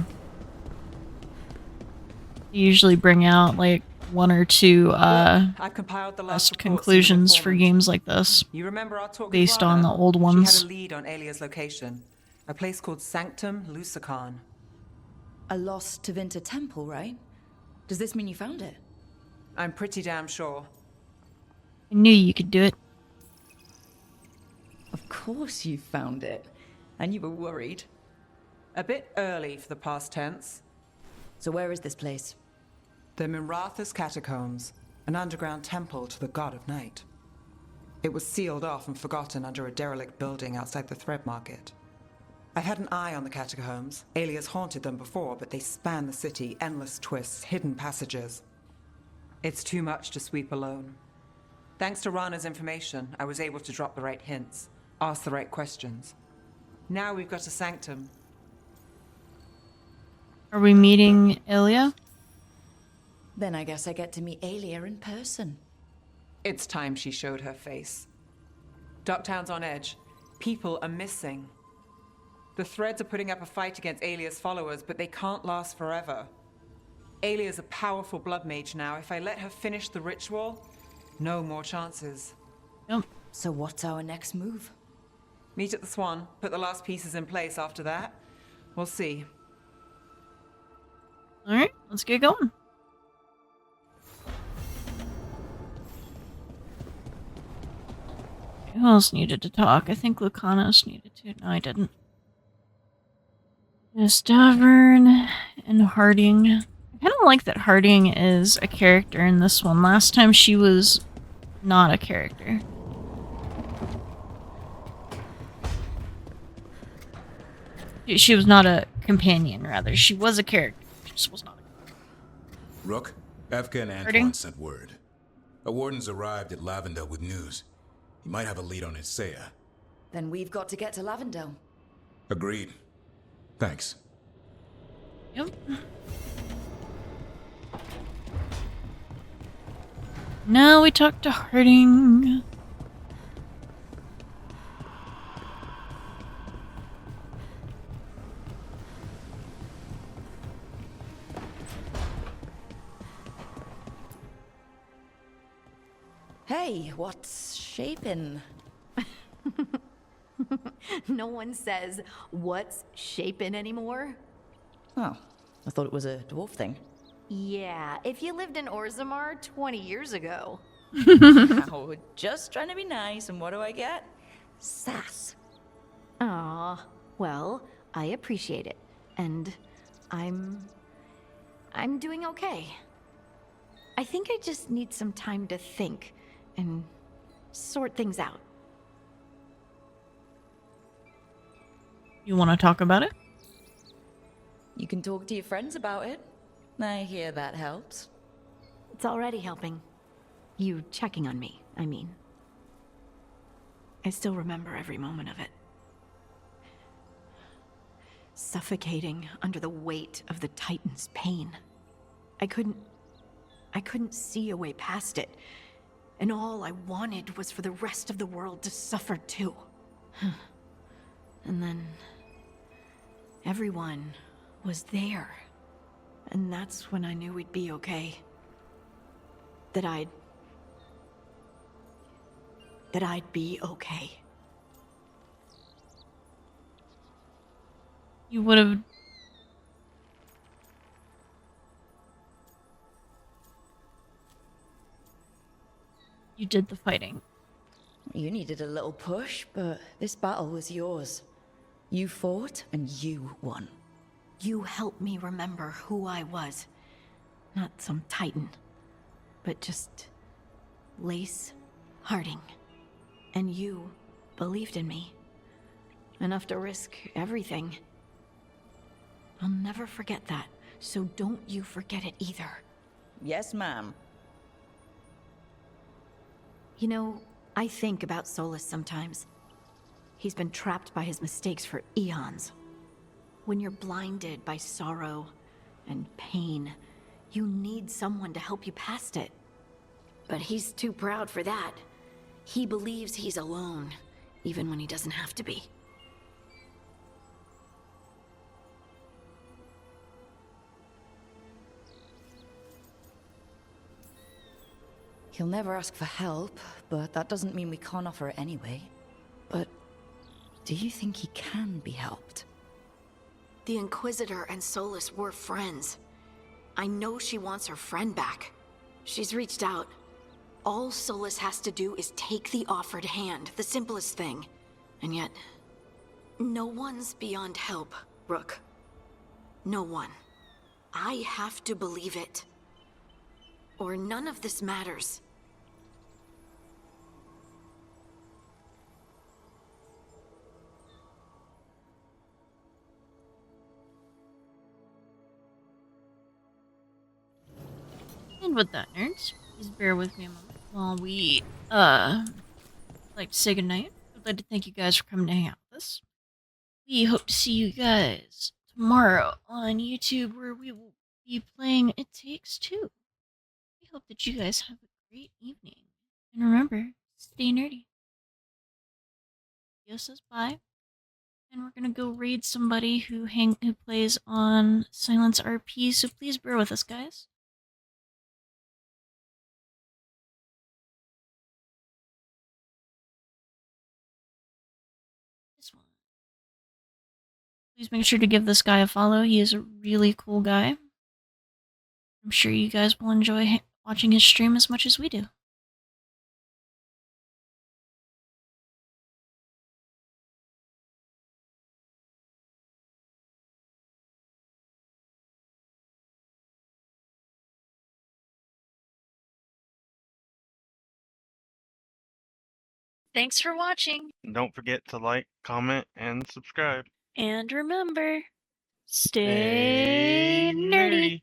They usually bring out like one or two I've compiled the last best conclusions for games like this, You remember our talk with based on the Rana? old ones. She had a lead on Alia's location. A place called Sanctum Lucican. A lost Tevinter temple, right? Does this mean you found it? I'm pretty damn sure. I knew you could do it. Of course you found it. And you were worried. A bit early for the past tense. So where is this place? The Mirathas Catacombs, an underground temple to the god of night. It was sealed off and forgotten under a derelict building outside the Thread Market. I've had an eye on the catacombs. Alias haunted them before, but they span the city, endless twists, hidden passages. It's too much to sweep alone. Thanks to Rana's information, I was able to drop the right hints, ask the right questions. Now we've got a sanctum. Are we meeting Ilya? Then I guess I get to meet Alia in person. It's time she showed her face. Ducktown's on edge. People are missing. The Threads are putting up a fight against Alia's followers, but they can't last forever. Alia's a powerful blood mage now. If I let her finish the ritual, no more chances. Yep. So what's our next move? Meet at the Swan. Put the last pieces in place after that. We'll see. Alright, let's get going. Who else needed to talk? I think Lucanos needed to. No, I didn't. Miss Davern and Harding. I kind of like that Harding is a character in this one. Last time she was not a character. She was not a companion, rather. She was a character. She just was not a character. Rook, Evka and Antoine Harding? sent word. A warden's arrived at Lavendel with news. He might have a lead on Isaiah. Then we've got to get to Lavendel. Agreed. Thanks. Yep. Now we talk to Harding. Hey, what's shaping? No one says what's shaping anymore. Oh, I thought it was a dwarf thing. Yeah, if you lived in Orzammar 20 years ago. Wow, just trying to be nice, and what do I get? Sass. Aw, well, I appreciate it. And I'm doing okay. I think I just need some time to think and sort things out. You want to talk about it? You can talk to your friends about it. I hear that helps. It's already helping. You checking on me, I mean. I still remember every moment of it. Suffocating under the weight of the Titan's pain. I couldn't see a way past it. And all I wanted was for the rest of the world to suffer too. And then everyone was there. And that's when I knew we'd be okay. That I'd be okay. You would have... You did the fighting. You needed a little push, but this battle was yours. You fought, and you won. You helped me remember who I was. Not some Titan, but just Lace Harding. And you believed in me. Enough to risk everything. I'll never forget that, so don't you forget it either. Yes, ma'am. You know, I think about Solus sometimes. He's been trapped by his mistakes for eons. When you're blinded by sorrow and pain, you need someone to help you past it. But he's too proud for that. He believes he's alone, even when he doesn't have to be. He'll never ask for help, but that doesn't mean we can't offer it anyway. But do you think he can be helped? The Inquisitor and Solus were friends. I know she wants her friend back. She's reached out. All Solus has to do is take the offered hand, the simplest thing. And yet, no one's beyond help, Rook. No one. I have to believe it. Or none of this matters. And with that, nerds, please bear with me a moment while we, like to say goodnight. I'd like to thank you guys for coming to hang out with us. We hope to see you guys tomorrow on YouTube, where we will be playing It Takes Two. We hope that you guys have a great evening. And remember, stay nerdy. Yo says bye. And we're gonna go raid somebody who plays on Silence RP, so please bear with us, guys. Please make sure to give this guy a follow. He is a really cool guy. I'm sure you guys will enjoy watching his stream as much as we do. Thanks for watching. Don't forget to like, comment, and subscribe. And remember, stay nerdy.